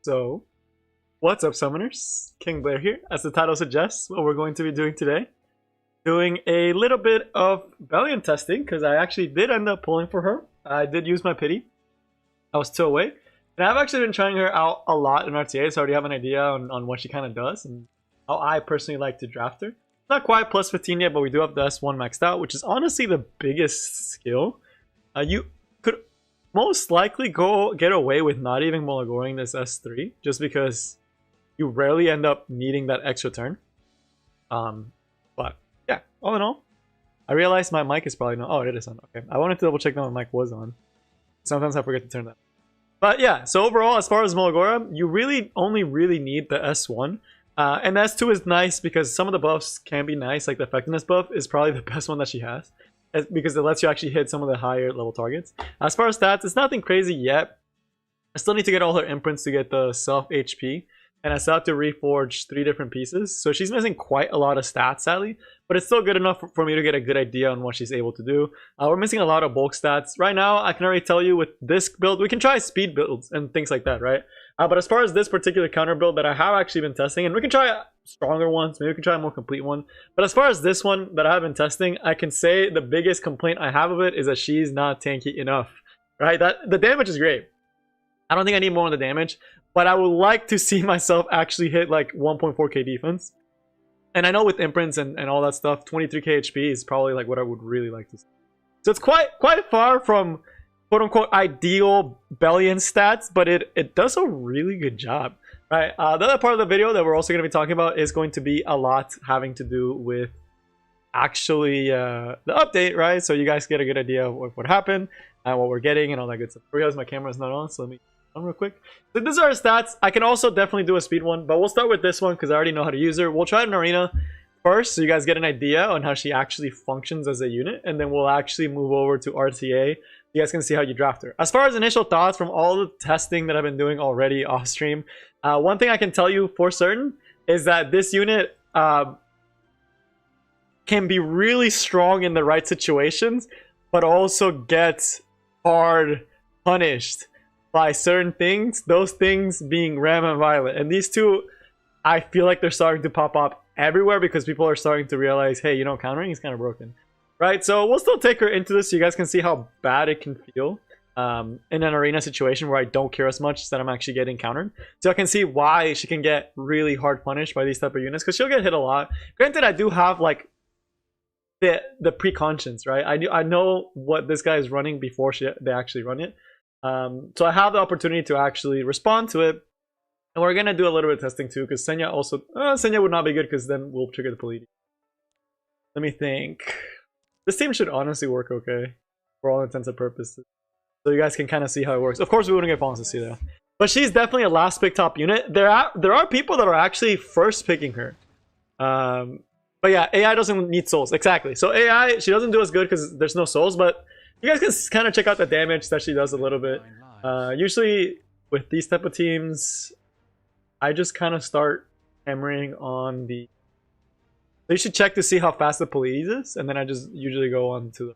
So, what's up, summoners? King Blair here. As the title suggests, what we're going to be doing today, doing a little bit of Bellian testing, because I actually did end up pulling for her. I did use my pity. I was 2 away. And I've actually been trying her out a lot in RTA, so I already have an idea on what she kind of does and how I personally like to draft her. Not quite plus 15 yet, but we do have the S1 maxed out, which is honestly the biggest skill. You could most likely get away with not even Molagoring this S3, just because you rarely end up needing that extra turn. But yeah, all in all, I realized my mic is probably not. Oh, it is on. Okay, I wanted to double check that my mic was on. Sometimes I forget to turn that. But yeah, so overall, as far as Molagora, you really only need the S1. And the S2 is nice because some of the buffs can be nice, like the effectiveness buff is probably the best one that she has, because it lets you actually hit some of the higher level targets. As far as stats, it's nothing crazy yet. I still need to get all her imprints to get the self HP, and I still have to reforge 3 different pieces. So she's missing quite a lot of stats, sadly, but it's still good enough for me to get a good idea on what she's able to do. We're missing a lot of bulk stats. Right now, I can already tell you with this build, we can try speed builds and things like that, right? But as far as this particular counter build that I have actually been testing, and we can try stronger ones, maybe we can try a more complete one. But as far as this one that I have been testing, I can say the biggest complaint I have of it is that she's not tanky enough, right? The damage is great. I don't think I need more on the damage, but I would like to see myself actually hit like 1.4k defense. And I know with imprints and all that stuff, 23k HP is probably like what I would really like to see. So it's quite far from quote-unquote ideal Bellian stats, but it does a really good job, right? The other part of the video that we're also going to be talking about is going to be a lot having to do with actually the update, right? So you guys get a good idea of what happened and what we're getting and all that good stuff. I realize my camera's not on, so let me on real quick. So these are our stats. I can also definitely do a speed one, but we'll start with this one because I already know how to use her. We'll try it in arena first, so you guys get an idea on how she actually functions as a unit, and then we'll actually move over to RTA. You guys can see how you draft her. As far as initial thoughts from all the testing that I've been doing already off stream, one thing I can tell you for certain is that this unit can be really strong in the right situations, but also get hard punished by certain things, those things being Ram and Violet. And these two, I feel like they're starting to pop up everywhere because people are starting to realize, hey, you know, countering is kind of broken. Right, so we'll still take her into this so you guys can see how bad it can feel in an arena situation where I don't care as much that I'm actually getting countered. So I can see why she can get really hard punished by these type of units, because she'll get hit a lot. Granted, I do have like the pre-conscience, right? I know what this guy is running before they actually run it. So I have the opportunity to actually respond to it. And we're going to do a little bit of testing too, because Senya also... Senya would not be good because then we'll trigger the Belian. Let me think... This team should honestly work okay for all intents and purposes. So you guys can kind of see how it works. Of course, we wouldn't get Fallen to see though. But she's definitely a last pick top unit. There are people that are actually first picking her. But yeah, AI doesn't need souls. Exactly. So AI, she doesn't do as good because there's no souls. But you guys can kind of check out the damage that she does a little bit. Usually with these type of teams, I just kind of start hammering on the... So you should check to see how fast the Pleiades is, and then I just usually go on to the...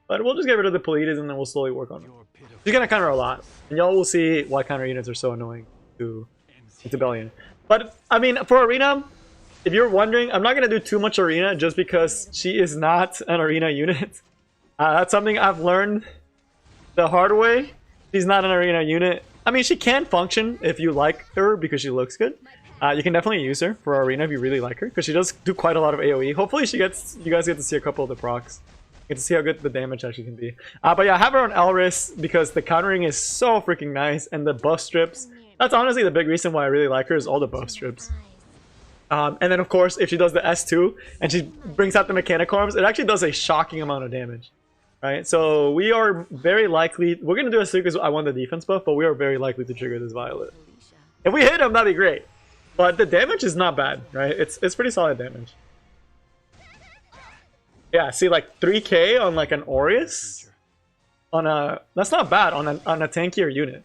But we'll just get rid of the Pleiades and then we'll slowly work on it. She's gonna counter a lot, and y'all will see why counter units are so annoying to Bellian. But, I mean, for arena, if you're wondering, I'm not gonna do too much arena just because she is not an arena unit. That's something I've learned the hard way. She's not an arena unit. I mean, she can function if you like her because she looks good. You can definitely use her for arena if you really like her, because she does do quite a lot of AoE. Hopefully you guys get to see a couple of the procs. Get to see how good the damage actually can be. But yeah, I have her on Elris because the countering is so freaking nice, and the buff strips. That's honestly the big reason why I really like her, is all the buff strips. And then of course, if she does the S2 and she brings out the mechanic arms, it actually does a shocking amount of damage. Right, so we are very likely... We're going to do a S2 because I want the defense buff, but we are very likely to trigger this Violet. If we hit him, that'd be great. But the damage is not bad, right? It's pretty solid damage. Yeah, see, like 3k on like an Aureus on a... That's not bad on a tankier unit.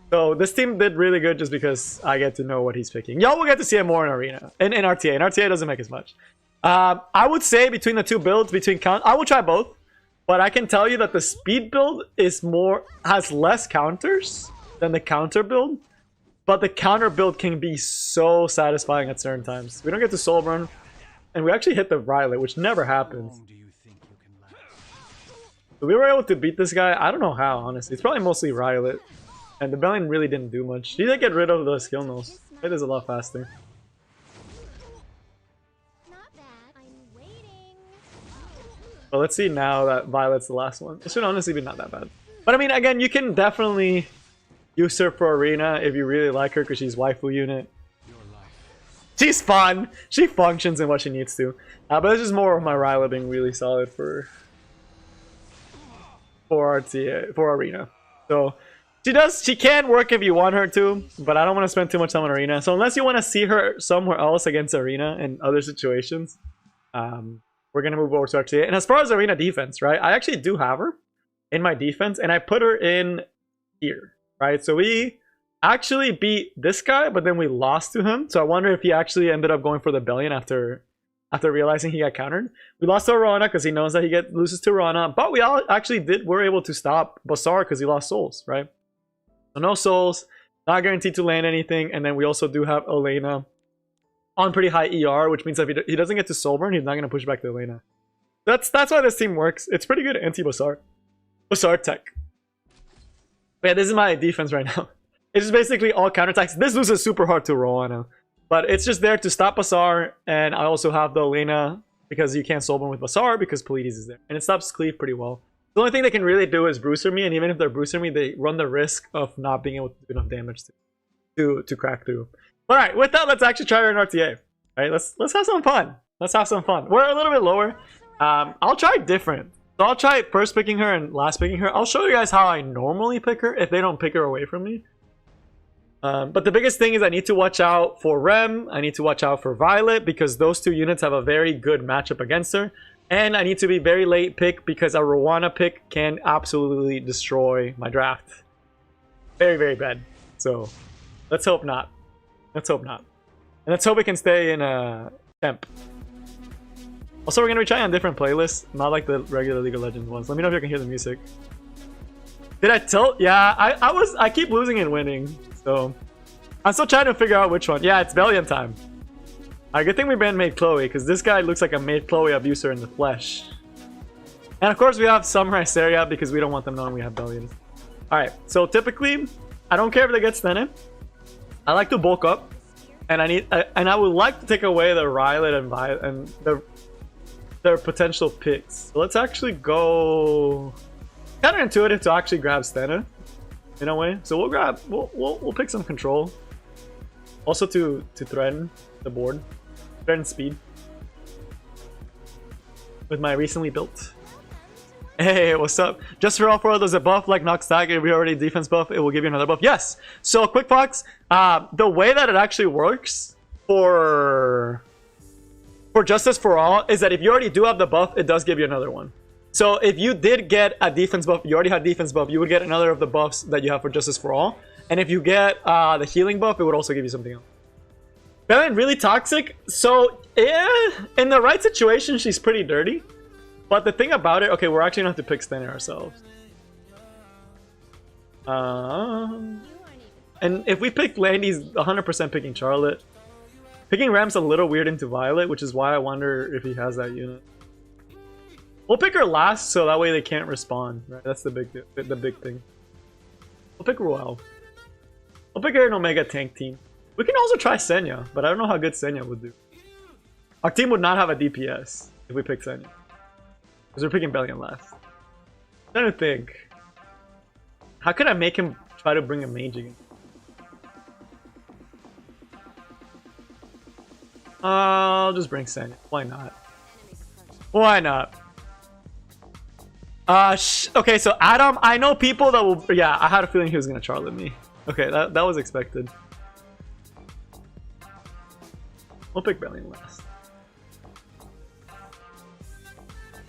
So this team did really good just because I get to know what he's picking. Y'all will get to see it more in arena, in RTA. And RTA doesn't make as much. I would say between the two builds, I will try both, but I can tell you that the speed build is has less counters than the counter build. but the counter build can be so satisfying at certain times. We don't get to soul burn, and we actually hit the Rylet, which never happens. So we were able to beat this guy. I don't know how, honestly. It's probably mostly Rylet. And the Bellian really didn't do much. He did get rid of the skill nulls. It is a lot faster. But let's see now that Violet's the last one. It should honestly be not that bad. But I mean, again, you can definitely use her for arena if you really like her because she's waifu unit. She's fun. She functions in what she needs to. But it's just more of my Ryla being really solid for RTA, for arena. So she can work if you want her to, but I don't want to spend too much time on arena. So unless you want to see her somewhere else against arena in other situations, we're gonna move over to RTA. And as far as arena defense, right? I actually do have her in my defense, and I put her in here, right? So we actually beat this guy, but then we lost to him. So I wonder if he actually ended up going for the Bellian after realizing he got countered. We lost to Rana because he knows that he loses to Rana, but we all actually were able to stop Basar because he lost souls, right? So no souls, not guaranteed to land anything, and then we also do have Elena on pretty high ER, which means if he doesn't get to soul burn, he's not going to push back to Elena. That's why this team works. It's pretty good anti-Basar tech. But yeah, this is my defense right now. It's just basically all counterattacks. This loses super hard to roll, I know. But it's just there to stop Basar, and I also have the Elena because you can't soul burn with Basar because Pleiades is there. And it stops Cleave pretty well. The only thing they can really do is Bruiser me, and even if they're Bruiser me, they run the risk of not being able to do enough damage to crack through. Alright, with that, let's actually try her in RTA. Alright, let's have some fun. Let's have some fun. We're a little bit lower. I'll try different. So I'll try first picking her and last picking her. I'll show you guys how I normally pick her if they don't pick her away from me. But the biggest thing is I need to watch out for Rem. I need to watch out for Violet because those two units have a very good matchup against her. And I need to be very late pick because a Rowana pick can absolutely destroy my draft. Very, very bad. So let's hope not. Let's hope not. And let's hope we can stay in temp. Also, we're going to be trying on different playlists, not like the regular League of Legends ones. Let me know if you can hear the music. Did I tilt? Yeah, I keep losing and winning. So I'm still trying to figure out which one. Yeah, it's Bellian time. Alright, good thing we banned Maid Chloe, because this guy looks like a Maid Chloe abuser in the flesh. And of course we have Samurai Senya because we don't want them knowing we have Bellians. Alright, so typically, I don't care if they get stunned. I like to bulk up. And I would like to take away the Rylet and Violet and their potential picks. So let's actually go counterintuitive to actually grab Stena in a way. So we'll pick some control. Also to threaten the board. Threaten speed. With my recently built. Hey, what's up? Just for all four, there's a buff like Nox Tag. If we already defense buff, it will give you another buff. Yes. So quick fox, the way that it actually works for Justice for All is that if you already do have the buff, it does give you another one. So if you did get a defense buff, you already had defense buff, you would get another of the buffs that you have for Justice for All. And if you get the healing buff, it would also give you something else. Bellian really toxic. So yeah, in the right situation, she's pretty dirty. But the thing about it, okay, we're actually gonna have to pick Stenner ourselves. And if we pick Landy's 100% picking Charlotte. Picking Ram's a little weird into Violet, which is why I wonder if he has that unit. We'll pick her last, so that way they can't respond. Right, that's the big thing. We'll pick Ruel. We'll pick her in Omega tank team. We can also try Senya, but I don't know how good Senya would do. Our team would not have a DPS if we pick Senya. Because we're picking Bellian last. I'm trying to think. How could I make him try to bring a mage again? I'll just bring Senya. Why not? Why not? Okay, so Adam, I know people that will... Yeah, I had a feeling he was going to Charlotte me. Okay, that was expected. We'll pick Bellian last.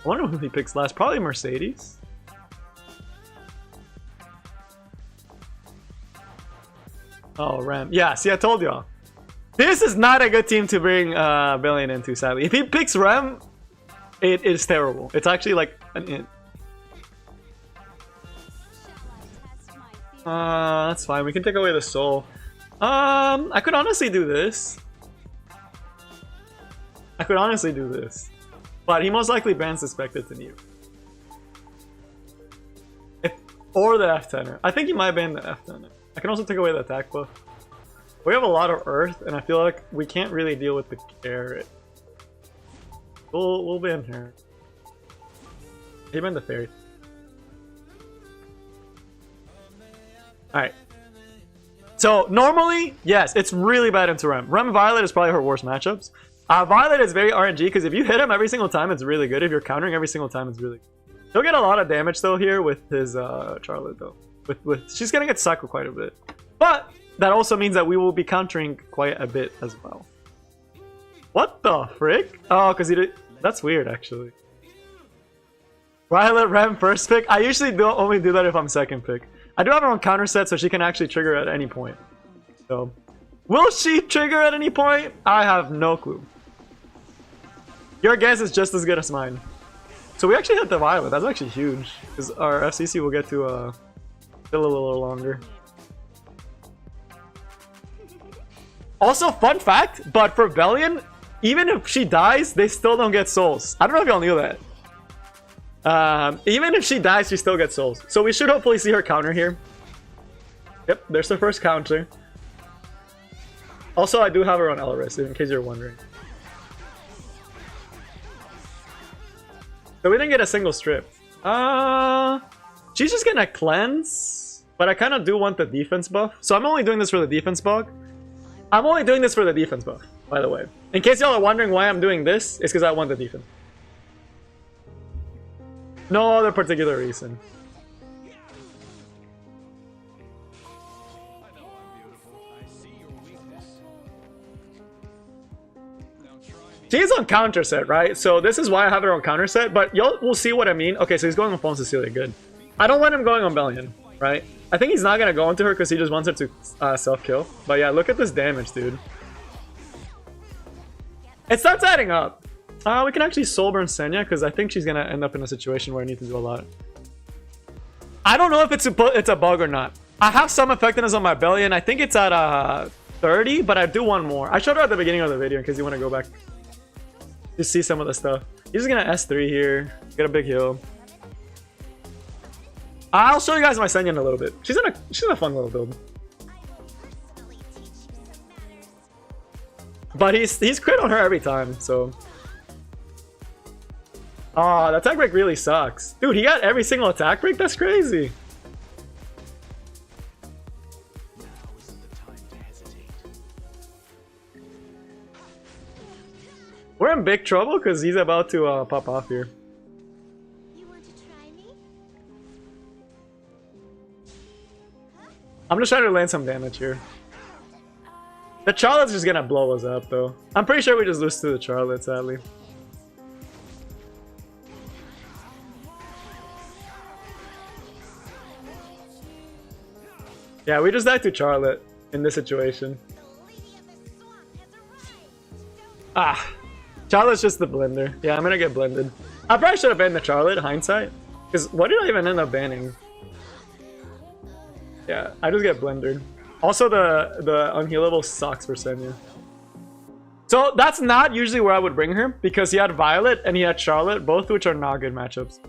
I wonder who he picks last. Probably Mercedes. Oh, Ram. Yeah, see, I told y'all. This is not a good team to bring Bellian into, sadly. If he picks Ram, it is terrible. It's actually like an int. That's fine. We can take away the soul. I could honestly do this. I could honestly do this. But he most likely bans Suspected to Neo. Or the F10er. I think he might ban the F10er. I can also take away the attack buff. We have a lot of Earth, and I feel like we can't really deal with the carrot. We'll ban her. He banned the fairy. Alright. So, normally, yes, it's really bad into Rem. Rem Violet is probably her worst matchups. Violet is very RNG, because if you hit him every single time, it's really good. If you're countering every single time, it's really good. He'll get a lot of damage, though, here with his Charlotte, though. She's gonna get cycled quite a bit. But, that also means that we will be countering quite a bit as well. What the frick? Oh, because he did... That's weird, actually. Violet Rem first pick? I usually don't only do that if I'm second pick. I do have her on counter set, so she can actually trigger at any point. So, will she trigger at any point? I have no clue. Your guess is just as good as mine. So we actually hit the Violet. That's actually huge, because our FCC will get to still a little longer. Also, fun fact, but for Bellian, even if she dies, they still don't get souls. I don't know if y'all knew that. Even if she dies, she still gets souls. So we should hopefully see her counter here. Yep, there's the first counter. Also, I do have her on Elris, in case you're wondering. So we didn't get a single strip. She's just gonna cleanse, but I kind of do want the defense buff. So I'm only doing this for the defense buff. I'm only doing this for the defense buff, by the way. In case y'all are wondering why I'm doing this, it's because I want the defense. No other particular reason. She's on counter set, right? So this is why I have her on counter set, but y'all will see what I mean. Okay, so he's going on Phone Cecilia, good. I don't want him going on Bellian, right? I think he's not gonna go into her because he just wants her to self-kill. But yeah, look at this damage, dude. It starts adding up. We can actually soul burn Senya because I think she's gonna end up in a situation where I need to do a lot. I don't know if it's a bug or not. I have some effectiveness on my Bellian. I think it's at 30, but I do want more. I showed her at the beginning of the video in case you want to go back to see some of the stuff. He's just gonna S3 here, get a big heal. I'll show you guys my Senya in a little bit. She's in a fun little build. But he's crit on her every time, so. Oh, the attack break really sucks. Dude, he got every single attack break? That's crazy. We're in big trouble because he's about to pop off here. You want to try me? I'm just trying to land some damage here. The Charlotte's just gonna blow us up though. I'm pretty sure we just lose to the Charlotte, sadly. Yeah, we just died to Charlotte in this situation. Ah, Charlotte's just the blender. Yeah, I'm gonna get blended. I probably should have banned the Charlotte, hindsight. Because what did I even end up banning? Yeah, I just get blended. Also, the unhealable sucks for Senya. So that's not usually where I would bring her because he had Violet and he had Charlotte, both which are not good matchups.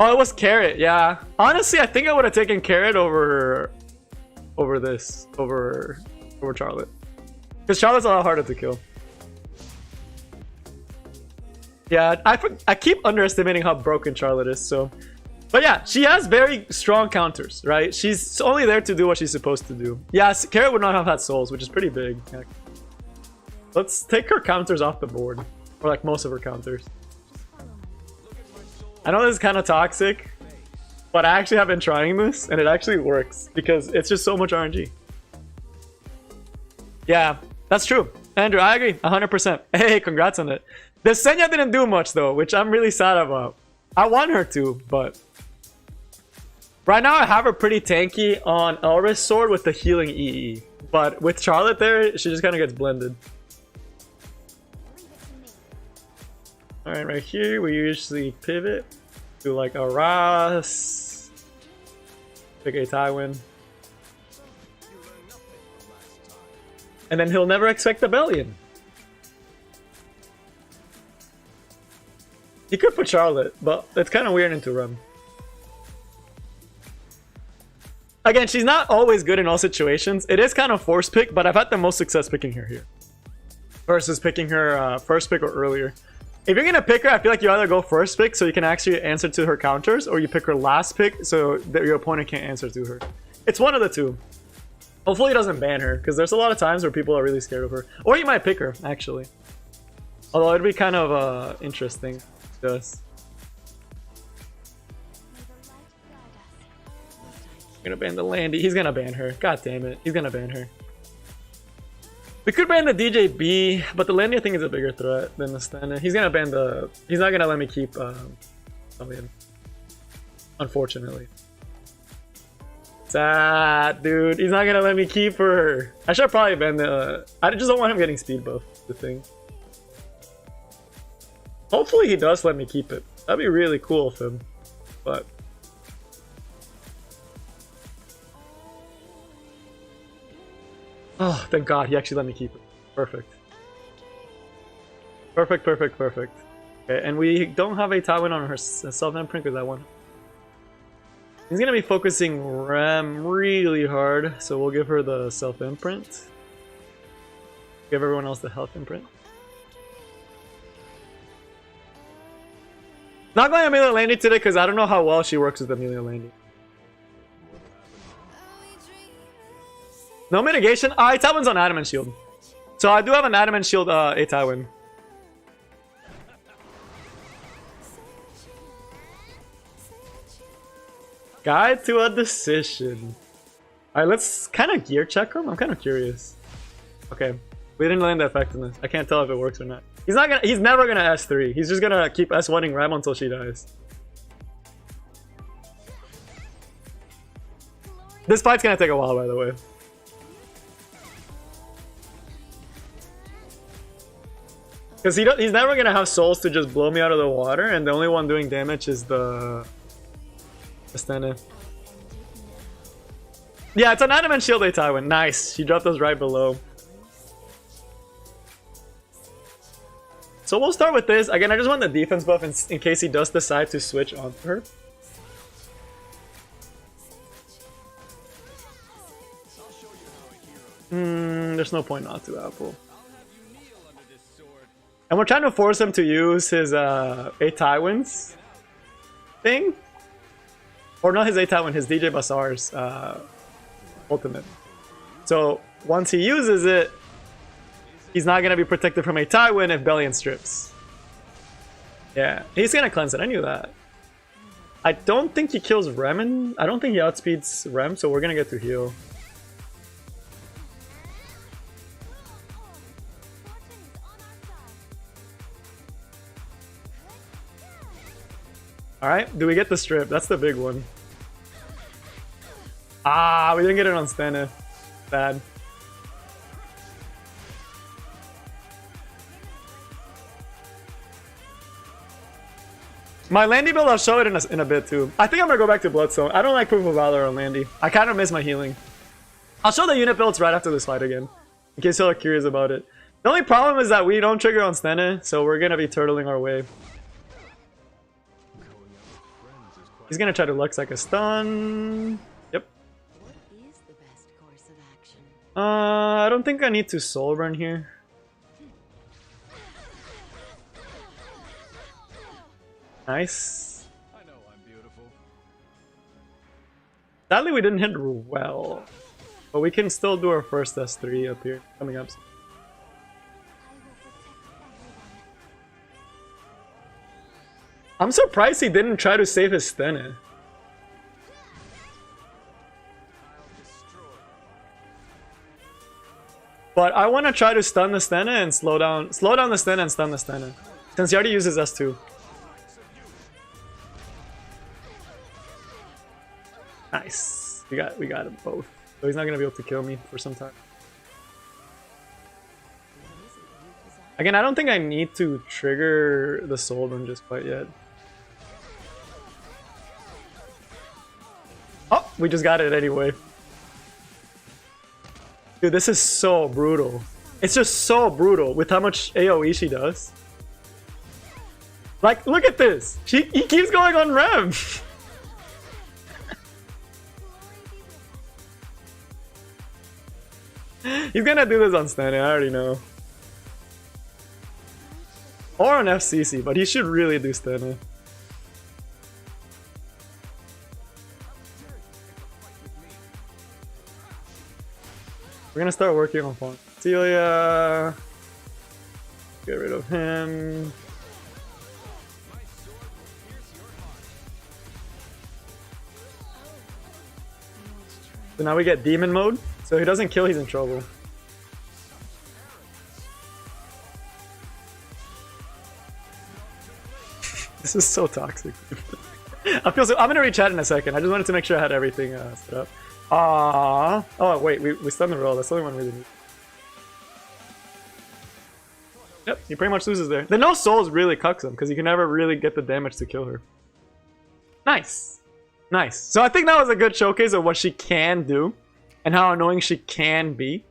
Oh, it was Carrot, yeah. Honestly, I think I would have taken Carrot over Charlotte. Because Charlotte's a lot harder to kill. Yeah, I keep underestimating how broken Charlotte is, so. But yeah, she has very strong counters, right? She's only there to do what she's supposed to do. Yes, Carrot would not have had souls, which is pretty big. Let's take her counters off the board. Or like most of her counters. I know this is kind of toxic, but I actually have been trying this, and it actually works. Because it's just so much RNG. Yeah, that's true. Andrew, I agree, 100%. Hey, congrats on it. The Senya didn't do much though, which I'm really sad about. I want her to, but right now I have her pretty tanky on Elris Sword with the healing EE. But with Charlotte there, she just kind of gets blended. Alright, right here we usually pivot to like a Ras. Pick a Tywin. And then he'll never expect the Bellian. He could put Charlotte, but it's kind of weird into Rem. Again, she's not always good in all situations. It is kind of force pick, but I've had the most success picking her here. Versus picking her first pick or earlier. If you're going to pick her, I feel like you either go first pick so you can actually answer to her counters, or you pick her last pick so that your opponent can't answer to her. It's one of the two. Hopefully he doesn't ban her, because there's a lot of times where people are really scared of her. Or you might pick her, actually. Although it'd be kind of interesting. Just. Gonna ban the Landy. He's gonna ban her. God damn it. He's gonna ban her. We could ban the DJB, but the Landy I think is a bigger threat than the Senya. He's gonna ban the. He's not gonna let me keep Belian. Unfortunately. Sad, dude. He's not gonna let me keep her. I should probably ban the. I just don't want him getting speed buff. The thing. Hopefully he does let me keep it. That'd be really cool of him. But. Oh, thank God, he actually let me keep it. Perfect. Perfect, perfect, perfect. Okay, and we don't have a Tywin on her self-imprint because I want. He's gonna be focusing Rem really hard, so we'll give her the self-imprint. Give everyone else the health imprint. Not going Amelia Landy today because I don't know how well she works with Amelia Landy. No mitigation? A Tywin's on Adamant Shield. So I do have an Adamant Shield A Tywin. Guide to a decision. Alright, let's kind of gear check him. I'm kind of curious. Okay. We didn't land the effectiveness. I can't tell if it works or not. He's never gonna S3. He's just gonna keep S1ing Rem until she dies. This fight's gonna take a while, by the way. Because he's never gonna have souls to just blow me out of the water, and the only one doing damage is the Senya. Yeah, it's an Adamant Shield A Tywin. Nice. She dropped us right below. So we'll start with this. Again, I just want the defense buff in case he does decide to switch onto her. There's no point not to, Apple. And we're trying to force him to use his A Tywin's thing. Or not his A Tywin, his DJ Basar's ultimate. So once he uses it, he's not going to be protected from a Tywin if Bellian strips. Yeah, he's going to cleanse it. I knew that. I don't think he kills Rem. I don't think he outspeeds Rem, so we're going to get to heal. Alright, do we get the strip? That's the big one. Ah, we didn't get it on Senya. Bad. My Landy build, I'll show it in a bit too. I think I'm gonna go back to Bloodstone. I don't like Proof of Valor on Landy. I kind of miss my healing. I'll show the unit builds right after this fight again, in case you're curious about it. The only problem is that we don't trigger on Senya, so we're gonna be turtling our way. He's gonna try to Lux like a stun. Yep. I don't think I need to soul run here. Nice. I know I'm beautiful. Sadly, we didn't hit well, but we can still do our first S3 up here coming up. I'm surprised he didn't try to save his Senya. But I want to try to stun the Senya and slow down the Senya and stun the Senya, since he already uses S2. Nice. We got them both. So he's not gonna be able to kill me for some time. Again, I don't think I need to trigger the soul rune just quite yet. Oh, we just got it anyway. Dude, this is so brutal. It's just so brutal with how much AoE she does. Like, look at this. He keeps going on Rem. He's gonna do this on Senya, I already know. Or on FCC, but he should really do Senya. We're gonna start working on Fawn. Celia. Get rid of him. So now we get demon mode. So if he doesn't kill, he's in trouble. This is so toxic. I feel so. I'm gonna re-chat in a second. I just wanted to make sure I had everything set up. Oh wait, we stunned the roll. That's the only one we really need. Yep, he pretty much loses there. The no souls really cucks him because you can never really get the damage to kill her. Nice, nice. So I think that was a good showcase of what she can do and how annoying she can be.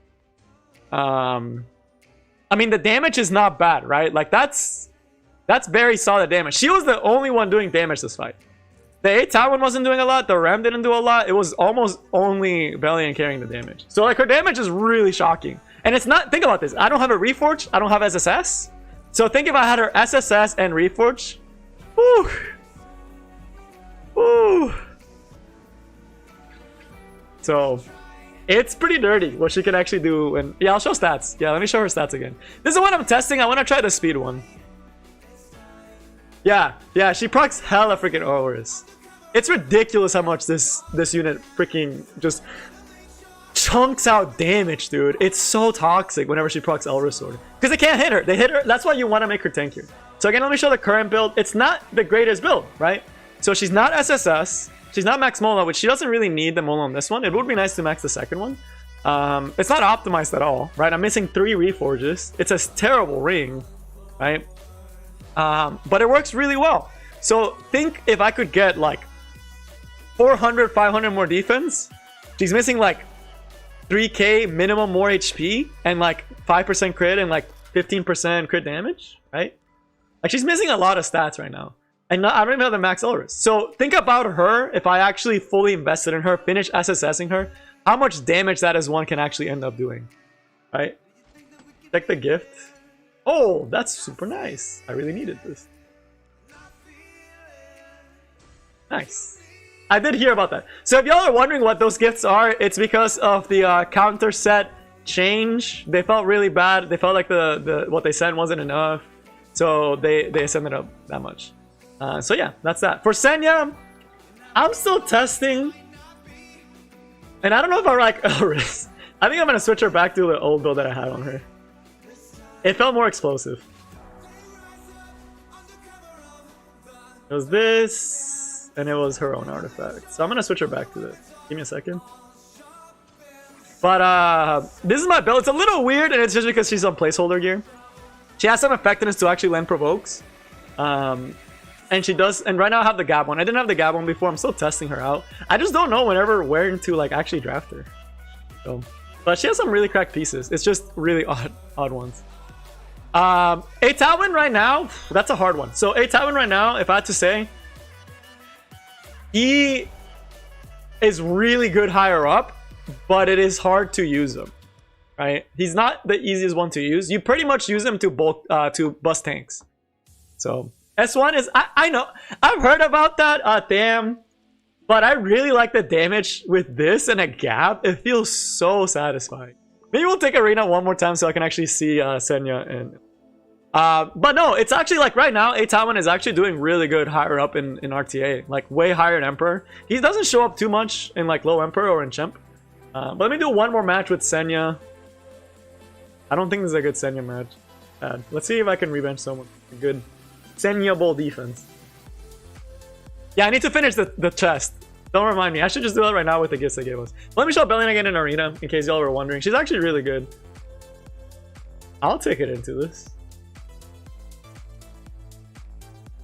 I mean, the damage is not bad, right? Like that's very solid damage. She was the only one doing damage this fight. The A one wasn't doing a lot. The Ram didn't do a lot. It was almost only Bellian carrying the damage. So like her damage is really shocking. And it's not, think about this. I don't have a Reforge. I don't have SSS. So think if I had her SSS and Reforge. Woo. Woo. So it's pretty dirty what she can actually do. And yeah, I'll show stats. Yeah, let me show her stats again. This is what I'm testing. I want to try the speed one. Yeah, she procs hella freaking auras. It's ridiculous how much this unit freaking just chunks out damage, dude. It's so toxic whenever she procs Elra Sword. Because they can't hit her. They hit her. That's why you want to make her tankier. So again, let me show the current build. It's not the greatest build, right? So she's not SSS. She's not max Mola, which she doesn't really need the Mola on this one. It would be nice to max the second one. It's not optimized at all, right? I'm missing 3 Reforges. It's a terrible ring, right? But it works really well. So think if I could get like 400, 500 more defense. She's missing like 3k minimum more HP and like 5% crit and like 15% crit damage, right? Like she's missing a lot of stats right now. And I don't even have the max Elris. So think about her if I actually fully invested in her, finish SSSing her, how much damage that as one can actually end up doing, right? Check the gift. Oh, that's super nice. I really needed this. Nice. I did hear about that. So if y'all are wondering what those gifts are, it's because of the counter set change. They felt really bad. They felt like the what they sent wasn't enough. So they sent it up that much. So yeah, that's that. For Senya, I'm still testing. And I don't know if I like Elris. I think I'm going to switch her back to the old build that I had on her. It felt more explosive. It was this, and it was her own artifact. So I'm gonna switch her back to this. Give me a second. But this is my build. It's a little weird, and it's just because she's on placeholder gear. She has some effectiveness to actually land provokes. And she does, and right now I have the Gab one. I didn't have the Gab one before. I'm still testing her out. I just don't know where to like actually draft her. So, but she has some really cracked pieces. It's just really odd ones. A Tywin right now, that's a hard one. So A Tywin right now, if I had to say, he is really good higher up, but it is hard to use him, right? He's not the easiest one to use. You pretty much use him to bulk to bust tanks. So S1 is, I know, I've heard about that, damn, but I really like the damage with this and a gap. It feels so satisfying. Maybe we'll take Arena one more time so I can actually see Senya and but no, it's actually like right now, A Tywin is actually doing really good higher up in RTA, like way higher than Emperor. He doesn't show up too much in like low Emperor or in Chimp. But let me do one more match with Senya. I don't think this is a good Senya match. Let's see if I can revenge someone. A good Senya-able defense. Yeah, I need to finish the chest. Don't remind me. I should just do that right now with the gifts they gave us. Let me show Bellian again in Arena, in case y'all were wondering. She's actually really good. I'll take it into this.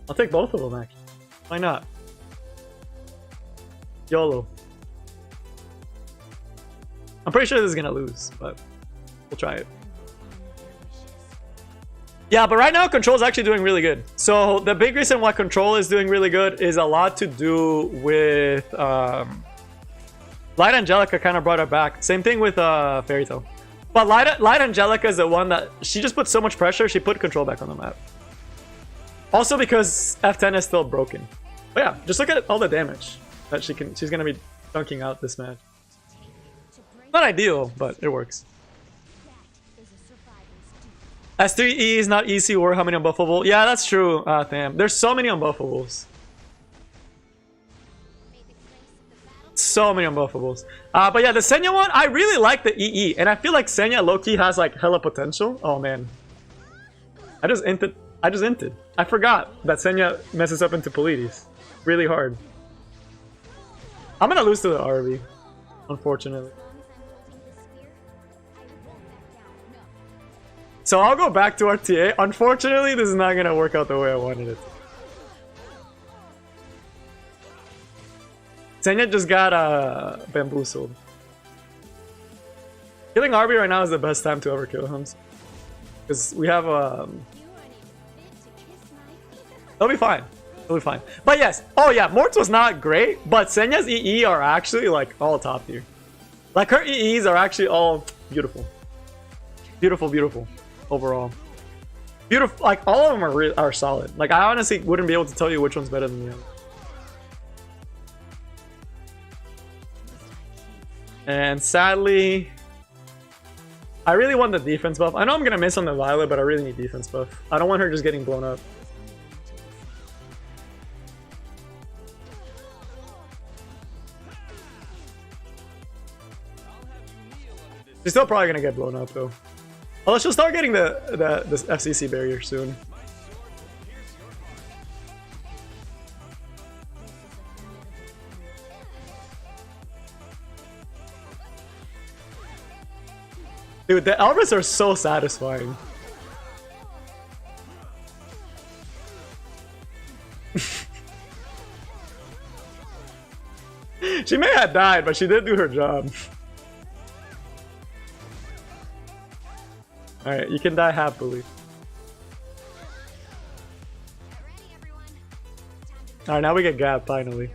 I'll take both of them, actually. Why not? YOLO. I'm pretty sure this is gonna lose, but we'll try it. Yeah, but right now Control is actually doing really good. So the big reason why Control is doing really good is a lot to do with Light Angelica kind of brought her back. Same thing with Fairy Tail. But Light Angelica is the one that she just put so much pressure, she put Control back on the map. Also because F10 is still broken. But yeah, just look at all the damage that she's gonna be dunking out this match. Not ideal, but it works. S3E is not easy or how many unbuffable? Yeah, that's true, Tham. There's so many unbuffables. So many unbuffables. But yeah, the Senya one, I really like the EE. And I feel like Senya low-key has like hella potential. Oh man. I just inted. I forgot that Senya messes up into Polides. Really hard. I'm gonna lose to the RV. Unfortunately. So I'll go back to RTA. Unfortunately, this is not gonna work out the way I wanted it. Senya just got bamboozled. Killing RB right now is the best time to ever kill him. Because we have It'll be fine. It'll be fine. But yes. Oh yeah, Mort's was not great, but Senya's EE are actually like all top tier. Like her EEs are actually all beautiful. Beautiful, beautiful. Overall. Beautiful, like all of them are solid. Like I honestly wouldn't be able to tell you which one's better than the other. And sadly, I really want the defense buff. I know I'm gonna miss on the Violet, but I really need defense buff. I don't want her just getting blown up. She's still probably gonna get blown up though. Although she'll start getting the FCC barrier soon. Dude, the Elvis are so satisfying. She may have died, but she did do her job. Alright, you can die happily. Alright, now we get Gap, finally.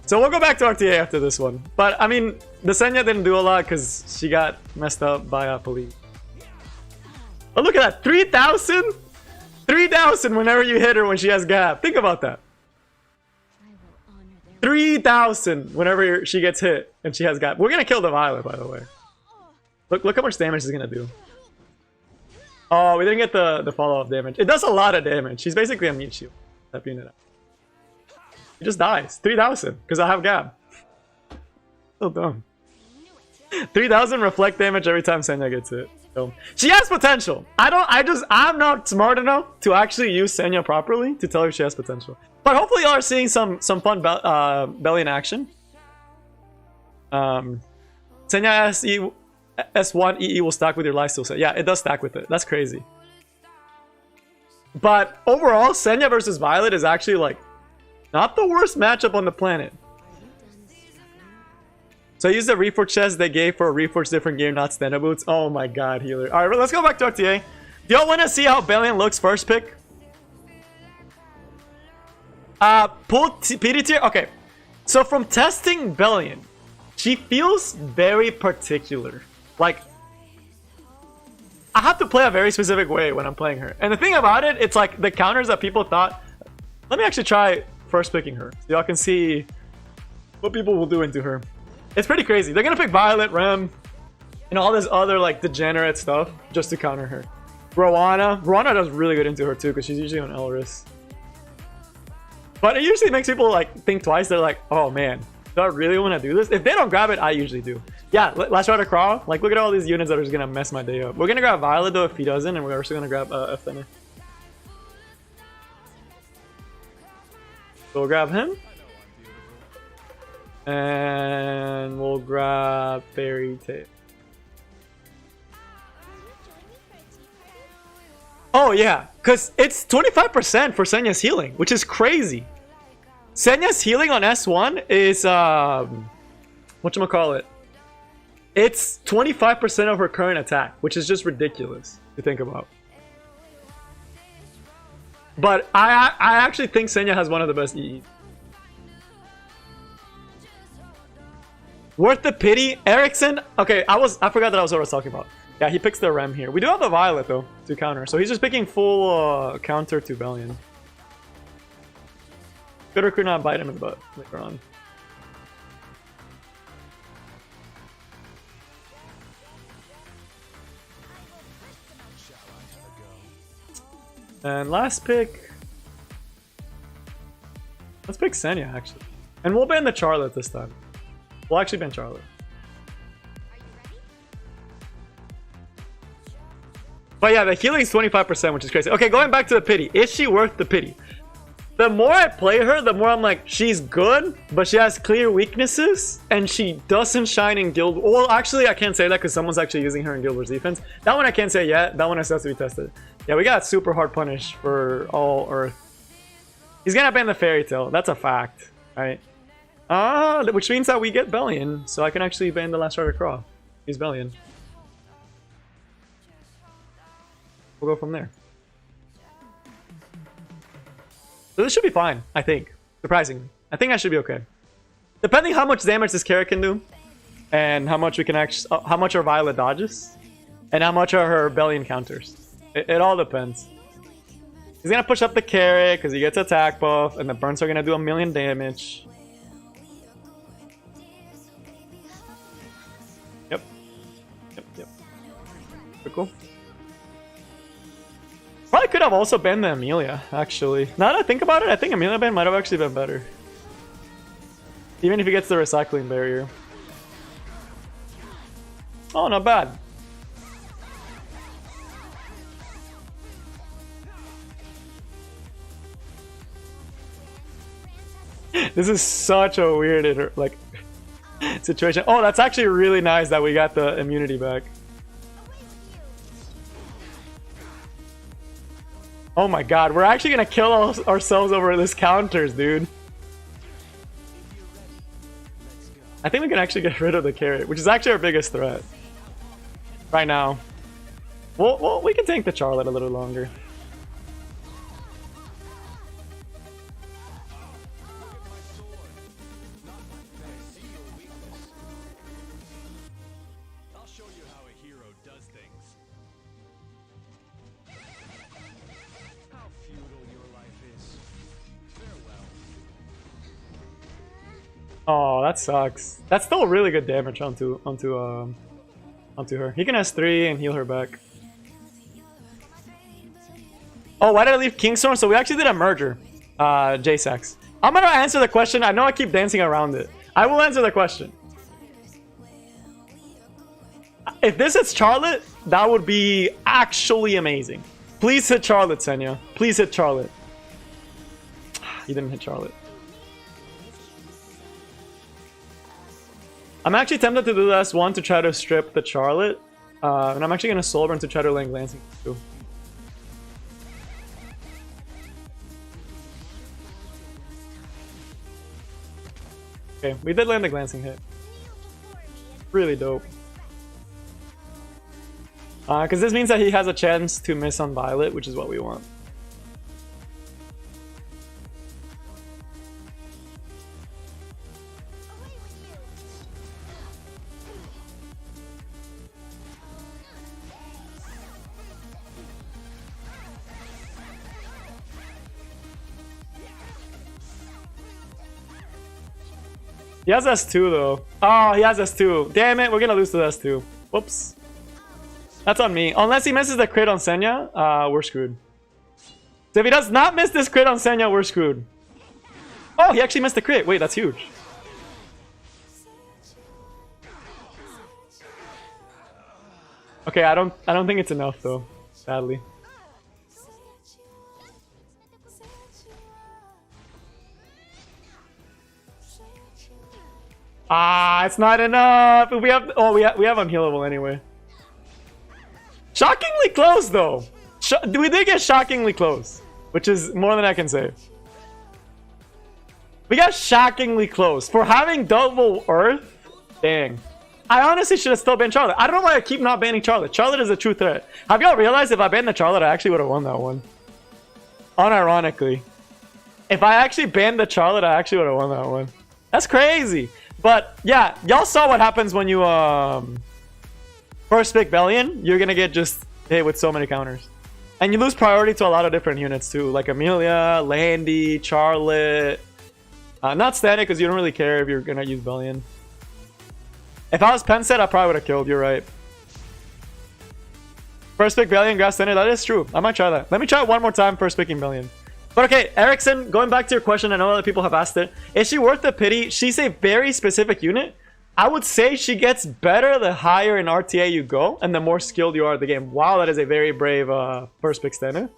So we'll go back to RTA after this one. But, I mean, the Senya didn't do a lot because she got messed up by Police. Oh, look at that! 3,000? 3,000 whenever you hit her when she has Gap. Think about that. 3,000 whenever she gets hit and she has Gap. We're gonna kill the Violet, by the way. Look how much damage she's gonna do. Oh, we didn't get the follow-up damage. It does a lot of damage. She's basically a meat shield. That unit. He just dies. 3,000 because I have Gap. So dumb. 3,000 reflect damage every time Senya gets hit. So she has potential. I'm not smart enough to actually use Senya properly to tell her she has potential. But hopefully y'all are seeing some fun Bellian action. Senya S1 EE will stack with your lifesteal set. Yeah, it does stack with it. That's crazy. But overall, Senya versus Violet is actually like not the worst matchup on the planet. So I used the Reforged chest they gave for a Reforged different gear, not standard boots. Oh my god, healer. Alright, let's go back to RTA. Do y'all want to see how Bellian looks first pick? Pull PD tier? Okay. So from testing Bellian, she feels very particular. Like, I have to play a very specific way when I'm playing her. And the thing about it, it's like the counters that people thought... Let me actually try first picking her. So y'all can see what people will do into her. It's pretty crazy. They're gonna pick Violet, Rem, and all this other like degenerate stuff just to counter her. Rowana does really good into her too because she's usually on Elris. But it usually makes people like think twice. They're like, oh man, do I really want to do this? If they don't grab it, I usually do. Yeah, Last Rider Crawl. Like, look at all these units that are just gonna mess my day up. We're gonna grab Violet though if he doesn't, and we're also gonna grab F10. So we'll grab him. And we'll grab Fairy Tail. Oh yeah, because it's 25% for Senya's healing, which is crazy. Senya's healing on S1 is whatchamacallit? It's 25% of her current attack, which is just ridiculous to think about. But I actually think Senya has one of the best EEs. Worth the pity. Ericsson. Okay, I forgot that I was what I was talking about. Yeah, he picks the Rem here. We do have the Violet though to counter, so he's just picking full counter to Bellian. Good or could not bite him in the butt later on. And last pick. Let's pick Senya actually. And we'll ban the Charlotte this time. We'll actually ban Charlotte. But yeah, the healing is 25%, which is crazy. Okay, going back to the pity. Is she worth the pity? The more I play her, the more I'm like, she's good, but she has clear weaknesses, and she doesn't shine in Guild. Well, actually, I can't say that because someone's actually using her in Guild Wars defense. That one I can't say yet. That one has to be tested. Yeah, we got super hard punish for all Earth. He's gonna ban the Fairy Tale. That's a fact, right? Which means that we get Bellian, so I can actually ban the Last Rider Craw. He's Bellian. We'll go from there. So this should be fine, I think. Surprisingly. I think I should be okay. Depending how much damage this carrot can do, and how much we can actually, how much our Violet dodges, and how much are her Bellian counters. It all depends. He's gonna push up the carrot because he gets attack buff, and the burns are gonna do 1,000,000 damage. Yep. Pretty cool. Probably could have also banned the Amelia, actually. Now that I think about it, I think Amelia ban might have actually been better. Even if he gets the recycling barrier. Oh, not bad. This is such a weird like situation. Oh, that's actually really nice that we got the immunity back. Oh my god, we're actually gonna kill ourselves over this counters, dude. I think we can actually get rid of the carrot, which is actually our biggest threat right now. Well, we can tank the Charlotte a little longer. Oh, that sucks. That's still really good damage onto her. He can S3 and heal her back. Oh, why did I leave Kingstorm? So we actually did a merger. J-Sax. I'm gonna answer the question. I know I keep dancing around it. I will answer the question. If this hits Charlotte, that would be actually amazing. Please hit Charlotte, Senya. Please hit Charlotte. He didn't hit Charlotte. I'm actually tempted to do the S1 to try to strip the Charlotte. And I'm actually going to Soulburn to try to land glancing too. Okay, we did land the glancing hit. Really dope. Because this means that he has a chance to miss on Violet, which is what we want. He has S2 though. Oh, he has S2. Damn it, we're gonna lose to S2. Whoops. That's on me. Unless he misses the crit on Senya, we're screwed. So if he does not miss this crit on Senya, we're screwed. Oh, he actually missed the crit. Wait, that's huge. Okay, I don't think it's enough though, sadly. It's not enough. We have unhealable anyway. Shockingly close though. We did get shockingly close, which is more than I can say. We got shockingly close for having double Earth. Dang. I honestly should have still banned Charlotte. I don't know why I keep not banning Charlotte. Charlotte is a true threat. Have y'all realized if I banned the Charlotte, I actually would have won that one? Unironically. If I actually banned the Charlotte, I actually would have won that one. That's crazy. But yeah, y'all saw what happens when you first pick Bellian. You're gonna get just hit with so many counters. And you lose priority to a lot of different units too, like Amelia, Landy, Charlotte. Not Static because you don't really care if you're gonna use Bellian. If I was pen set, I probably would have killed. You're right. First pick Bellian, grass standard. That is true. I might try that. Let me try it one more time. First picking Bellian. But okay, Erickson, going back to your question, I know other people have asked it. Is she worth the pity? She's a very specific unit. I would say she gets better the higher in RTA you go and the more skilled you are at the game. Wow, that is a very brave first pick standard.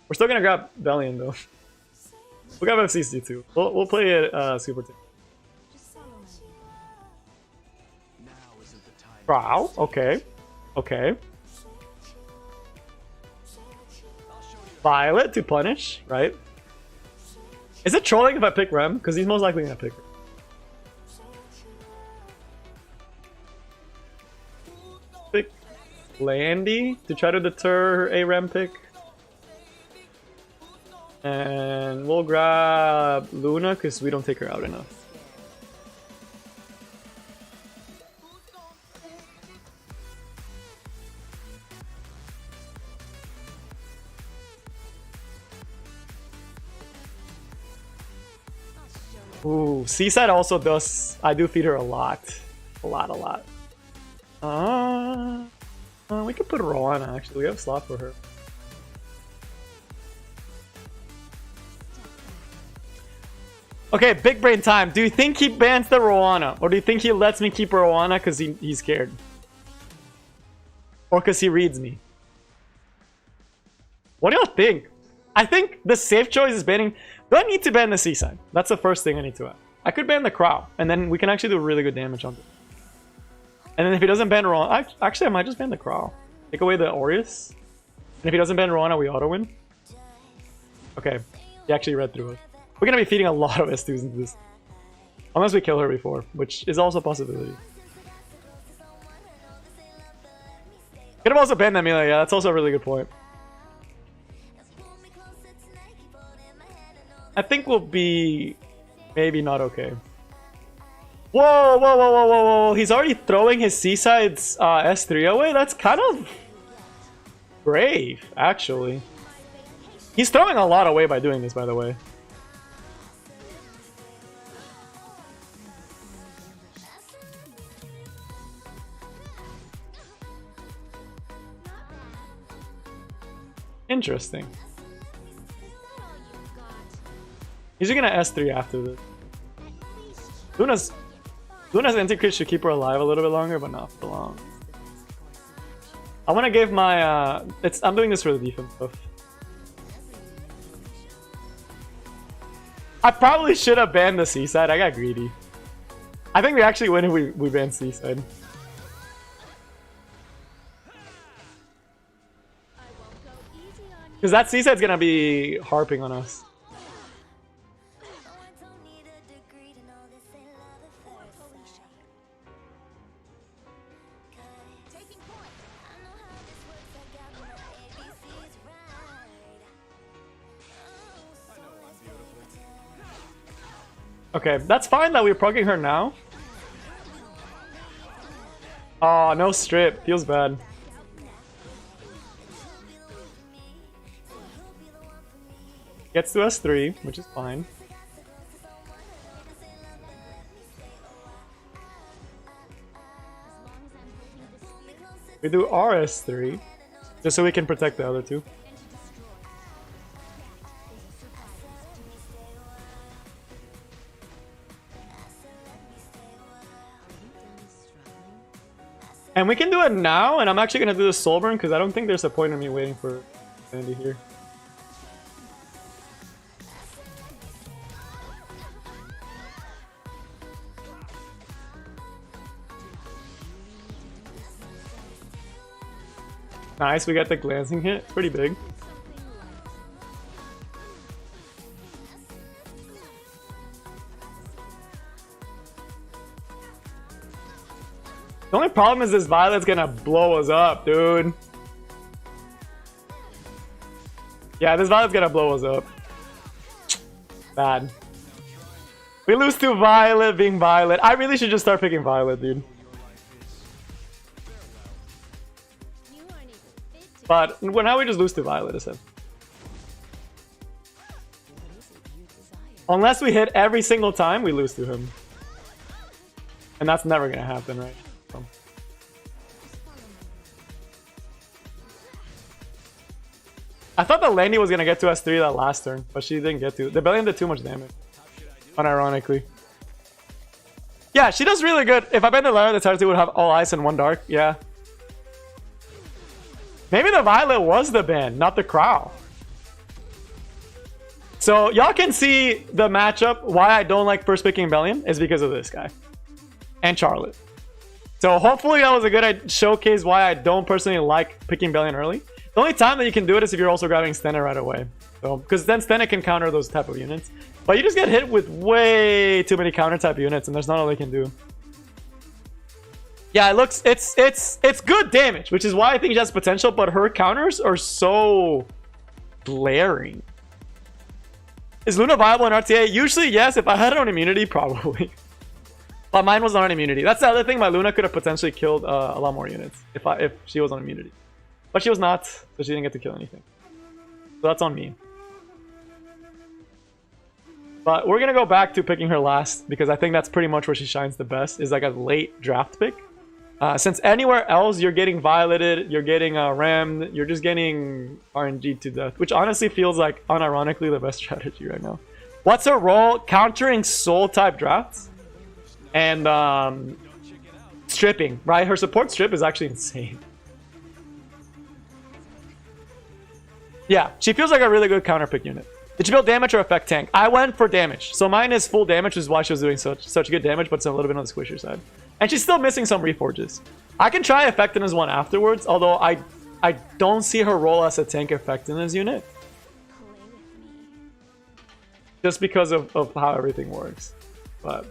We're still gonna grab Bellian though. We'll grab FCC too. We'll play it super team. Wow, okay. Okay. Violet to punish, right? Is it trolling if I pick Rem? Because he's most likely gonna pick her. Pick Landy to try to deter a Rem pick. And we'll grab Luna because we don't take her out enough. Ooh, Seaside also does. I do feed her a lot. A lot. We could put Rowana actually. We have a slot for her. Okay, big brain time. Do you think he bans the Rowana? Or do you think he lets me keep Rowana because he's scared? Or because he reads me? What do y'all think? I think the safe choice is banning... Do I need to ban the Seaside? That's the first thing I need to add. I could ban the Crow, and then we can actually do really good damage on it. And then if he doesn't ban Rowana... Actually, I might just ban the Crow. Take away the Aureus. And if he doesn't ban Rowana, we auto-win. Okay. He actually read through it. We're gonna be feeding a lot of S2s into this. Unless we kill her before, which is also a possibility. Could have also banned Amelia, yeah, that's also a really good point. I think we'll be maybe not okay. Whoa. He's already throwing his Seaside's S3 away? That's kind of brave, actually. He's throwing a lot away by doing this, by the way. Interesting. He's gonna S3 after this. Luna's anti-crit should keep her alive a little bit longer, but not for long. I want to give my I'm doing this for the defense stuff. I probably should have banned the Seaside. I got greedy. I think we actually win if we ban Seaside. Because that Seaside's gonna be harping on us. Okay, that's fine that we're progging her now. Oh, no strip. Feels bad. Gets to S3, which is fine. We do RS3, just so we can protect the other two. And we can do it now, and I'm actually going to do the soul burn because I don't think there's a point in me waiting for Sandy here. Nice, we got the glancing hit. Pretty big. The only problem is this Violet's gonna blow us up, dude. Yeah, this Violet's gonna blow us up. Bad. We lose to Violet being Violet. I really should just start picking Violet, dude. But well, now we just lose to Violet, is it? Unless we hit every single time, we lose to him. And that's never gonna happen, right? So. I thought the Landy was gonna get to S3 that last turn, but she didn't get to. The Bellian did too much damage. Unironically. Yeah, she does really good. If I bet the Lara, the Tartu would have all ice and one dark. Yeah. Maybe the Violet was the ban, not the Crow. So y'all can see the matchup. Why I don't like first picking Bellian is because of this guy. And Charlotte. So hopefully that was a good showcase why I don't personally like picking Bellian early. The only time that you can do it is if you're also grabbing Stena right away. So, because then Stena can counter those type of units. But you just get hit with way too many counter type units and there's not all they can do. Yeah, it looks, it's good damage, which is why I think she has potential, but her counters are so glaring. Is Luna viable in RTA? Usually yes, if I had it on immunity, probably. But mine was not on immunity. That's the other thing, my Luna could have potentially killed a lot more units if she was on immunity. But she was not, so she didn't get to kill anything. So that's on me. But we're gonna go back to picking her last because I think that's pretty much where she shines the best, is like a late draft pick. Since anywhere else you're getting violeted, you're getting rammed, you're just getting RNG to death, which honestly feels like unironically the best strategy right now. What's her role? Countering soul type drafts and stripping, right? Her support strip is actually insane. Yeah, she feels like a really good counter pick unit. Did she build damage or affect tank? I went for damage. So mine is full damage, which is why she was doing such good damage, but it's a little bit on the squishier side. And she's still missing some reforges. I can try effectiveness one afterwards, although I don't see her role as a tank effectiveness unit. Just because of how everything works. But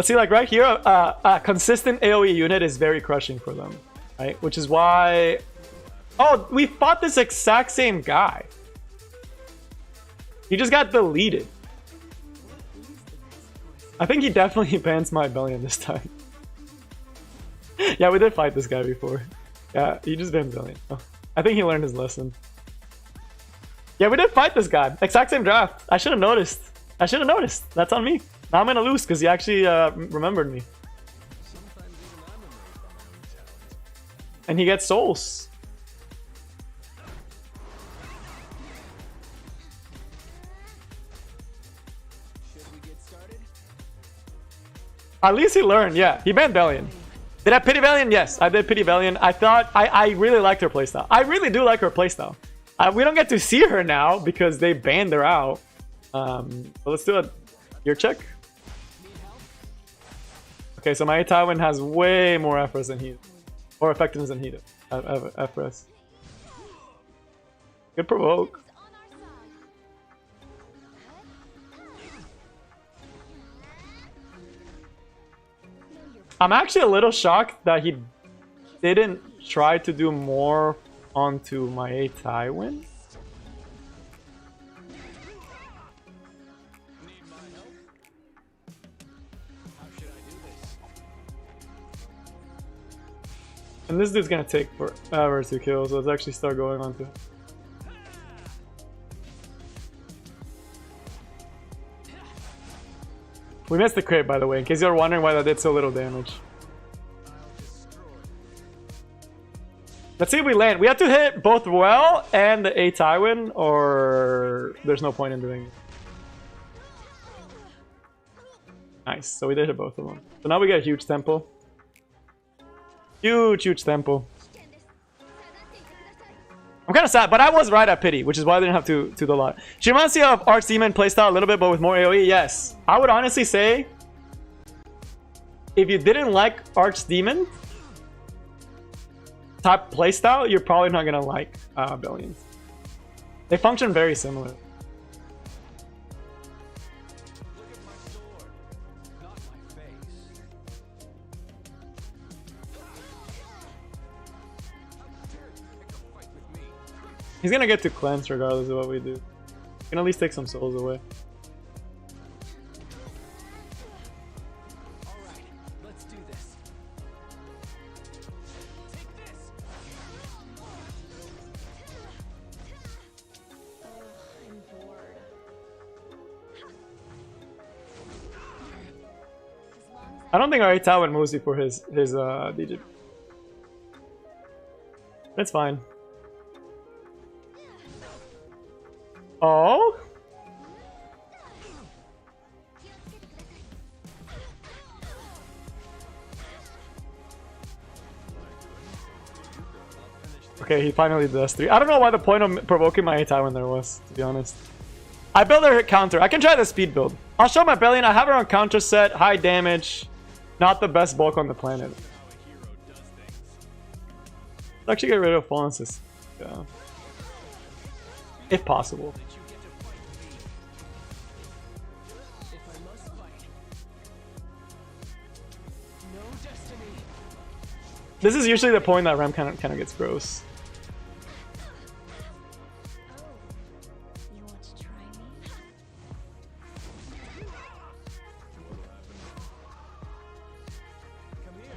see, like right here, a consistent AoE unit is very crushing for them, right? Which is why... Oh, we fought this exact same guy. He just got deleted. I think he definitely bans my Bellian this time. Yeah, we did fight this guy before. Yeah, he just banned Bellian. Oh, I think he learned his lesson. Yeah, we did fight this guy. Exact same draft. I should have noticed. I should have noticed. That's on me. Now I'm gonna lose because he actually remembered me. And he gets souls. At least he learned, yeah. He banned Bellian. Did I pity Bellian? Yes, I did pity Bellian. I thought I really liked her playstyle. I really do like her playstyle. We don't get to see her now because they banned her out. But let's do a gear check. Okay, so my Tywin has way more efforts than he, or effectiveness than he does. Efforts. Good provoke. I'm actually a little shocked that he didn't try to do more onto my Tywin. And this dude's gonna take forever to kill, so let's actually start going on to him. We missed the crit, by the way, in case you're wondering why that did so little damage. Let's see if we land. We have to hit both well and the Tywin, or there's no point in doing it. Nice, so we did hit both of them. So now we get a huge tempo. Huge tempo. I'm kind of sad, but I was right at pity, which is why I didn't have to do a lot. She reminds me of Archdemon playstyle a little bit, but with more AoE. Yes, I would honestly say if you didn't like Archdemon type playstyle, you're probably not gonna like Bellian. They function very similar. He's gonna get to cleanse regardless of what we do. We can at least take some souls away. Alright, let's do this. Take this. I'm bored. I don't think our Ita would move for his DJ. That's fine. Oh? Okay, he finally does 3. I don't know why the point of provoking my Ita when there was, to be honest. I build her counter. I can try the speed build. I'll show my Bellian. I have her on counter set, high damage. Not the best bulk on the planet. Let's actually get rid of Fallen Assist. Yeah. If possible. This is usually the point that Rem kind of gets gross. You want to try me? Come here.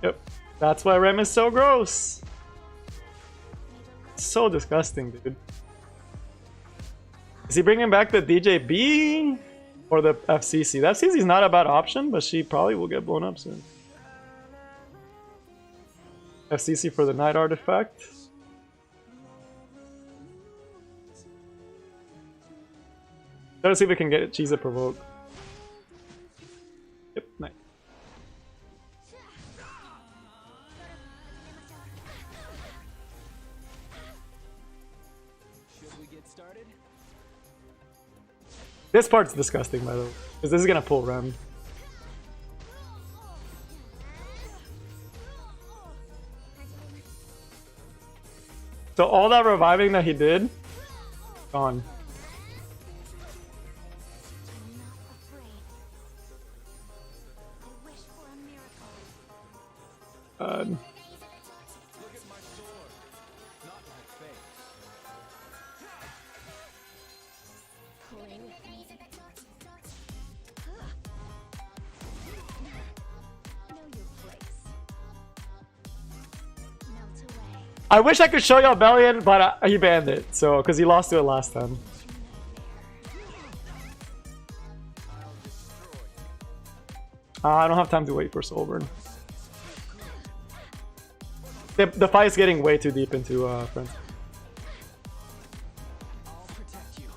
Yep. That's why Rem is so gross. So disgusting, dude. Is he bringing back the DJB or the FCC? The FCC is not a bad option, but she probably will get blown up soon. FCC for the night artifact. Let's see if we can get Cheese a provoke. Yep, nice. Should we get started? This part's disgusting, by the way, because this is gonna pull Rem. So all that reviving that he did, gone. I'm not afraid. I wish for a miracle. Look at my sword, not my face. Play with me. Know your place. Melt away. I wish I could show y'all Bellian, but he banned it, so because he lost to it last time. I don't have time to wait for Soulburn. The fight's getting way too deep into friends. I'll protect you.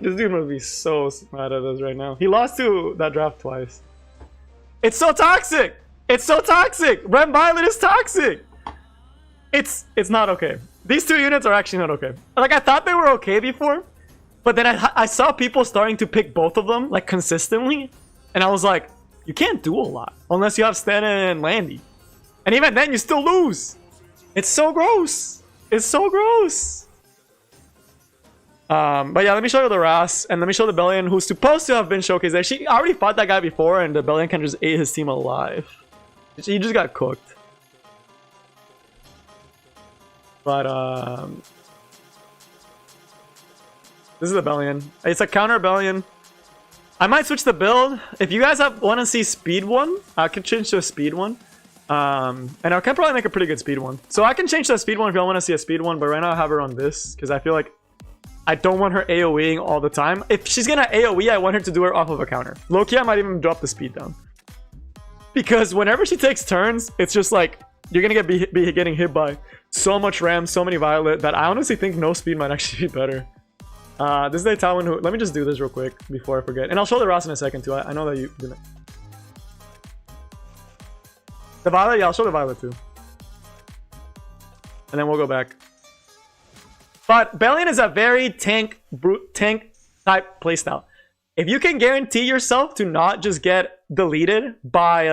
This dude must be so mad at us right now. He lost to that draft twice. It's so toxic! It's so toxic! Rem Violet is toxic! It's not okay. These two units are actually not okay. Like, I thought they were okay before, but then I saw people starting to pick both of them, like, consistently. And I was like, you can't do a lot unless you have Stan and Landy. And even then, you still lose. It's so gross. It's so gross. But yeah, let me show you the Ras, and let me show the Bellian, who's supposed to have been showcased there. She already fought that guy before, and the Bellian can just ate his team alive. He just got cooked. But this is the Bellian. It's a counter Bellian. I might switch the build. If you guys want to see speed one, I can change to a speed one. And I can probably make a pretty good speed one. So I can change to a speed one if y'all want to see a speed one, but right now I have her on this because I feel like I don't want her AoEing all the time. If she's gonna AoE, I want her to do her off of a counter. Low-key, I might even drop the speed down. Because whenever she takes turns, it's just like, you're gonna be getting hit by so much Ram, so many Violet, that I honestly think no speed might actually be better. This is the Talon who... Let me just do this real quick before I forget. And I'll show the Ross in a second too. I know that you didn't. The Violet? Yeah, I'll show the Violet too. And then we'll go back. But Bellian is a very tank type playstyle. If you can guarantee yourself to not just get deleted by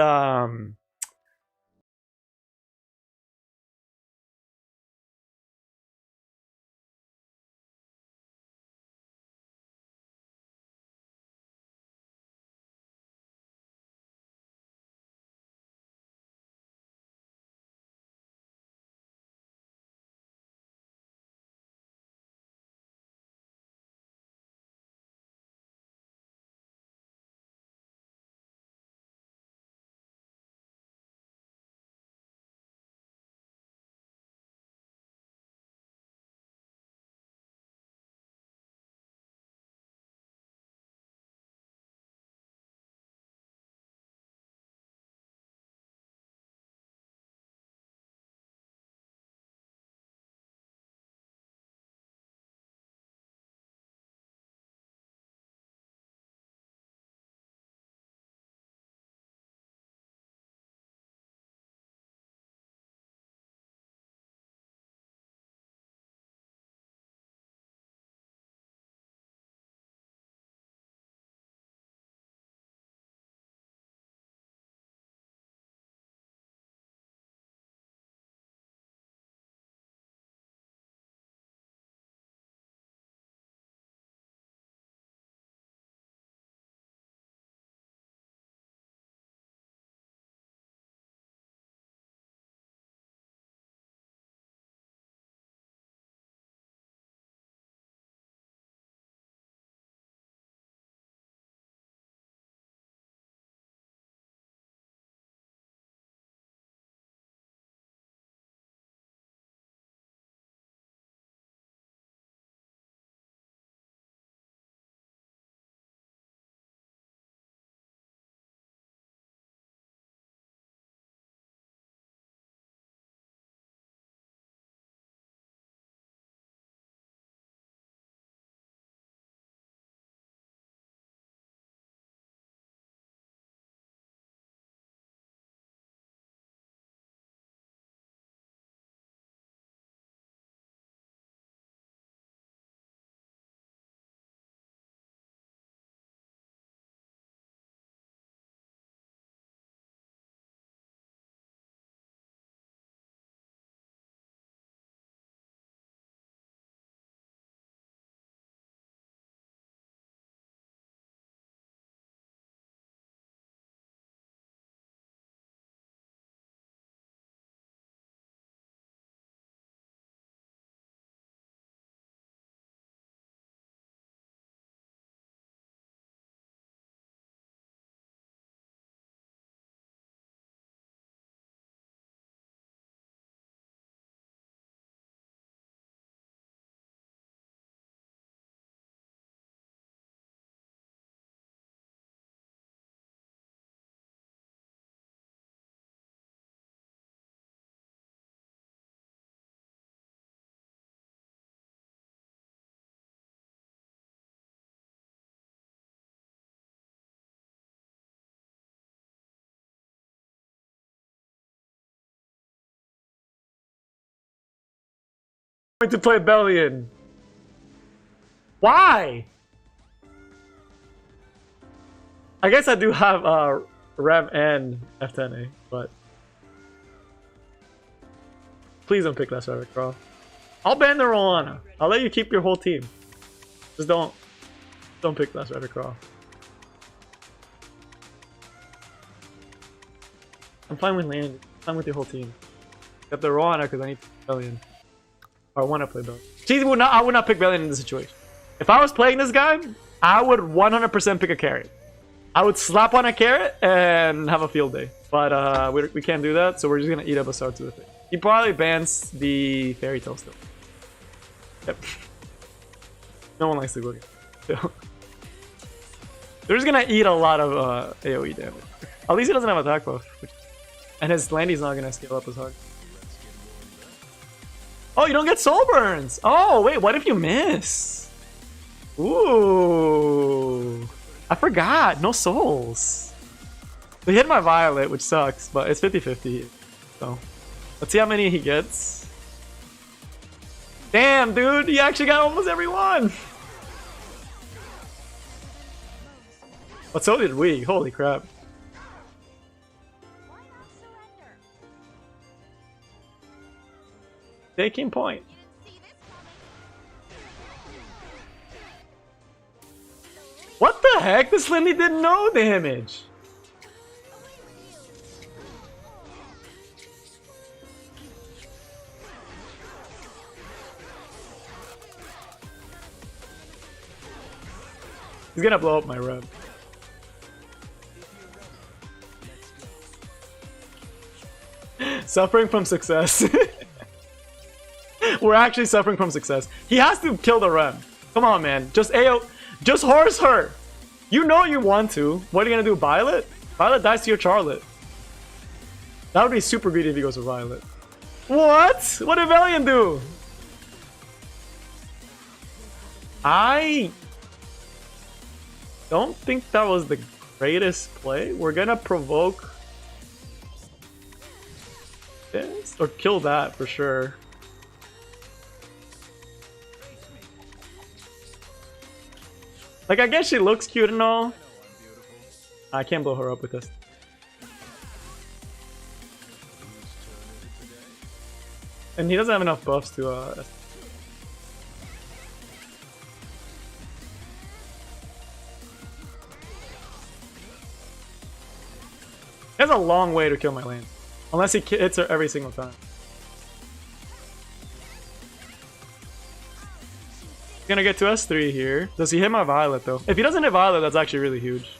going to play Bellian. Why? I guess I do have Rev and F10A, but please don't pick Last Rabbit Crawl. I'll ban the Rollana. I'll let you keep your whole team. Just don't pick Last Rabbit Crawl. I'm fine with land. I'm fine with your whole team. Got the Rollana because I need Bellian. Or I want to play Bellian. See, I would not pick Bellian in this situation. If I was playing this guy, I would 100% pick a carrot. I would slap on a carrot and have a field day. But we can't do that, so we're just going to eat up a start to the thing. He probably bans the Fairy Tale still. Yep. No one likes to go get. They're just going to eat a lot of AoE damage. At least he doesn't have attack buff. And his Landy's not going to scale up as hard. Oh, you don't get soul burns. Oh, wait, what if you miss? Ooh. I forgot. No souls. They hit my Violet, which sucks, but it's 50-50. So, let's see how many he gets. Damn, dude, you actually got almost every one. But so did we. Holy crap. Why not surrender? Taking point. See this coming? What the heck? This Lindy didn't know damage. He's gonna blow up my rep. Suffering from success. We're actually suffering from success. He has to kill the Rem. Come on, man. Just AO. Just horse her. You know you want to. What are you gonna do? Violet? Violet dies to your Charlotte. That would be super greedy if he goes for Violet. What? What did Bellian do? I don't think that was the greatest play. We're gonna provoke this or kill that for sure. Like, I guess she looks cute and all. I can't blow her up with this. And he doesn't have enough buffs to He has a long way to kill my lane. Unless he hits her every single time. He's gonna get to S3 here. Does he hit my Violet though? If he doesn't hit Violet, that's actually really huge.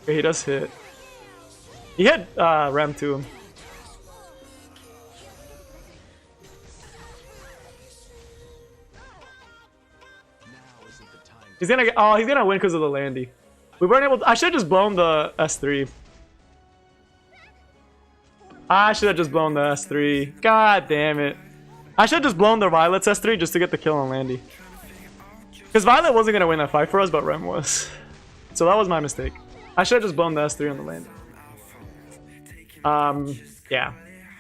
Okay, he does hit. He hit Rem too. He's gonna get, oh, he's gonna win because of the Landy. We weren't able to, I should have just blown the S3. I should have just blown the S3. God damn it. I should have just blown the Violet's S3 just to get the kill on Landy. Because Violet wasn't going to win that fight for us, but Rem was. So that was my mistake. I should have just blown the S3 on the Landy. Yeah.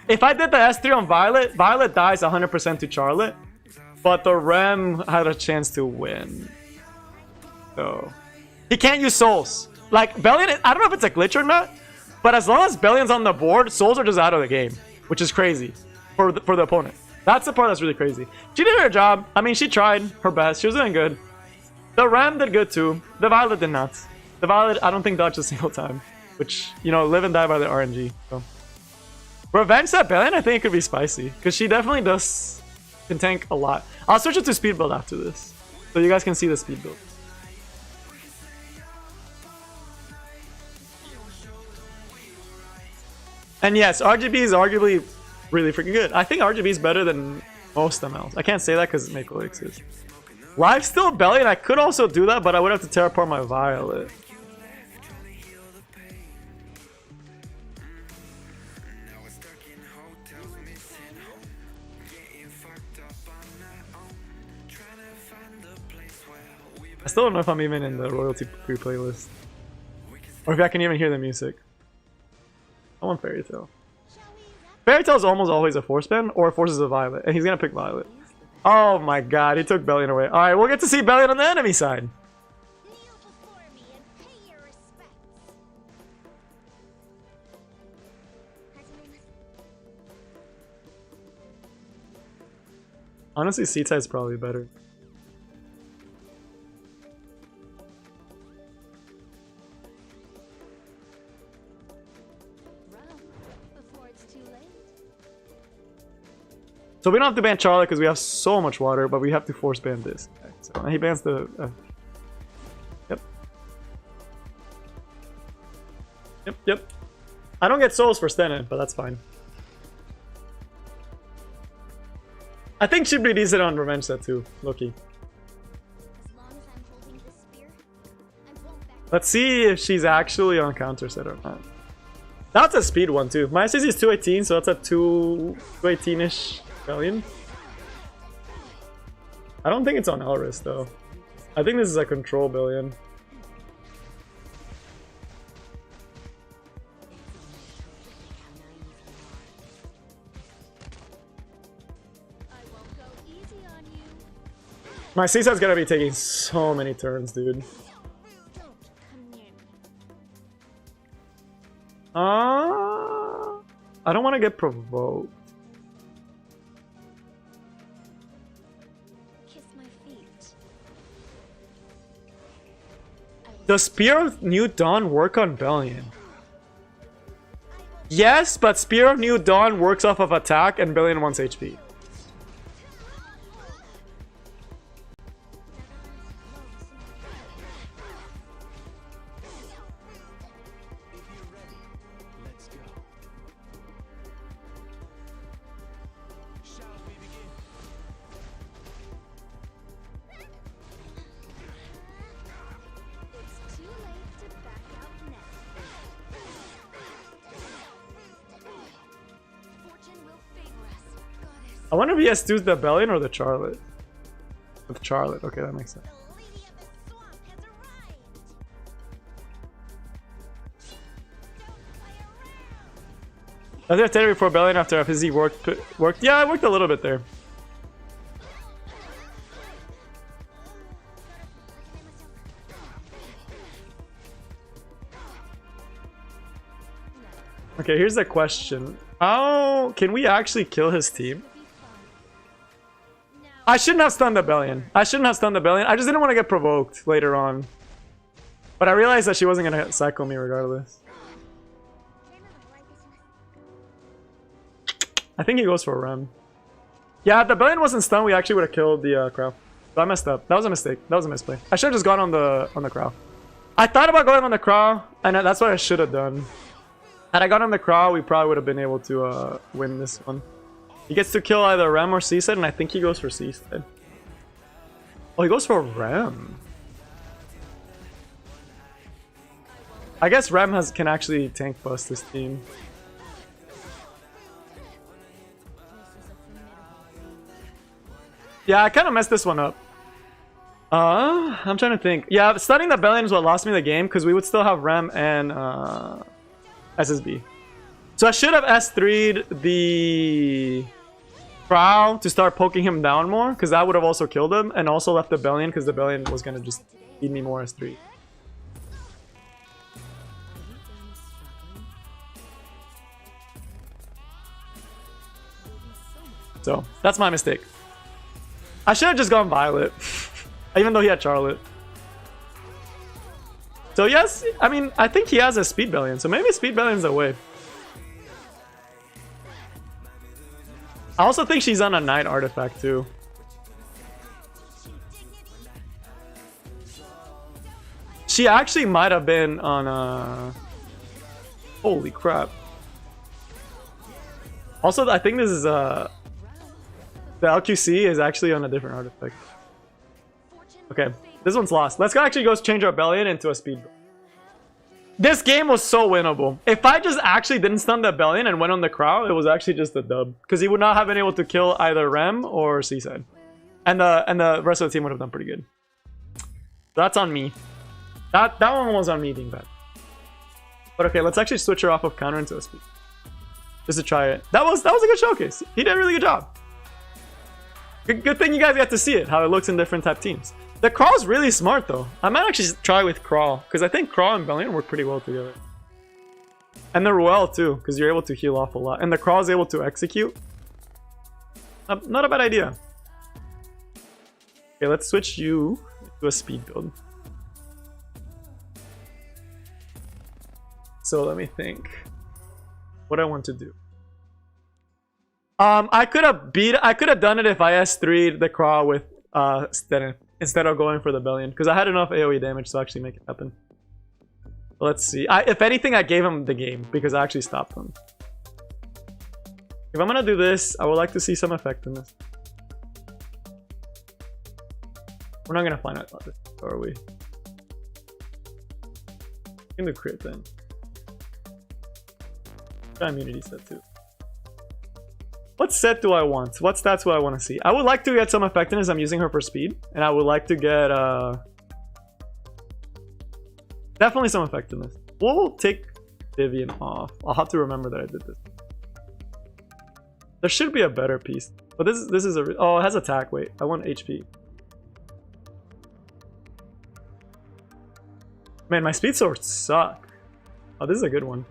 If I did the S3 on Violet, Violet dies 100% to Charlotte. But the Rem had a chance to win. So he can't use souls. Like, Bellian, I don't know if it's a glitch or not. But as long as Bellian's on the board, souls are just out of the game, which is crazy for the opponent. That's the part that's really crazy. She did her job. I mean, she tried her best. She was doing good. The Ram did good too. The Violet did not. The Violet, I don't think dodged a single time, which, you know, live and die by the RNG. So. Revenge that Bellian, I think it could be spicy because she definitely can tank a lot. I'll switch it to speed build after this, so you guys can see the speed build. And yes, RGB is arguably really freaking good. I think RGB is better than most MLs. I can't say that because Make exists. Live still Bellian, I could also do that, but I would have to tear apart my Violet. I still don't know if I'm even in the royalty free playlist. Or if I can even hear the music. I want Fairy Tail. Fairy Tail is almost always a force ban or forces a Violet, and he's gonna pick Violet. Oh my god, he took Bellian away. Alright, we'll get to see Bellian on the enemy side. Kneel before me and pay your respects. Honestly, C-Type is probably better. Before it's too late. So we don't have to ban Charlotte because we have so much water, but we have to force ban this. Okay, so he bans the... Yep. Yep. I don't get souls for Stena, but that's fine. I think she'd be decent on Revenge Set too, Loki. As long as I'm holding the spear, I won't back. Let's see if she's actually on counter set or not. That's a speed one too. My SCC is 218, so that's a 218-ish Bellian. I don't think it's on Elris though. I think this is a control Bellian. I won't go easy My Seasaw's gonna be taking so many turns, dude. I don't want to get provoked. Kiss my feet. Does Spear of New Dawn work on Bellian? Yes, but Spear of New Dawn works off of attack and Bellian wants HP. It's too late to back out now. Fortune will favor us, goddess. I wonder if he has to do the Bellian or the Charlotte. With Charlotte, okay, that makes sense. The lady of the swamp has arrived. I think I said it before Bellian after FZ worked. Yeah, it worked a little bit there. Okay, here's the question. How can we actually kill his team? I shouldn't have stunned the Bellian. I shouldn't have stunned the Bellian. I just didn't want to get provoked later on. But I realized that she wasn't going to cycle me regardless. I think he goes for a rem. Yeah, if the Bellian wasn't stunned, we actually would have killed the Crow. So I messed up. That was a mistake. That was a misplay. I should have just gone on the Crow. I thought about going on the Crow, and that's what I should have done. Had I gone on the Crow, we probably would have been able to win this one. He gets to kill either Rem or Seaside, and I think he goes for Seaside. Oh, he goes for Rem. I guess Rem can actually tank bust this team. Yeah, I kind of messed this one up. I'm trying to think. Yeah, stunning the Bellian is what lost me the game, because we would still have Rem and SSB. So I should have S3'd the Prow to start poking him down more, because that would have also killed him, and also left the Bellian, because the Bellian was going to just feed me more S3. So, that's my mistake. I should have just gone Violet, even though he had Charlotte. So yes, I mean, I think he has a Speed Bellion, so maybe Speed Bellion's a way. I also think she's on a Night Artifact too. She actually might have been on a... Holy crap. Also, I think this is the LQC is actually on a different artifact. Okay, this one's lost. Let's actually go change our Bellion into a Speed. This game was so winnable. If I just actually didn't stun the Bellion and went on the Crow, it was actually just a dub. Because he would not have been able to kill either Rem or Seaside. And the rest of the team would have done pretty good. That's on me. That one was on me being bad. But okay, let's actually switch her off of counter into a Speed. Just to try it. That was a good showcase. He did a really good job. Good thing you guys got to see it, how it looks in different type teams. The Crawl's really smart though. I might actually try with Crawl, because I think Crawl and Bellian work pretty well together. And the Ruel too, because you're able to heal off a lot. And the Crawl is able to execute. Not a bad idea. Okay, let's switch you to a Speed build. So let me think what I want to do. I could have done it if I S3'd the Crawl with Stenith instead of going for the Bellion, because I had enough AoE damage to actually make it happen. Let's see. If anything, I gave him the game because I actually stopped him. If I'm gonna do this, I would like to see some effect in this. We're not gonna find out about this, are we? We can do crit then. Try immunity set too. What set do I want? What stats do I want to see? I would like to get some effectiveness. I'm using her for speed. And I would like to get definitely some effectiveness. We'll take Vivian off. I'll have to remember that I did this. There should be a better piece. But this is a... Oh, it has attack. Wait, I want HP. Man, my speed swords suck. Oh, this is a good one.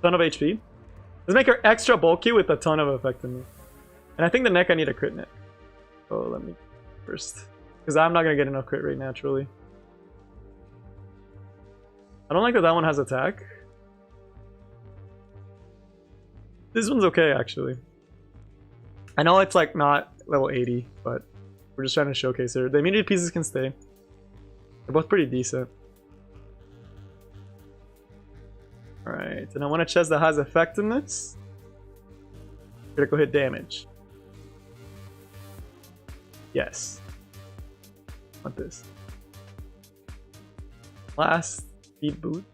Ton of HP. Let's make her extra bulky with a ton of effectiveness. And I think the neck I need a crit neck. Oh, let me first. Because I'm not going to get enough crit rate naturally. I don't like that that one has attack. This one's okay, actually. I know it's like not level 80, but we're just trying to showcase her. The immediate pieces can stay. They're both pretty decent. Alright, and I want a chest that has effectiveness. Critical hit damage. Yes. I want this. Last speed boot.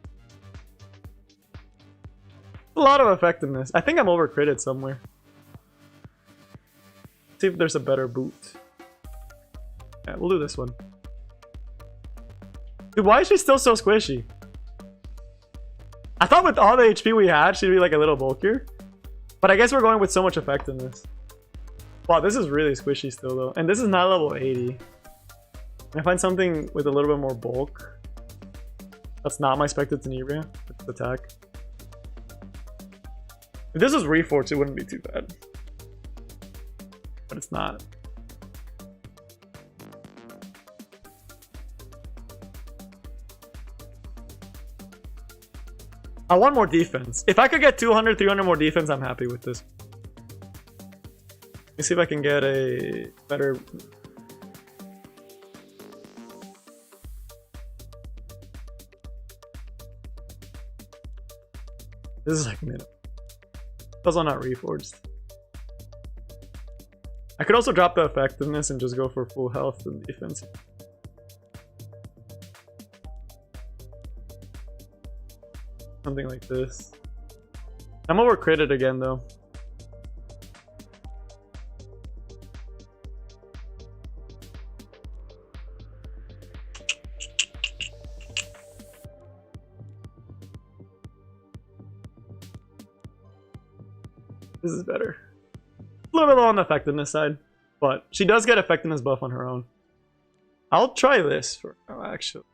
A lot of effectiveness. I think I'm over critted somewhere. Let's see if there's a better boot. Yeah, we'll do this one. Dude, why is she still so squishy? I thought with all the HP we had, she'd be like a little bulkier. But I guess we're going with so much effectiveness. Wow, this is really squishy still though. And this is not level 80. Can I find something with a little bit more bulk? That's not my Spectre Tenebria. It's attack. If this was Reforged, it wouldn't be too bad. But it's not. I want more defense. If I could get 200, 300 more defense, I'm happy with this. Let me see if I can get a better... This is like minimum. Those are not reforged. I could also drop the effectiveness and just go for full health and defense. Something like this. I'm over critted again though. This is better. A little bit low on the effectiveness side, but she does get effectiveness buff on her own. I'll try this for now, actually.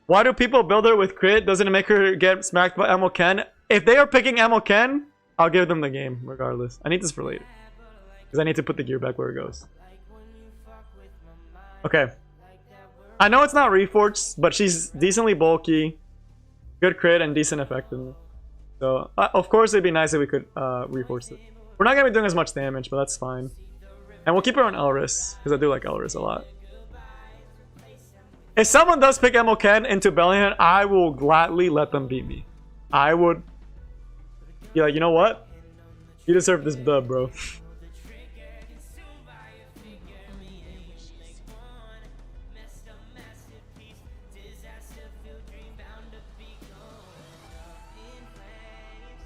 Why do people build her with crit? Doesn't it make her get smacked by Ammo Ken? If they are picking Ammo Ken, I'll give them the game regardless. I need this for later. Because I need to put the gear back where it goes. Okay. I know it's not reforged, but she's decently bulky. Good crit and decent effectiveness. So, of course it'd be nice if we could reforge it. We're not going to be doing as much damage, but that's fine. And we'll keep her on Elris, because I do like Elris a lot. If someone does pick Ammo Ken into Bellian, I will gladly let them beat me. I would be like, you know what? You deserve this dub, bro.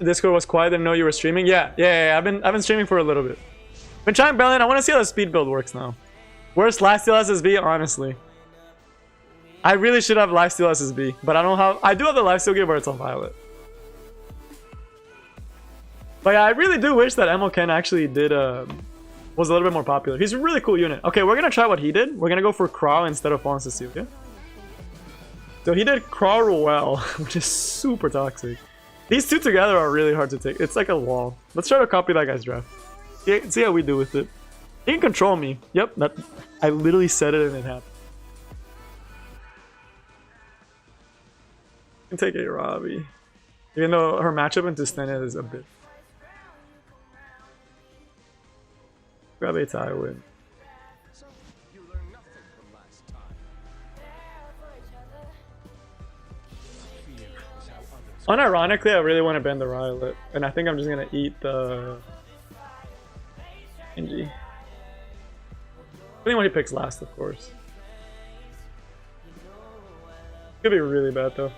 Discord was quiet. Didn't know you were streaming. Yeah. I've been streaming for a little bit. Been trying Bellian. I want to see how the speed build works now. Where's lifesteal SSB? Honestly, I really should have lifesteal SSB, but I don't have. I do have the lifesteal gear, but it's on violet. But yeah, I really do wish that Ammo Ken actually did was a little bit more popular. He's a really cool unit. Okay, we're gonna try what he did. We're gonna go for Crawl instead of Fallen Cecilia. So he did Crawl well, which is super toxic. These two together are really hard to take. It's like a wall. Let's try to copy that guy's draft. See how we do with it. He can control me. Yep, I literally said it and it happened. I can take a Robbie. Even though her matchup into Senya is a bit. Grab a tie win. You learned nothing from last time. Fear is how others Unironically, I really want to bend the Violet, and I think I'm just gonna eat the Genji. Depending on what he picks last, of course. Could be really bad though.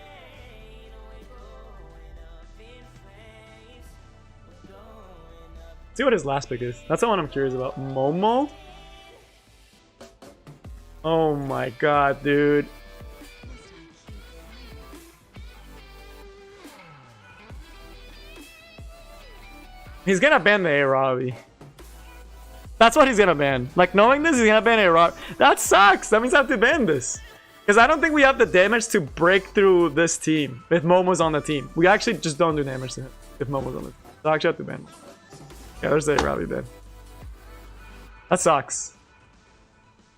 See what his last pick is. That's the one I'm curious about. Momo? Oh my god, dude. He's gonna ban the Arabi. That's what he's gonna ban. Like, knowing this, he's gonna ban Arabi. That sucks! That means I have to ban this. Because I don't think we have the damage to break through this team if Momo's on the team. We actually just don't do damage to him if Momo's on the team. So I actually have to ban him. Yeah, there's a rally ban. That sucks.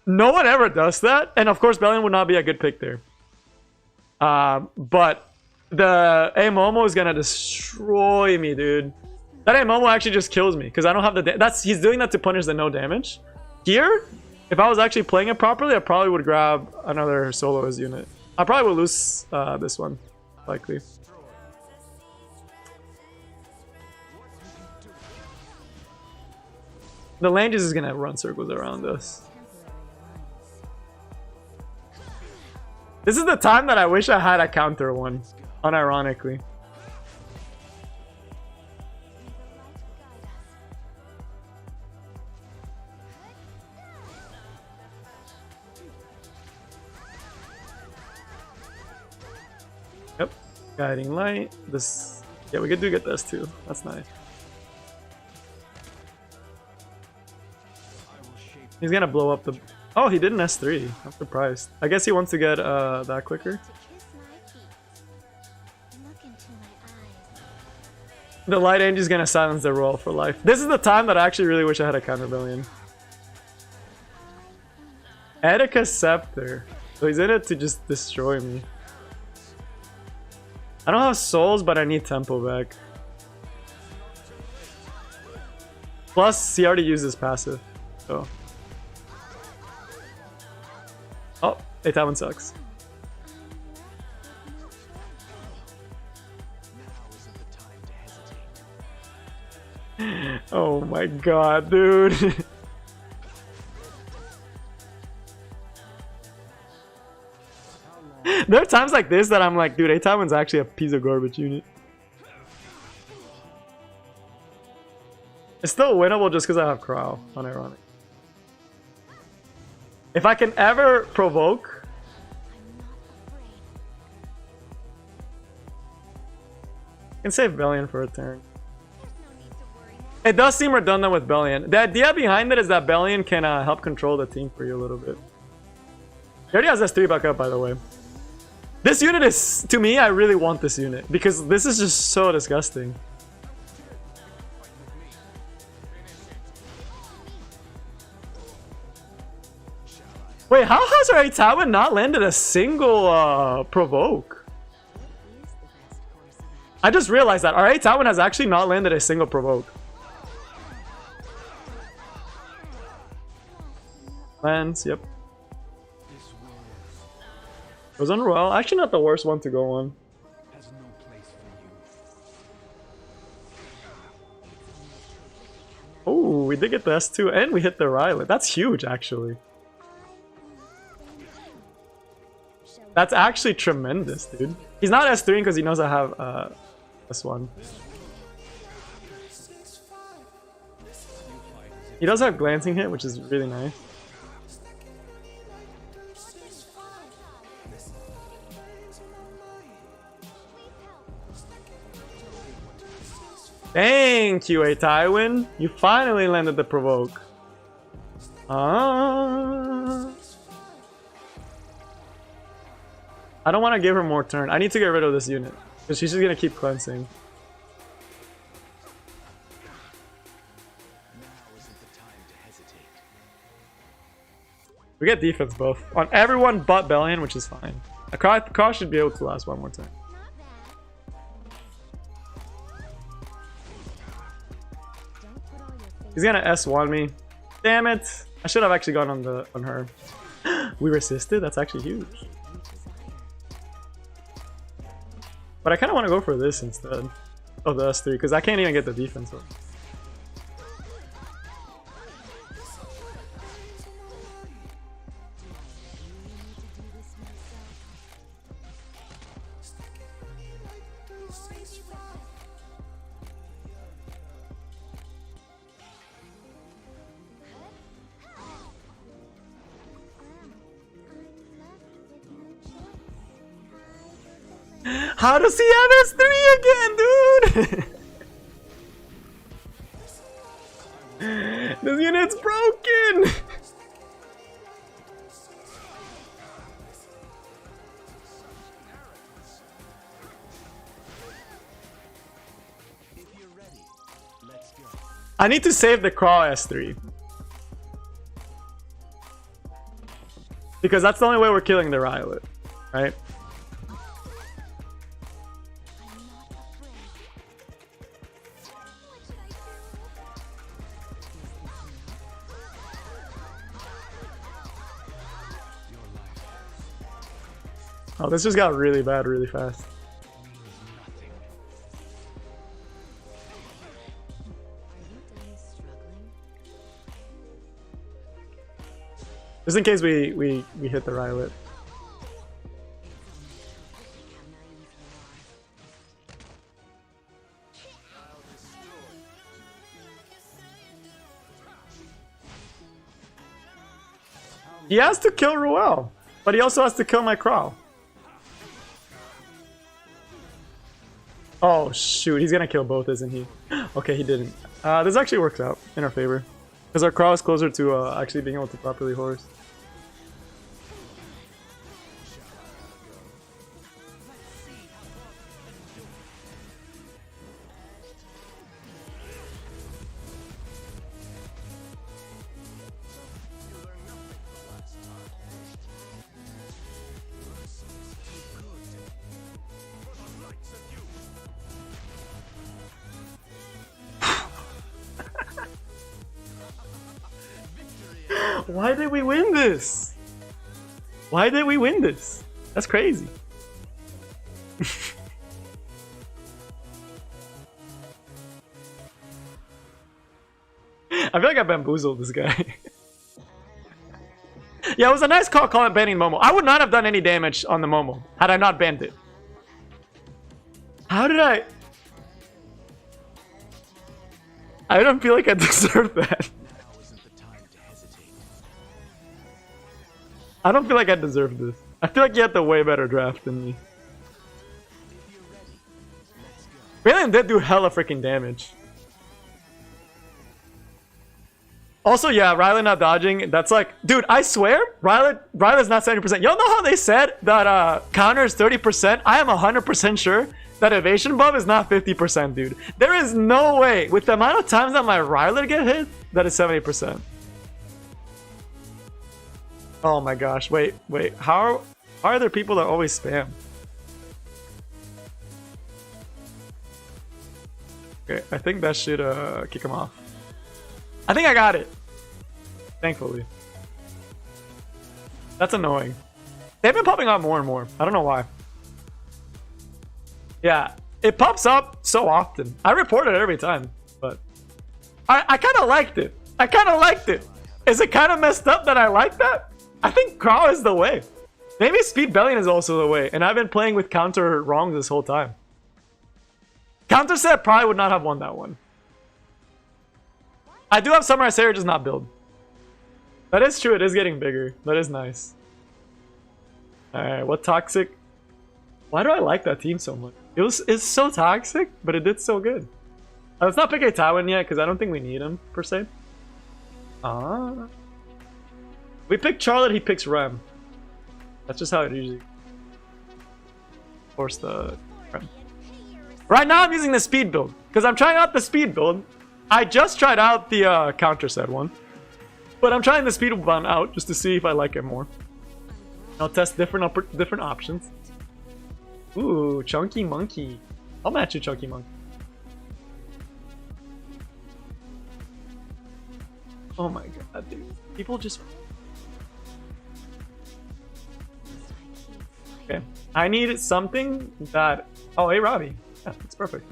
No one ever does that. And of course, Bellian would not be a good pick there. But the A Momo is gonna destroy me, dude. That A Momo actually just kills me because I don't have the he's doing that to punish the no damage. Here, if I was actually playing it properly, I probably would grab another soloist unit. I probably would lose this one, likely. The land is gonna run circles around us. This is the time that I wish I had a counter one, unironically. Yep, guiding light. This, yeah, we could get this too. That's nice. He's gonna blow up the. Oh, he did an S3. I'm surprised. I guess he wants to get that quicker. The light angel is gonna silence the roll for life. This is the time that I actually really wish I had a counter Bellian. Etika Scepter. So he's in it to just destroy me. I don't have souls, but I need tempo back. Plus, he already used his passive. So. Oh, hey, that one sucks. Oh my god, dude. There are times like this that I'm like, dude, A-Tywin's actually a piece of garbage unit. It's still winnable just because I have Crow, unironic. If I can ever provoke, I can save Bellian for a turn. It does seem redundant with Bellian. The idea behind it is that Bellian can help control the team for you a little bit. He already has S3 back up, by the way. This unit is, to me, I really want this unit because this is just so disgusting. Wait, how has our A-Tywin not landed a single provoke? I just realized that our A-Tywin has actually not landed a single provoke. Lands, yep. Goes on well. Actually, not the worst one to go on. Oh, we did get the S2 and we hit the Rylet. That's huge, actually. That's actually tremendous, dude. He's not S3 because he knows I have S1. He does have glancing hit, which is really nice. Thank you, A-Tywin. You finally landed the provoke. I don't want to give her more turn. I need to get rid of this unit because she's just gonna keep cleansing. We get defense both on everyone but Bellian, which is fine. A Cross should be able to last one more turn. He's gonna S1 me. Damn it! I should have actually gone on her. We resisted. That's actually huge. But I kind of want to go for this instead of the S3 because I can't even get the defense up. How does he have S3 again, dude? This unit's broken. I need to save the Crawl S3. Because that's the only way we're killing the Rylet, right? Oh, this just got really bad really fast. Just in case we hit the Rylet. He has to kill Ruel, but he also has to kill my Crawl. Oh shoot, he's gonna kill both, isn't he? Okay, he didn't. This actually works out in our favor. Because our Crawl is closer to actually being able to properly horse. Why did we win this? Why did we win this? That's crazy. I feel like I bamboozled this guy. Yeah, it was a nice call calling banning Momo. I would not have done any damage on the Momo had I not banned it. How did I don't feel like I deserved that. I don't feel like I deserve this. I feel like you had the way better draft than me. Belian did do hella freaking damage. Also, yeah, Rylet not dodging. That's like, dude, I swear, Rylet's not 70%. Y'all know how they said that counter is 30%? I am 100% sure that evasion buff is not 50%, dude. There is no way, with the amount of times that my Rylet get hit, that is 70%. Oh my gosh, wait. How are there people that always spam? Okay, I think that should kick him off. I think I got it. Thankfully. That's annoying. They've been popping up more and more. I don't know why. Yeah, it pops up so often. I report it every time, but I kind of liked it. Is it kind of messed up that I like that? I think Crawl is the way. Maybe Speed Bellian is also the way, and I've been playing with counter wrong this whole time. Counter set probably would not have won that one. I do have Samurai Sayer, just not build. That is true, it is getting bigger. That is nice. Alright, what toxic? Why do I like that team so much? It's so toxic, but it did so good. Let's not pick a Tywin yet, because I don't think we need him, per se. We pick Charlotte, he picks Rem. That's just how it usually... Force the Rem. Right now I'm using the speed build, because I'm trying out the speed build. I just tried out the counter set one. But I'm trying the speed one out, just to see if I like it more. I'll test different options. Ooh, Chunky Monkey. I'll match you, Chunky Monkey. Oh my god, dude. People just... Okay. I need something that... Oh, hey, Robbie. Yeah, that's perfect.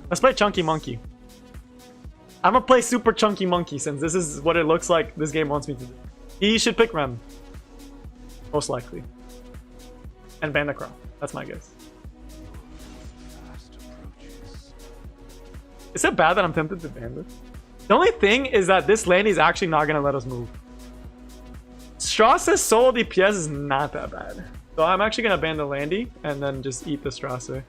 Let's play Chunky Monkey. I'm gonna play Super Chunky Monkey since this is what it looks like this game wants me to do. He should pick Rem. Most likely. And ban the Crow. That's my guess. Is it bad that I'm tempted to ban this? The only thing is that this lane is actually not gonna let us move. Strasse's solo DPS is not that bad. So I'm actually gonna ban the Landy and then just eat the Strasse.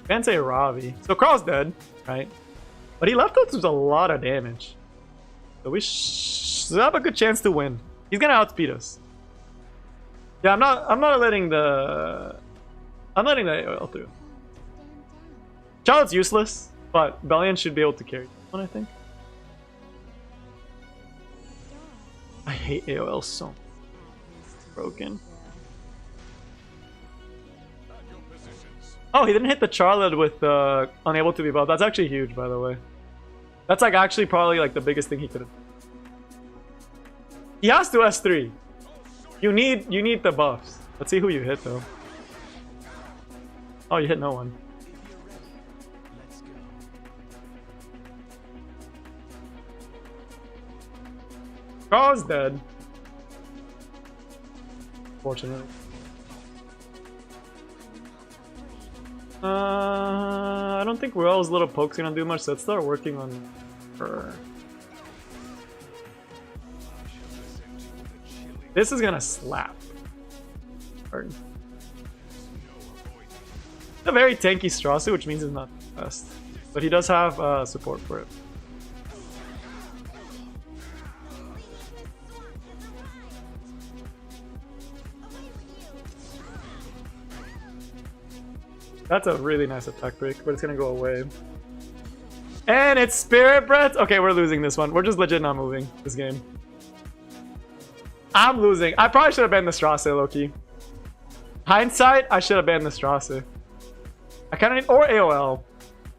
Can't say Ravi. So Carl's dead, right? But he left us with a lot of damage. So we have a good chance to win. He's gonna outspeed us. Yeah, I'm not letting the AOL through. Charlotte's useless, but Bellian should be able to carry this one, I think. I hate AOL so much. Broken. Oh, he didn't hit the Charlotte with unable to be buffed. That's actually huge, by the way. That's like actually probably like the biggest thing he could have. He has to S3. You need the buffs. Let's see who you hit though. Oh, you hit no one. Carl's dead. Fortunately. I don't think Royal's little poke's gonna do much, so let's start working on her. This is gonna slap. It's a very tanky Strasu, which means it's not the best. But he does have support for it. That's a really nice attack break, but it's gonna go away. And it's Spirit Breath! Okay, we're losing this one. We're just legit not moving this game. I'm losing. I probably should have banned the Strasse, low-key. Hindsight, I should have banned the Strasse. I kinda need... Or AOL.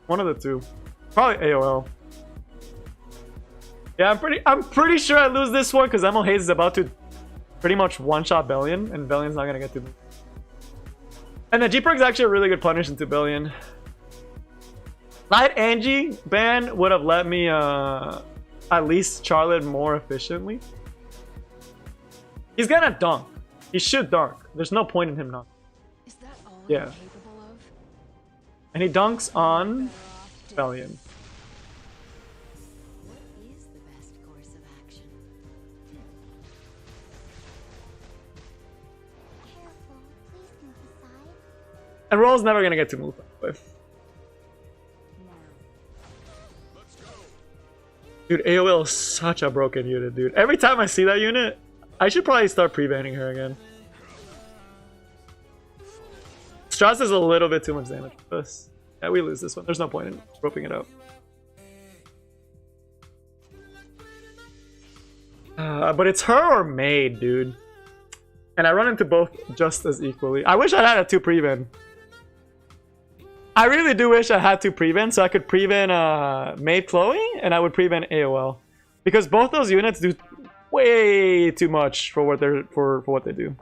One of the two. Probably AOL. Yeah, I'm pretty sure I lose this one because Emo Haze is about to pretty much one-shot Bellian, and Bellian's not gonna get to me. And the G-Perk is actually a really good punish into Bellian. Light Angie ban would have let me at least Charlotte more efficiently. He's gonna dunk. He should dunk. There's no point in him not. Is that all Yeah. you're capable of? And he dunks on Bellian. What is the best course of action? Careful, please move aside. And Roll's never gonna get to move that way. Dude, AOL is such a broken unit, dude. Every time I see that unit, I should probably start pre-banning her again. Strauss is a little bit too much damage for us. Yeah, we lose this one. There's no point in roping it up. But it's her or Maid, dude. And I run into both just as equally. I wish I had a 2 pre-ban. I really do wish I had 2 pre-ban so I could pre-ban Maid Chloe and I would pre-ban AOL. Because both those units do way too much for what they're for what they do.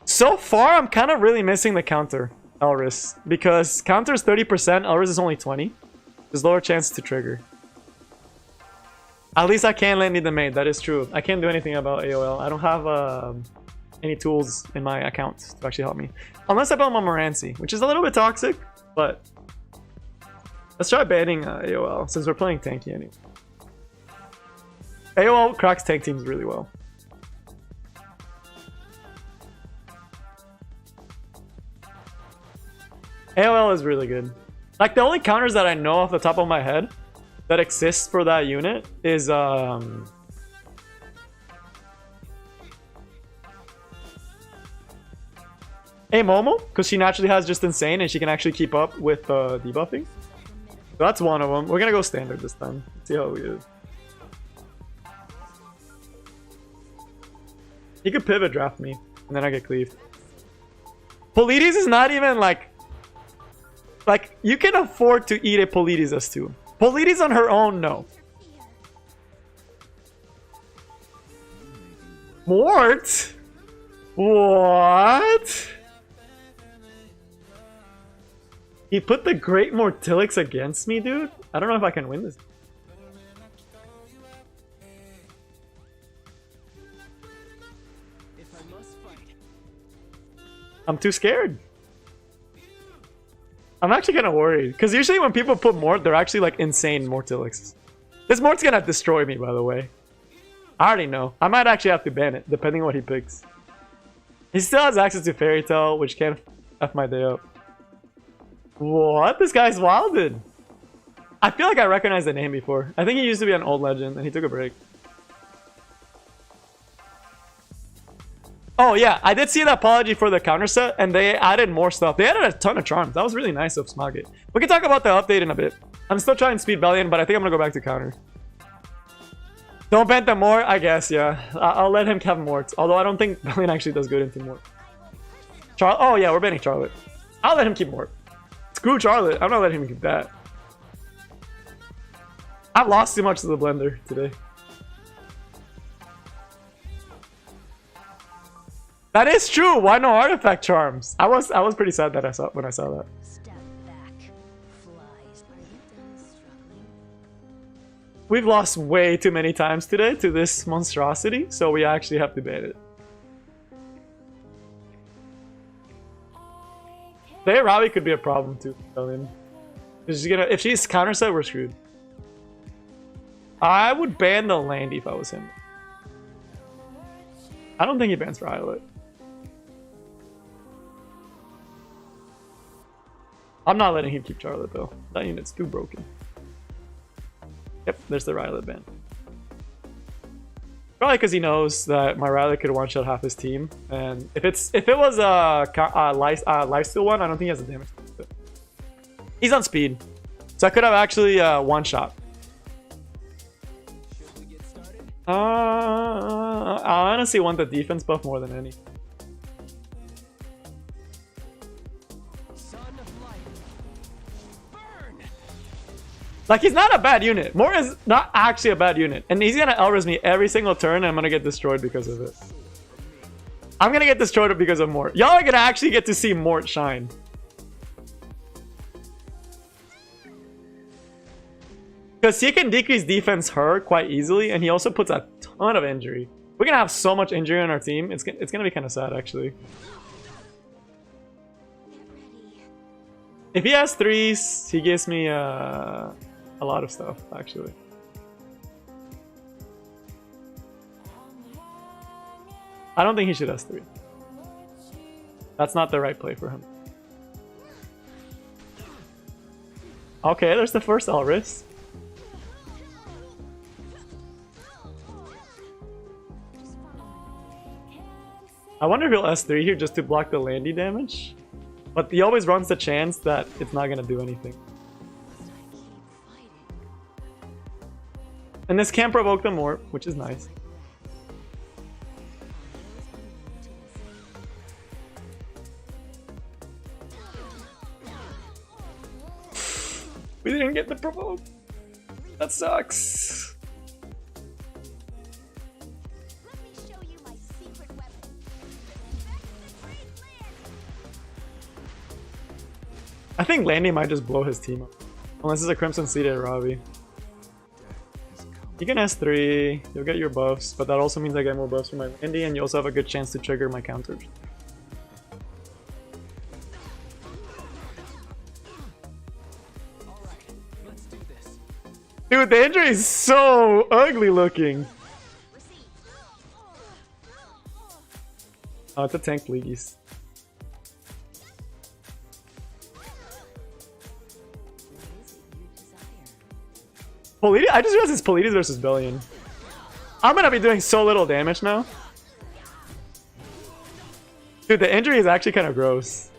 So far, I'm kind of really missing the counter Elris because counter is 30%, Elris is only 20. There's lower chance to trigger. At least I can land me the maid. That is true. I can't do anything about AOL. I don't have any tools in my account to actually help me, unless I build my Morancy, which is a little bit toxic. But let's try banning AOL since we're playing tanky anyway. AOL cracks tank teams really well. AOL is really good. Like the only counters that I know off the top of my head that exists for that unit is Hey Momo, because she naturally has just insane and she can actually keep up with debuffing. So that's one of them. We're gonna go standard this time. See how we do. He could pivot draft me, and then I get cleaved. Polides is not even like you can afford to eat a Polides S2. Polides on her own, no. Mort? What? He put the Great Mortilix against me, dude? I don't know if I can win this. If I must fight. I'm too scared. I'm actually kind of worried. Because usually when people put Mort, they're actually like insane Mortilixes. This Mort's gonna destroy me, by the way. I already know. I might actually have to ban it, depending on what he picks. He still has access to Fairy Tail, which can F my day up. What? This guy's wilded. I feel like I recognized the name before. I think he used to be an old legend, and he took a break. Oh yeah, I did see an apology for the counter set, and they added more stuff. They added a ton of charms. That was really nice of Smogit. We can talk about the update in a bit. I'm still trying to speed Bellian, but I think I'm gonna go back to counter. Don't ban them more, I guess, yeah. I'll let him have Mort. Although I don't think Bellian actually does good into Mort. Oh yeah, we're banning Charlotte. I'll let him keep Mort. Screw Charlotte. I'm not letting him keep that. I've lost too much to the blender today. That is true. Why no artifact charms? I was pretty sad that when I saw that. Step back. Flies. Are you done struggling? We've lost way too many times today to this monstrosity, so we actually have to ban it. Today Robbie could be a problem too, Bellian. If she's counter set, we're screwed. I would ban the Landy if I was him. I don't think he bans Violet. I'm not letting him keep Charlotte though. That unit's too broken. Yep, there's the Violet ban. Probably because he knows that my Violet could one-shot half his team, and if it was a lifesteal one, I don't think he has the damage. He's on speed, so I could have actually one-shot. I honestly want the defense buff more than any. Like, he's not a bad unit. Mort is not actually a bad unit. And he's gonna Elris me every single turn, and I'm gonna get destroyed because of it. I'm gonna get destroyed because of Mort. Y'all are gonna actually get to see Mort shine. Because he can decrease defense her quite easily, and he also puts a ton of injury. We're gonna have so much injury on our team. It's gonna be kind of sad, actually. If he has 3s, he gives me a lot of stuff, actually. I don't think he should S3. That's not the right play for him. Okay, there's the first Elris. I wonder if he'll S3 here just to block the Landy damage. But he always runs the chance that it's not gonna do anything. And this can't provoke them more, which is nice. We didn't get the provoke. That sucks. Let me show you my secret weapon. I think Landy might just blow his team up. Unless it's a Crimson Seeded Robbie. You can S3, you'll get your buffs, but that also means I get more buffs from my Landy, and you also have a good chance to trigger my counters. Dude, the injury is so ugly looking. Oh, it's a tank Leagues. Polides? I just realized it's Polides versus Bellian. I'm gonna be doing so little damage now. Dude, the injury is actually kind of gross.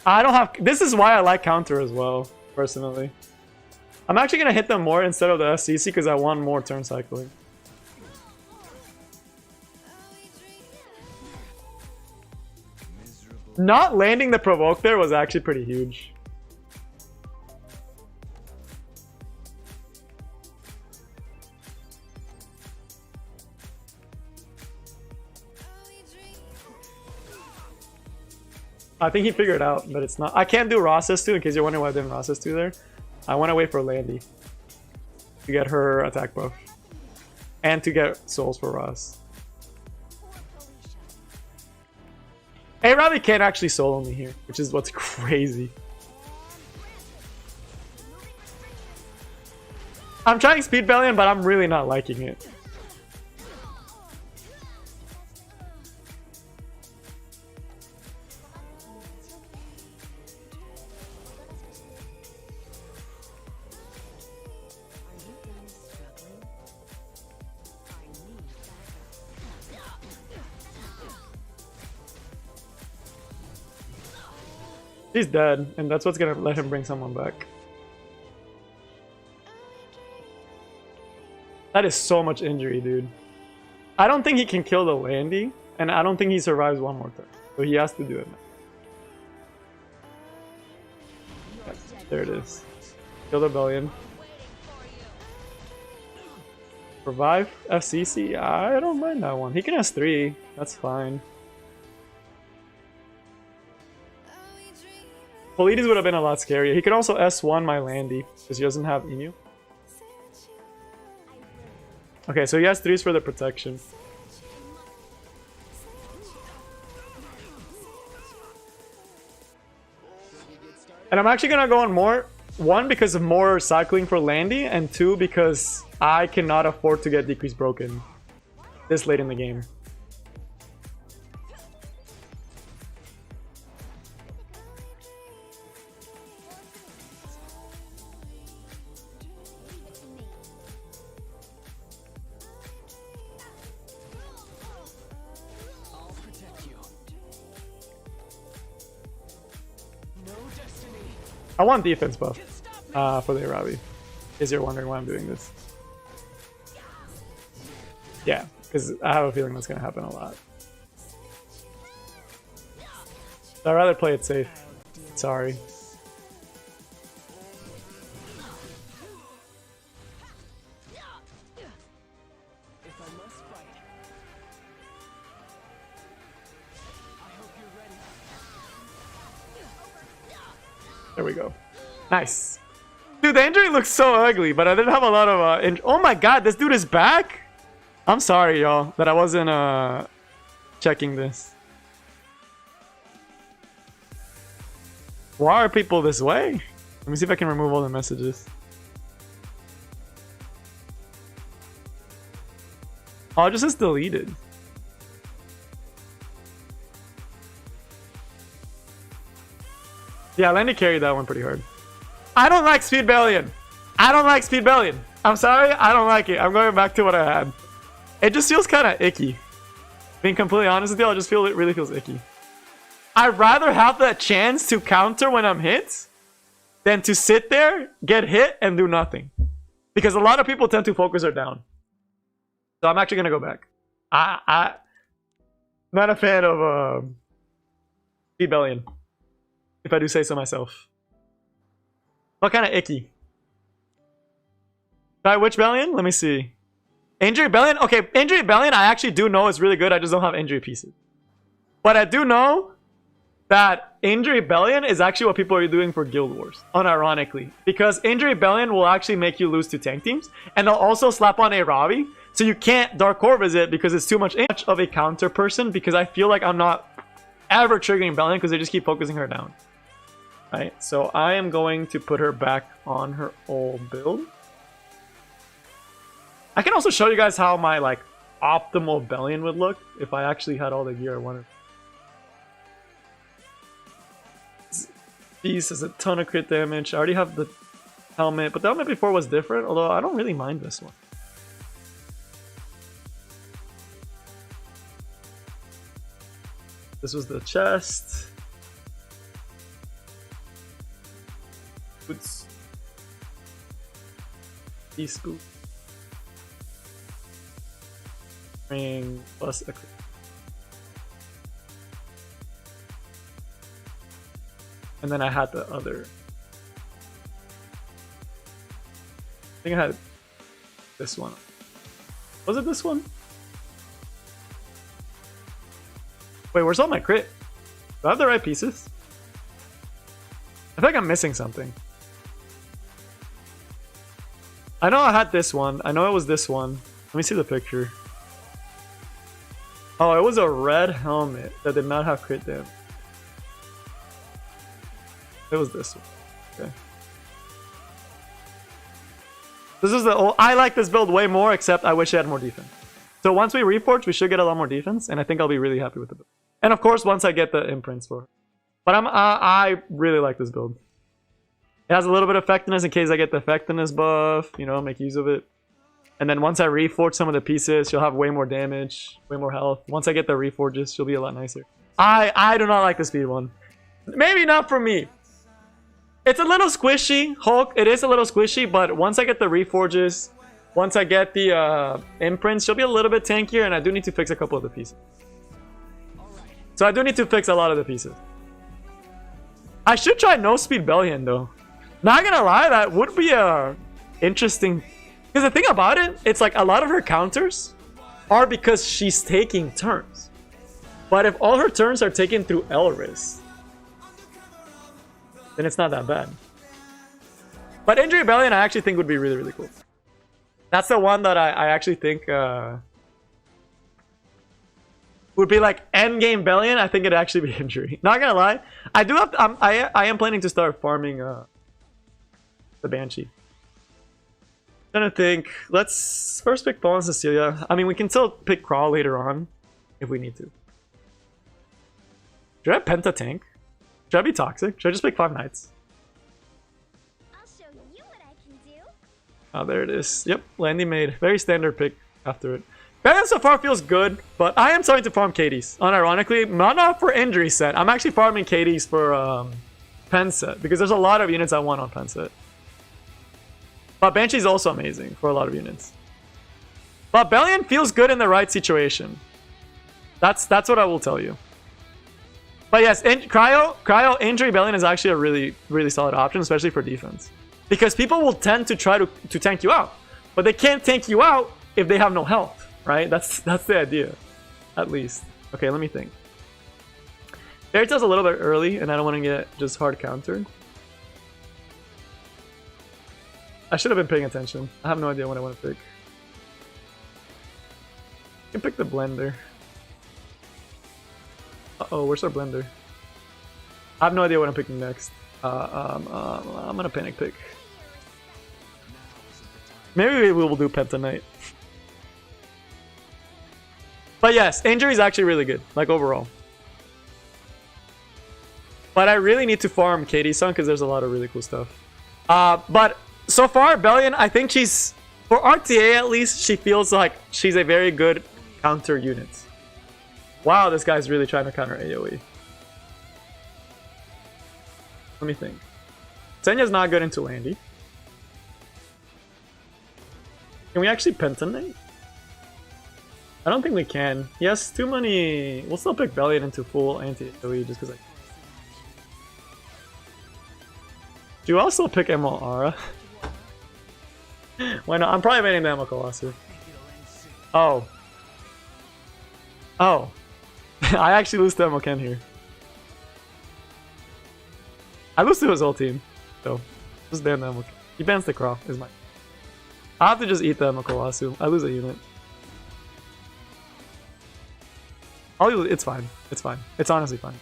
I don't have... This is why I like counter as well, personally. I'm actually gonna hit them more instead of the SCC because I want more turn cycling. Not landing the provoke there was actually pretty huge. I think he figured out, but it's not. I can't do Ross's 2 in case you're wondering why I didn't Ross's 2 there. I want to wait for Landy to get her attack buff and to get souls for Ross. Hey, Robbie can't actually solo me here, which is what's crazy. I'm trying speed Bellian, but I'm really not liking it. He's dead, and that's what's gonna let him bring someone back. That is so much injury, dude. I don't think he can kill the Landy, and I don't think he survives one more time. So he has to do it now. Yep, there it is. Kill the Bellian. Revive FCC? I don't mind that one. He can S3. That's fine. Polides would have been a lot scarier. He could also S1 my Landy, because he doesn't have Inu. Okay, so he has 3s for the protection. And I'm actually gonna go on more. 1, because of more cycling for Landy, and 2, because I cannot afford to get Decrease broken this late in the game. I'll protect you. No destiny. I want defense buff for the Arabi. Is you're wondering why I'm doing this? Yeah, because I have a feeling that's going to happen a lot. So I'd rather play it safe. Sorry. If I must fight, I hope you're ready. There we go. Nice. Dude, the injury looks so ugly, but I didn't have a lot of oh my god, this dude is back? I'm sorry, y'all, that I wasn't checking this. Why are people this way? Let me see if I can remove all the messages. Oh, it just says deleted. Yeah, Landy carried that one pretty hard. I don't like Speed Bellian. I don't like Speed Bellian. I'm sorry, I don't like it. I'm going back to what I had. It just feels kind of icky. Being completely honest with you, I just feel it really feels icky. I'd rather have that chance to counter when I'm hit than to sit there, get hit, and do nothing. Because a lot of people tend to focus her down. So I'm actually going to go back. I'm not a fan of Speed Bellian, if I do say so myself. What kind of icky? Try which Bellian? Let me see. Injury Bellian? Okay, Injury Bellian I actually do know is really good. I just don't have injury pieces. But I do know that Injury Bellian is actually what people are doing for Guild Wars, unironically. Because Injury Bellian will actually make you lose to tank teams. And they'll also slap on a Ravi. So you can't Dark Corvus it because it's too much of a counter person. Because I feel like I'm not ever triggering Bellian because they just keep focusing her down. Right? So I am going to put her back on her old build. I can also show you guys how my like optimal Bellian would look if I actually had all the gear I wanted. Beast has a ton of crit damage. I already have the helmet, but the helmet before was different, although I don't really mind this one. This was the chest. Boots. Beast boot. Ring plus a crit. And then I had the other. I think I had this one. Was it this one? Wait, where's all my crit? Do I have the right pieces? I feel like I'm missing something. I know I had this one. I know it was this one. Let me see the picture. Oh, it was a red helmet that did not have crit damage. It was this one. Okay. This is the old, I like this build way more, except I wish it had more defense. So once we reforge, we should get a lot more defense, and I think I'll be really happy with the build. And of course, once I get the imprints for it. But I really like this build. It has a little bit of effectiveness in case I get the effectiveness buff, you know, make use of it. And then once I reforge some of the pieces, she'll have way more damage, way more health. Once I get the reforges, she'll be a lot nicer. I do not like the speed one. Maybe not for me. It's a little squishy, Hulk. It is a little squishy, but once I get the reforges, once I get the imprints, she'll be a little bit tankier, and I do need to fix a couple of the pieces. So I do need to fix a lot of the pieces. I should try no speed Bellian though. Not gonna lie, that would be a interesting. Because the thing about it, it's like a lot of her counters are because she's taking turns. But if all her turns are taken through Elris, then it's not that bad. But Injury Bellian I actually think would be really, really cool. That's the one that I actually think would be like endgame Bellian. I think it'd actually be Injury. Not gonna lie, I do have to, I am planning to start farming the Banshee. Trying to think. Let's first pick Paul and Cecilia. I mean, we can still pick Crawl later on if we need to. Should I Penta tank? Should I be toxic? Should I just pick 5 knights? I'll show you what I can do. Oh, there it is. Yep, Landy made. Very standard pick after it. Bellian so far feels good, but I am starting to farm Katie's. Unironically, not for injury set. I'm actually farming Katie's for pen set because there's a lot of units I want on pen set. But Banshee's also amazing for a lot of units. But Bellian feels good in the right situation. That's what I will tell you. But yes, Cryo Injury Bellian is actually a really, really solid option, especially for defense. Because people will tend to try to tank you out. But they can't tank you out if they have no health, right? That's the idea, at least. Okay, let me think. Fairy Tail's a little bit early, and I don't want to get just hard countered. I should have been paying attention. I have no idea what I want to pick. I can pick the blender. Uh-oh, where's our blender? I have no idea what I'm picking next. I'm gonna panic pick. Maybe we will do Penta Knight. But yes, Injury is actually really good, like overall. But I really need to farm Katie's son because there's a lot of really cool stuff. But so far, Bellian, I think she's, for RTA at least, she feels like she's a very good counter unit. Wow, this guy's really trying to counter AoE. Let me think. Senya's not good into Landy. Can we actually Pentanate? I don't think we can. He has too many. We'll still pick Bellian into full anti-AoE just because I. Do you also pick Emerald Aura? Why not? I'm probably banning the Emerald Colossus. Oh. Oh. I actually lose to Emerald Ken here. I lose to his whole team. So, just ban the Emerald Ken. He bans the Croft, is my. I have to just eat the Emerald Colossus. I lose a unit. It's fine. It's fine. It's honestly fine.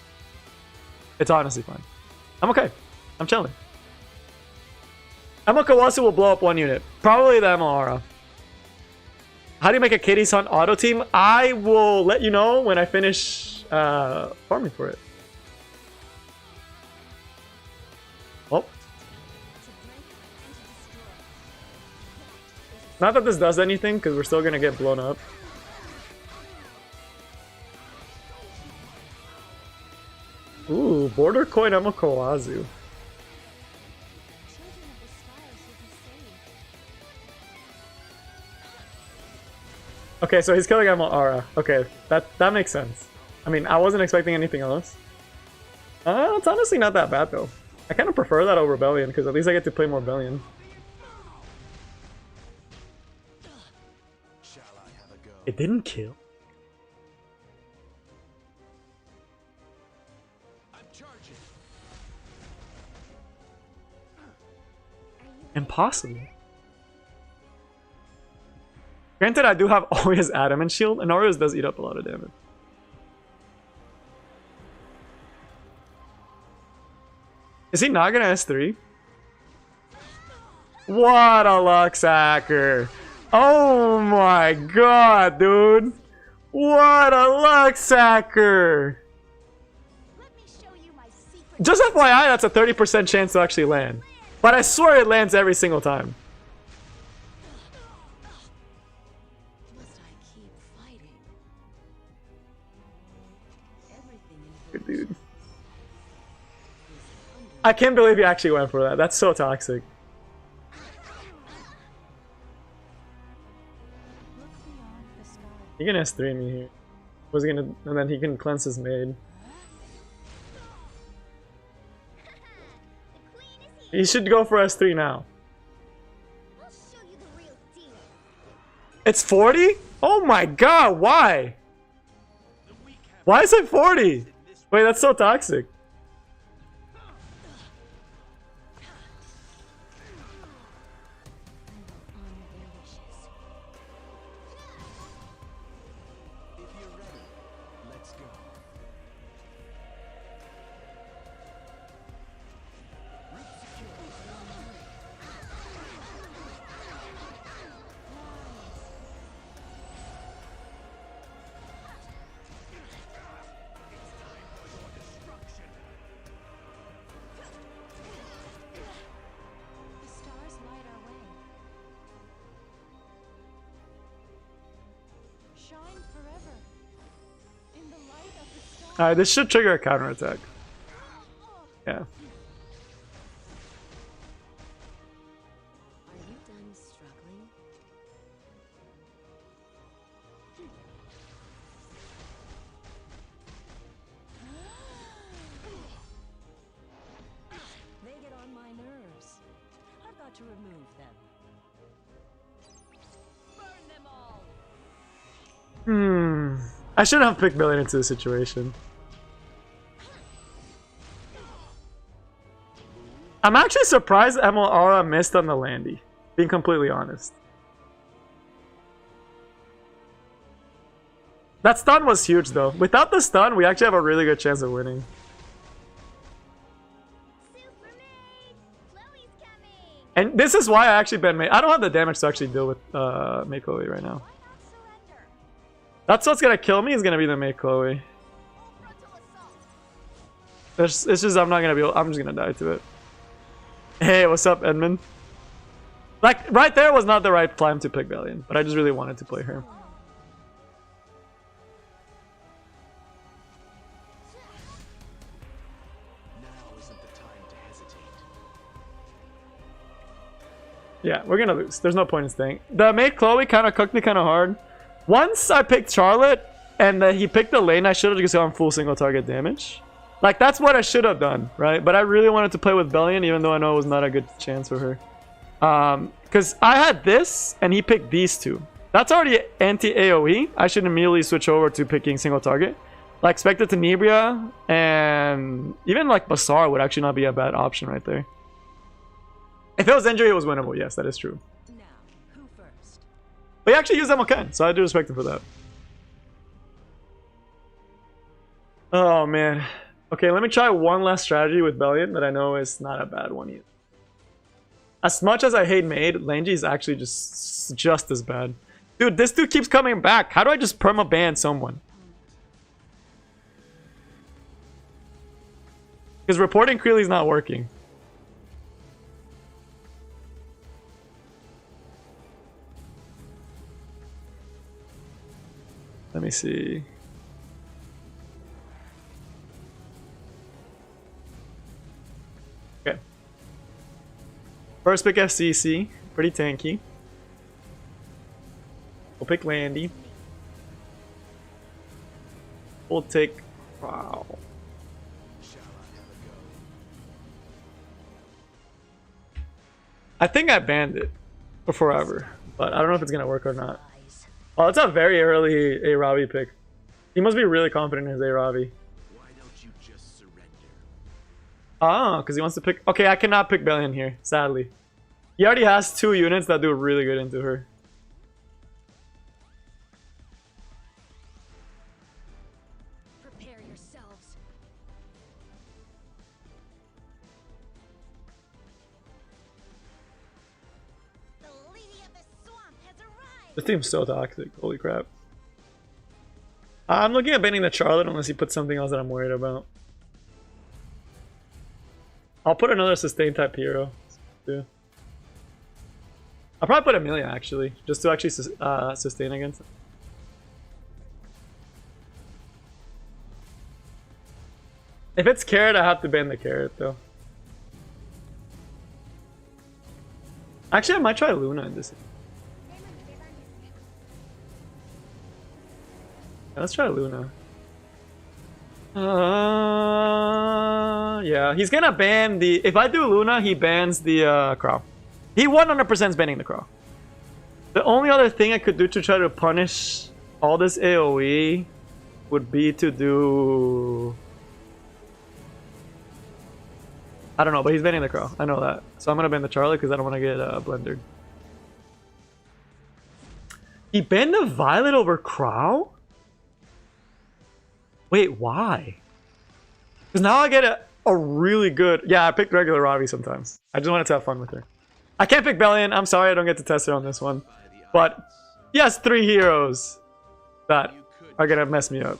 It's honestly fine. I'm okay. I'm chilling. Emma Kawase will blow up one unit. Probably the Emma Aura. How do you make a Katie's Hunt auto team? I will let you know when I finish farming for it. Oh. Not that this does anything, because we're still going to get blown up. Ooh, Border Coin Emma Kawazu. Okay, so he's killing Emma Aura. Okay, that makes sense. I mean, I wasn't expecting anything else. It's honestly not that bad though. I kind of prefer that over Bellian because at least I get to play more Bellian. It didn't kill. Impossible. Granted, I do have Oria's Adamant Shield, and Oria's does eat up a lot of damage. Is he not gonna S3? What a luck sacker! Oh my god, dude! What a luck sacker! Just FYI, that's a 30% chance to actually land. But I swear it lands every single time. Good dude. I can't believe he actually went for that. That's so toxic. Look beyond the sky. He can S3 me here. Was he gonna, and then he can cleanse his maid. The queen is here. He should go for S3 now. I'll show you the real deal. It's 40? Oh my god, why? Why is it 40? Wait, that's so toxic. Honor their wishes. If you're ready, let's go. Route secure. The stars light our way. Shine forever. In the light of the stars. Alright, this should trigger a counterattack. Yeah. Are you done struggling? They get on my nerves. I've got to remove them. Burn them all. I shouldn't have picked Bellian into this situation. I'm actually surprised Aura missed on the Landy, being completely honest. That stun was huge though. Without the stun, we actually have a really good chance of winning. Super maid! Chloe's coming! And this is why I actually banned Mei. I don't have the damage to actually deal with Mei Chloe right now. Why not surrender? That's what's gonna kill me, is gonna be the Mei Chloe. Full frontal assault. It's just I'm not gonna be able, I'm just gonna die to it. Hey, what's up, Edmund? Like, right there was not the right time to pick Bellian, but I just really wanted to play her. Now isn't the time to hesitate. Yeah, we're gonna lose. There's no point in staying. The Mei Chloe kind of cooked me kind of hard. Once I picked Charlotte, and then he picked the lane, I should have just gone full single target damage. Like, that's what I should have done, right? But I really wanted to play with Bellian, even though I know it was not a good chance for her. Because I had this, and he picked these two. That's already anti-AoE. I should immediately switch over to picking single target. Like, Spectre Tenebria, and even, like, Bazaar would actually not be a bad option right there. If it was injury, it was winnable. Yes, that is true. Now, who first? But he actually used Emoken, so I do respect him for that. Oh, man. Okay, let me try one last strategy with Bellian that I know is not a bad one either. As much as I hate Maid, Langy is actually just as bad. Dude, this dude keeps coming back. How do I just perma-ban someone? Because reporting Creely's not working. Let me see. Okay. First pick FCC. Pretty tanky. We'll pick Landy. We'll take... Wow. Shall I have a go? I think I banned it for forever. But I don't know if it's going to work or not. Eyes. Oh, it's a very early A-Ravi pick. He must be really confident in his A-Ravi. Why don't you just surrender? Ah, because he wants to pick... Okay, I cannot pick Bellian here, sadly. He already has 2 units that do really good into her. Prepare yourselves. The lady of the swamp has arrived! This team's so toxic. Holy crap. I'm looking at banning the Charlotte unless he puts something else that I'm worried about. I'll put another sustain type hero. Too. I'll probably put Amelia actually, just to actually sustain against it. If it's carrot, I have to ban the carrot though. Actually, I might try Luna in this. Yeah, let's try Luna. Yeah, he's gonna ban the... If I do Luna, he bans the Crow. He 100% is banning the Crow. The only other thing I could do to try to punish all this AoE would be to do... I don't know, but he's banning the Crow. I know that. So I'm gonna ban the Charlie because I don't want to get blendered. He banned the Violet over Crow? Wait, why? Because now I get a really good... Yeah, I picked regular Ravi sometimes. I just wanted to have fun with her. I can't pick Bellian. I'm sorry I don't get to test her on this one. But he has 3 heroes that are gonna mess me up.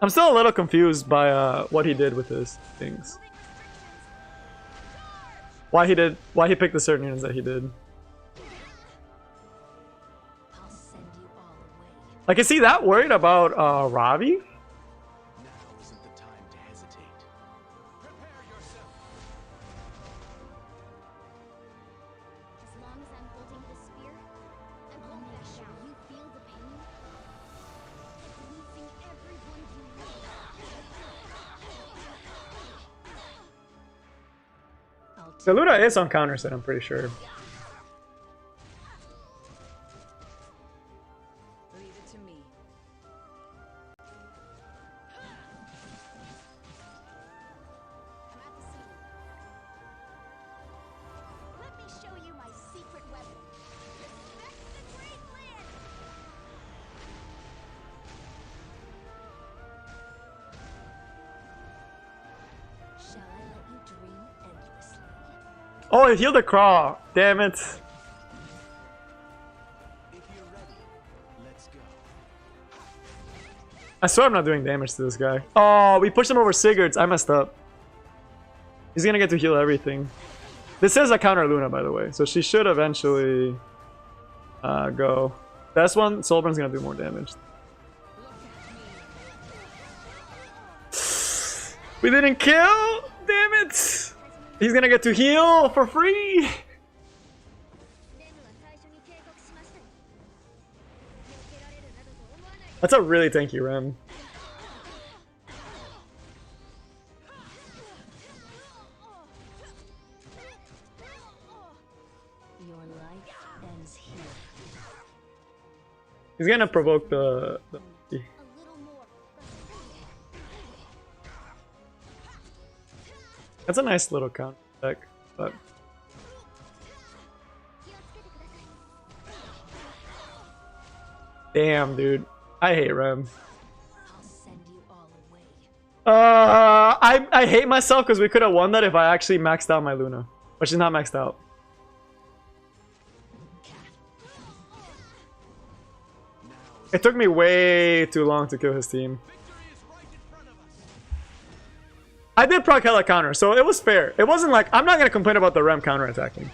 I'm still a little confused by what he did with his things. Why he picked the certain units that he did. Like, is he that worried about Ravi? Now isn't the time to hesitate. Prepare yourself. As long as I'm holding the spear, I won't back down. You feel the pain? Losing everyone you love. The Luna is on counter set, I'm pretty sure. Leave it to me. I'm at the ceiling. Let me show you my secret weapon. Respect the great land! Shall I let you dream endlessly? Oh, he healed the Craw. Damn it. If you're ready, let's go. I swear I'm not doing damage to this guy. Oh, we pushed him over Sigurd's. I messed up. He's gonna get to heal everything. This is a counter Luna, by the way, so she should eventually go. This one, Solburn's gonna do more damage. We didn't kill? Damn it! He's gonna get to heal for free! That's a really tanky Rem. Your life ends here. He's gonna provoke the... A little more. That's a nice little counter deck, but... Damn, dude. I hate Rem. I'll send you all away. I hate myself because we could have won that if I actually maxed out my Luna. But she's not maxed out. It took me way too long to kill his team. I did proc hella counter, so it was fair. It wasn't like... I'm not going to complain about the Rem counter attacking.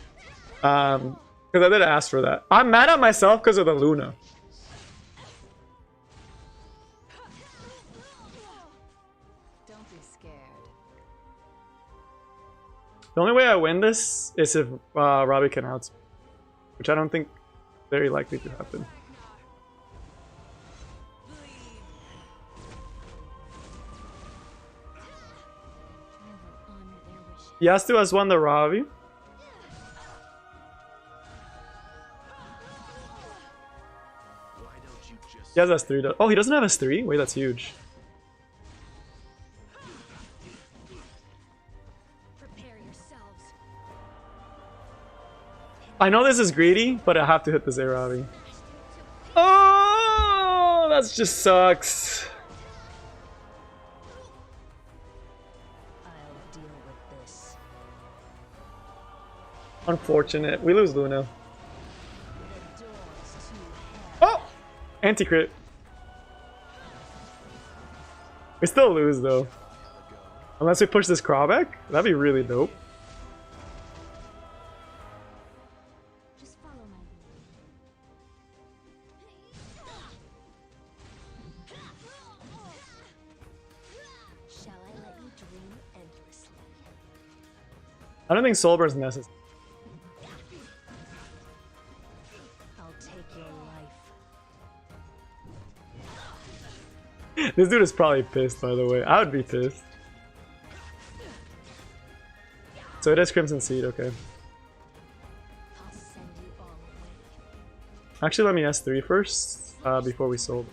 Because I did ask for that. I'm mad at myself because of the Luna. Don't be scared. The only way I win this is if Robbie can outspeed. Which I don't think very likely to happen. Yastu has won the Ravi. Why don't you just He has S3. Oh, he doesn't have S3? Wait, that's huge. Prepare yourselves. I know this is greedy, but I have to hit this Ravi. Oh, that just sucks. I'll deal with this. Unfortunate. We lose Luna. The door's too heavy. Oh! Anti-crit. We still lose, though. Unless we push this Craw back? That'd be really dope. I don't think Soulburn is necessary. I'll take your life. This dude is probably pissed, by the way. I would be pissed. So it is Crimson Seed, okay. I'll send you all away. Actually, let me S3 first, before we sold.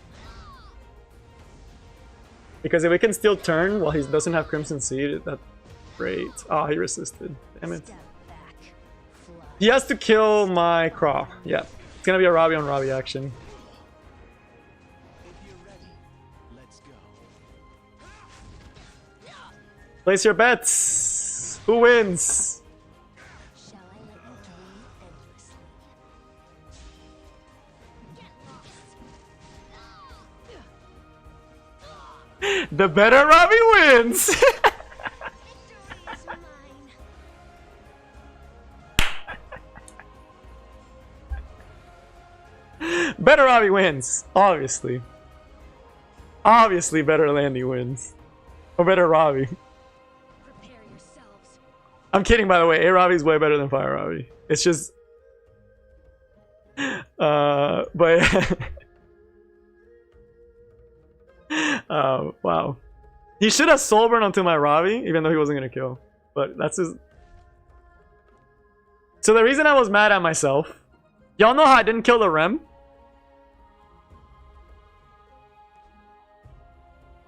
Because if we can still turn while he doesn't have Crimson Seed, that's great. Oh, he resisted. Damn it. Step back. Fly. He has to kill my Craw. Yeah. It's gonna be a Robbie on Robbie action. If you're ready, let's go. Place your bets. Who wins? Shall I let you dream endlessly? The better Robbie wins! Victory is mine. Better Robbie wins. Obviously. Obviously better Landy wins. Or better Robbie. Prepare yourselves. I'm kidding, by the way. A Robbie's way better than Fire Robbie. It's just... but... wow. He should have Soulburn onto my Robbie, even though he wasn't gonna kill. But that's his... So the reason I was mad at myself... Y'all know how I didn't kill the Rem?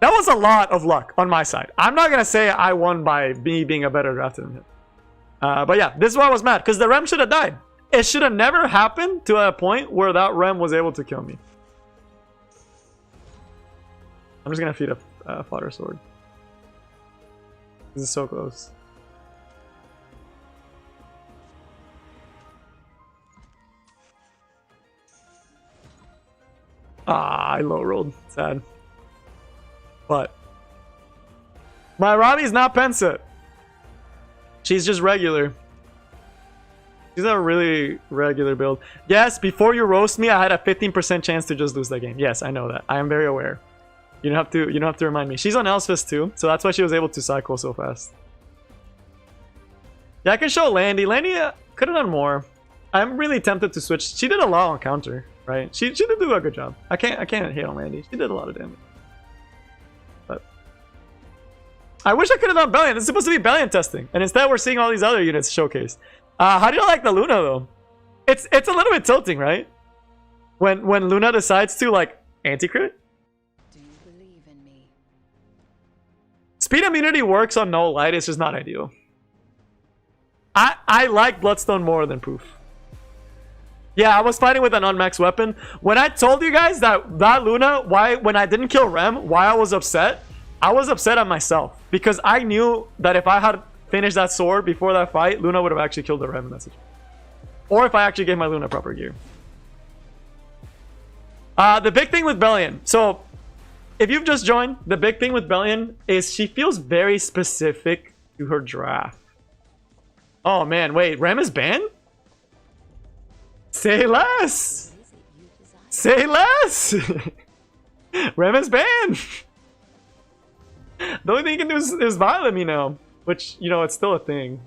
That was a lot of luck on my side. I'm not gonna say I won by me being a better drafter than him. But yeah, this is why I was mad. Because the Rem should have died. It should have never happened to a point where that Rem was able to kill me. I'm just gonna feed a fodder sword. This is so close. Ah, I low rolled. Sad. But my Robbie's not Pensa. She's just regular. She's a really regular build. Yes, before you roast me, I had a 15% chance to just lose that game. Yes, I know that. I am very aware. You don't have to remind me. She's on Elspeth too, so that's why she was able to cycle so fast. Yeah, I can show Landy. Landy could have done more. I'm really tempted to switch. She did a lot on counter, right? She did do a good job. I can't hate on Landy. She did a lot of damage. But I wish I could have done Bellian. This is supposed to be Bellian testing, and instead we're seeing all these other units showcased. How do you like the Luna though? It's a little bit tilting, right? When Luna decides to like anti-crit. Do you believe in me? Speed immunity works on no light. It's just not ideal. I like Bloodstone more than Poof. Yeah, I was fighting with an unmaxed weapon. When I told you guys that Luna, when I didn't kill Rem, why I was upset at myself. Because I knew that if I had finished that sword before that fight, Luna would have actually killed the Rem in that situation. Or if I actually gave my Luna proper gear. The big thing with Bellian. So, if you've just joined, the big thing with Bellian is she feels very specific to her draft. Oh man, wait, Rem is banned? Say less! What is it you desire? Say less! Rem is banned! The only thing you can do is violate me now. Which, you know, it's still a thing.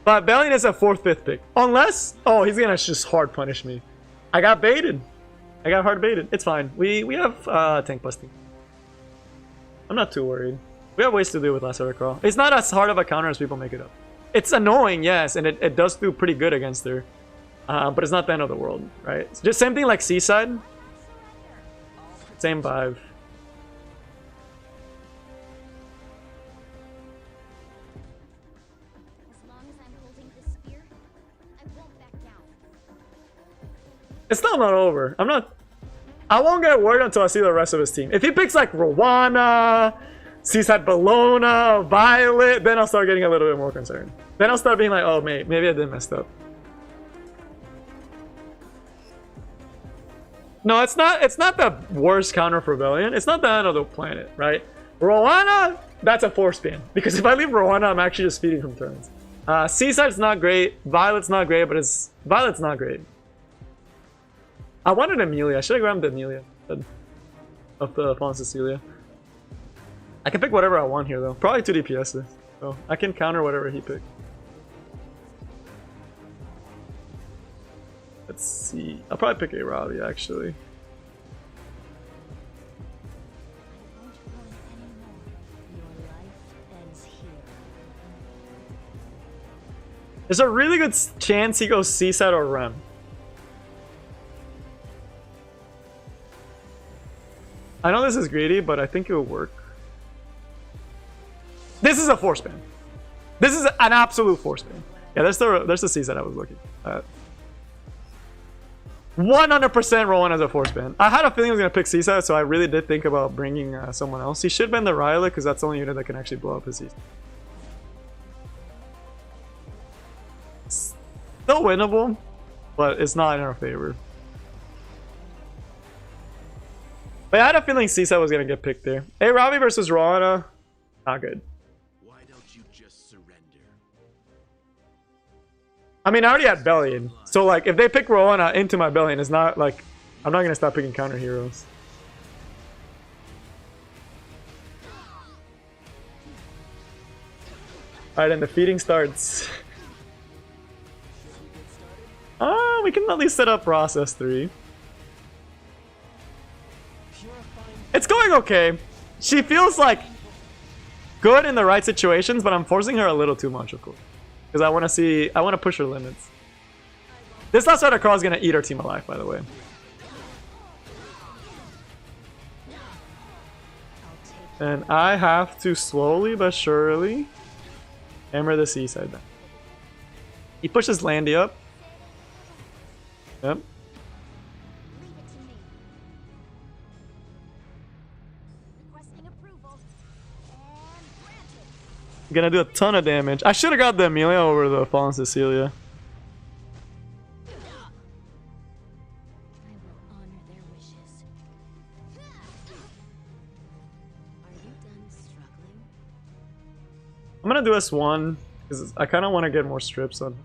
But Bellian is a 4th, 5th pick. Unless... Oh, he's gonna just hard punish me. I got baited. I got hard baited. It's fine. We have tank busting. I'm not too worried. We have ways to deal with Last Ever Crawl. It's not as hard of a counter as people make it up. It's annoying, yes, and it does do pretty good against her. But it's not the end of the world, right? It's just same thing like Seaside. Same vibe. As long as I'm holding the spear, I won't back down. It's still not over. I won't get worried until I see the rest of his team. If he picks like Rowana, Seaside Bellona, Violet, then I'll start getting a little bit more concerned. Then I'll start being like, oh mate, maybe I did messed up. No, it's not the worst counter for Bellian. It's not the end of the planet, right? Rowana, that's a force ban. Because if I leave Rowana, I'm actually just feeding from turns. Seaside's not great. Violet's not great, but Violet's not great. I wanted Amelia. I should have grabbed Amelia instead of the Fallen Cecilia. I can pick whatever I want here though. Probably 2 DPSs. So I can counter whatever he picked. Let's see. I'll probably pick a Robbie actually. There's a really good chance he goes Seaside or Rem. I know this is greedy, but I think it will work. This is a force ban. This is an absolute force ban. Yeah, there's the Seaside I was looking at. 100% rolling as a force ban. I had a feeling he was going to pick Seaside, so I really did think about bringing someone else. He should ban the Ryla because that's the only unit that can actually blow up his Seaside. Still winnable, but it's not in our favor. But I had a feeling Seaside was going to get picked there. Hey, Robbie versus Rowana. Not good. Why don't you just surrender? I mean, I already had Bellian. So, like, if they pick Rowana into my Bellian, it's not like... I'm not going to stop picking counter heroes. Alright, and the feeding starts. We can at least set up Process 3. It's going okay. She feels like good in the right situations, but I'm forcing her a little too much, of course. Because I want to push her limits. This last Rider Crawl is going to eat our team alive, by the way. And I have to slowly but surely hammer the Seaside down. He pushes Landy up. Yep. Leave it to me. Requesting approval. And granted. Gonna do a ton of damage. I should have got the Amelia over the Fallen Cecilia. I will honor their wishes. Are you done struggling? I'm gonna do S1 because I kind of want to get more strips on.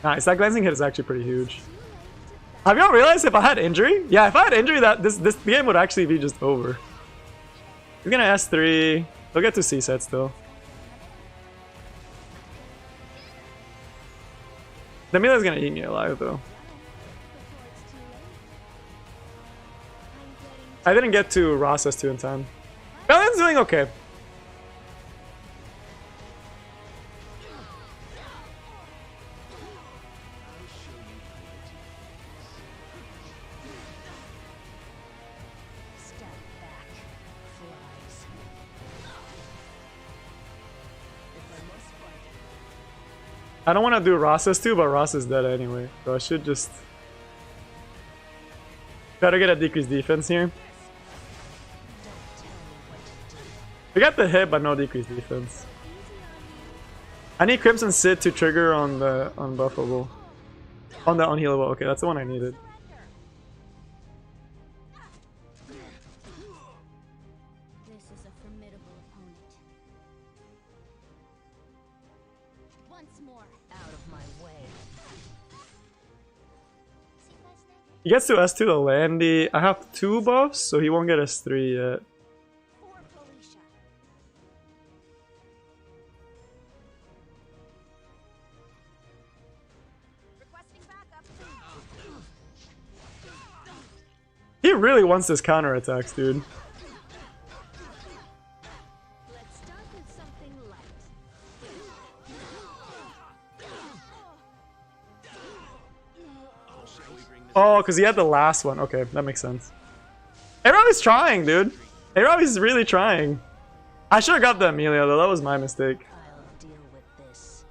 Nice, that glancing hit is actually pretty huge. Have y'all realized if I had injury? Yeah, if I had injury, that this game would actually be just over. He's gonna S3. He'll get to C-set still. The Amelia's gonna eat me alive though. I didn't get to Ross S2 in time. Bellian's doing okay. I don't want to do Ross S2, but Ross is dead anyway. So I should just try to get a decreased defense here. We got the hit, but no decreased defense. I need Crimson Sid to trigger on the unbuffable. On the unhealable. Okay, that's the one I needed. This is a formidable opponent. Once more. Out of my way. He gets to S2 to Landy. I have 2 buffs, so he won't get S3 yet. For Felicia. Requesting backup. He really wants his counterattacks, dude. Let's start with something light. Oh, because he had the last one. Okay, that makes sense. Robbie's trying, dude. Robbie's really trying. I should have got the Amelia, though. That was my mistake. I'll deal with this.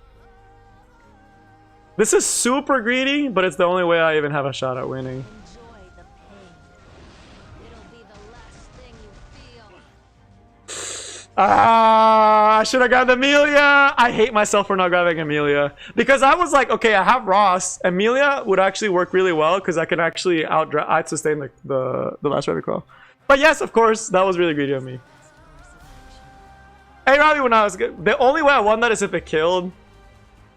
This is super greedy, but it's the only way I even have a shot at winning. Enjoy the pain. It'll be the last thing you feel. Ah, I should have grabbed Amelia. I hate myself for not grabbing Amelia. Because I was like, okay, I have Ross. Amelia would actually work really well because I can actually I'd sustain the last rabbit claw. But yes, of course, that was really greedy of me. Hey, Robbie, when I was good. The only way I won that is if it killed.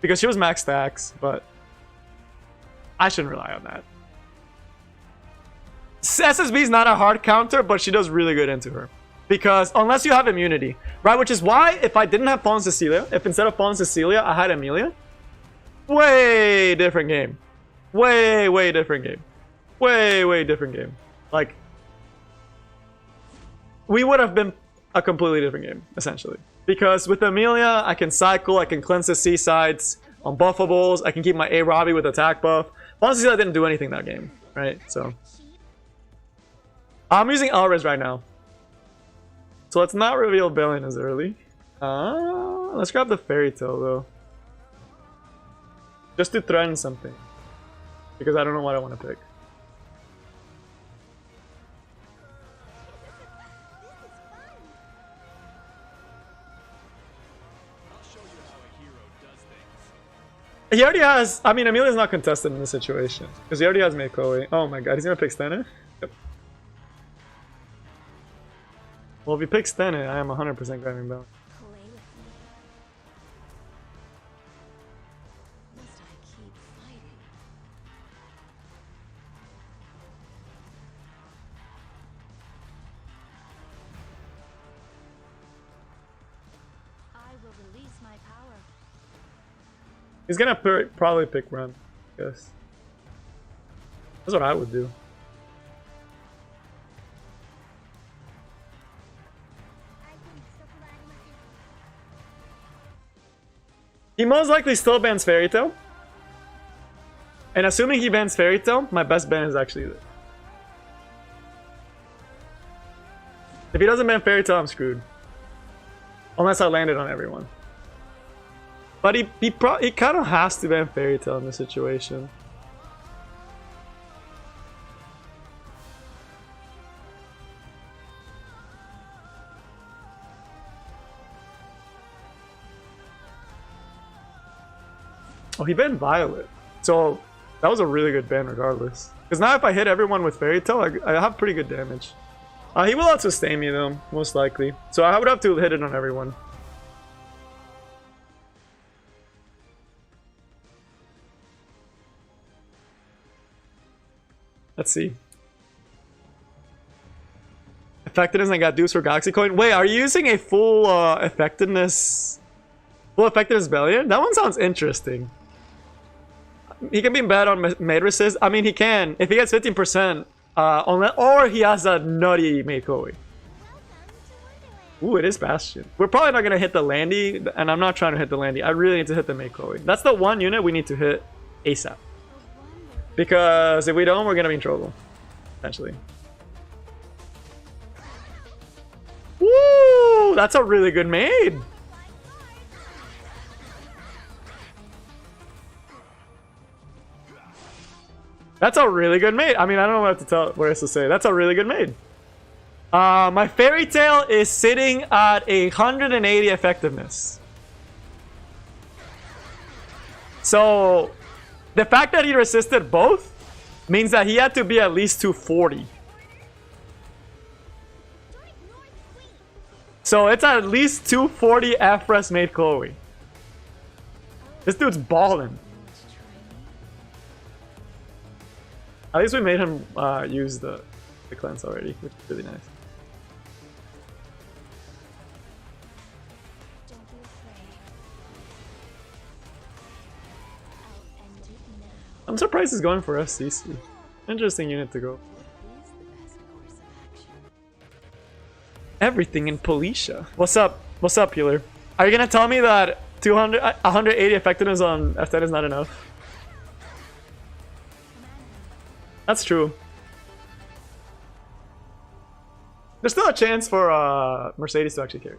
Because she was max stacks, but I shouldn't rely on that. SSB is not a hard counter, but she does really good into her. Because unless you have immunity, right? Which is why if I didn't have Fallen Cecilia, if instead of Fallen Cecilia I had Amelia, way different game. Way different game. Way different game. Like, we would have been a completely different game, essentially. Because with Amelia, I can cycle, I can cleanse the seasides on buffables, I can keep my A Robbie with attack buff. Fallen Cecilia didn't do anything that game, right? So I'm using Alres right now. So let's not reveal Bellian as early. Let's grab the Fairy Tale though. Just to threaten something. Because I don't know what I want to pick. I'll show you how a hero does things. He already has... I mean, Amelia's not contested in this situation. Because he already has Meikoei. Oh my god, he's gonna pick Stene? Yep. Well, if he picks Stene, I am 100% grabbing Bellian. Play with me. Must I keep fighting? I will release my power. He's gonna probably pick Run, I guess. That's what I would do. He most likely still bans Fairy Tail. And assuming he bans Fairy Tail, my best ban is actually this. If he doesn't ban Fairy Tail, I'm screwed. Unless I landed on everyone. But he kind of has to ban Fairy Tail in this situation. Oh, he banned Violet. So that was a really good ban regardless. Because now if I hit everyone with Fairy Tail, I have pretty good damage. He will out-sustain me though, most likely. So I would have to hit it on everyone. Let's see. Effectiveness, I got Deuce for Galaxy Coin. Wait, are you using a full effectiveness? Full effectiveness Bellian? That one sounds interesting. He can be bad on Maid Resist. I mean, he can. If he gets 15%, or he has a nutty Meikoei. Ooh, it is Bastion. We're probably not going to hit the Landy, and I'm not trying to hit the Landy. I really need to hit the Meikoei. That's the one unit we need to hit ASAP. Because if we don't, we're going to be in trouble. Essentially. Woo! That's a really good maid. That's a really good maid. I mean, I don't know what else to say. That's a really good maid. My Fairy Tail is sitting at 180 effectiveness. So, the fact that he resisted both means that he had to be at least 240. So, it's at least 240 F-Res made Chloe. This dude's ballin'. At least we made him use the cleanse already, which is really nice. Don't be afraid. I'll end it now. I'm surprised he's going for SCC. Interesting unit to go. What is the best course of action? Everything in Policia. What's up? What's up, healer? Are you gonna tell me that 180 effectiveness on F10 is not enough? That's true. There's still a chance for Mercedes to actually carry.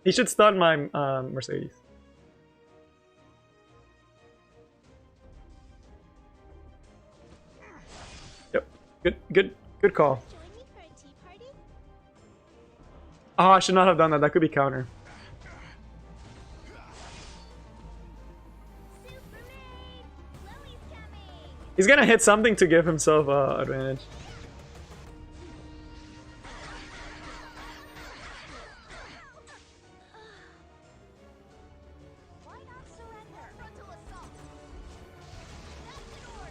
He should stun my Mercedes. Yep. Good call. Join me for a tea party? Oh, I should not have done that. That could be counter. He's gonna hit something to give himself advantage.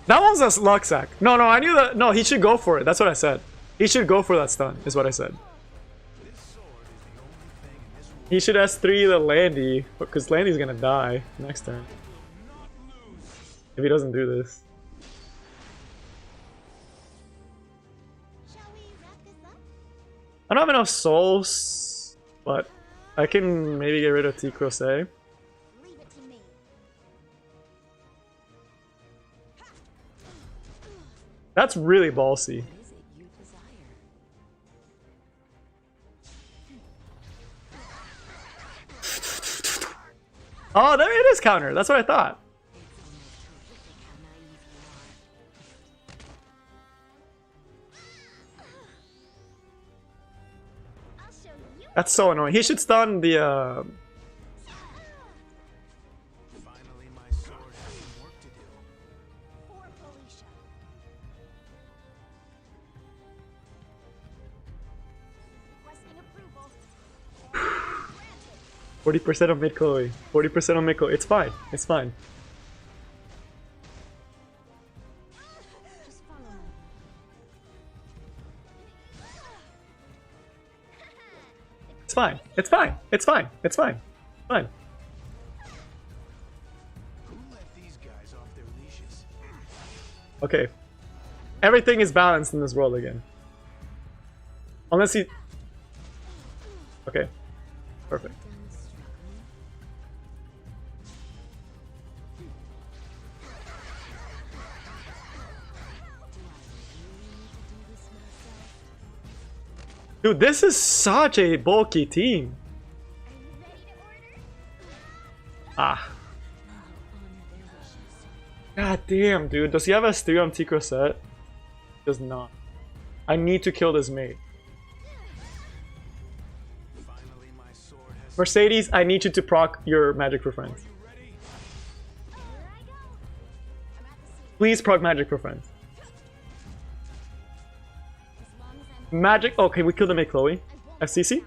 That one's a luck sack. No, I knew that. No, he should go for it. That's what I said. He should go for that stun, is what I said. He should S3 the Landy, because Landy's gonna die next turn. If he doesn't do this. Shall we wrap this up? I don't have enough souls, but I can maybe get rid of T Crochet. Leave it to me. That's really ballsy. What is it you desire? Oh, there it is counter. That's what I thought. It's almost horrific how naive you are. I'll show you. That's so annoying. He should stun the Finally, my sword has some work to do. For Felicia. Requesting approval. 40% of mid Chloe. 40% of mid Chloe. It's fine. It's fine. Just follow me. It's fine. It's fine. It's fine. It's fine. Fine. Who let these guys off their leashes? Okay. Everything is balanced in this world again. Unless he... Okay. Perfect. Done struggling? Do I really need to do this myself? Dude, this is such a bulky team. Are you ready to order? Ah. How unambitious. God damn, dude. Does he have S3 on T Crochet? Does not. I need to kill this mate. Finally, my sword has. Mercedes, I need you to proc your magic for friends. You ready? Here I go. I'm at the scene. Please proc magic for friends. As long as I'm Magic. Okay, we killed the mate Chloe. I won't FCC?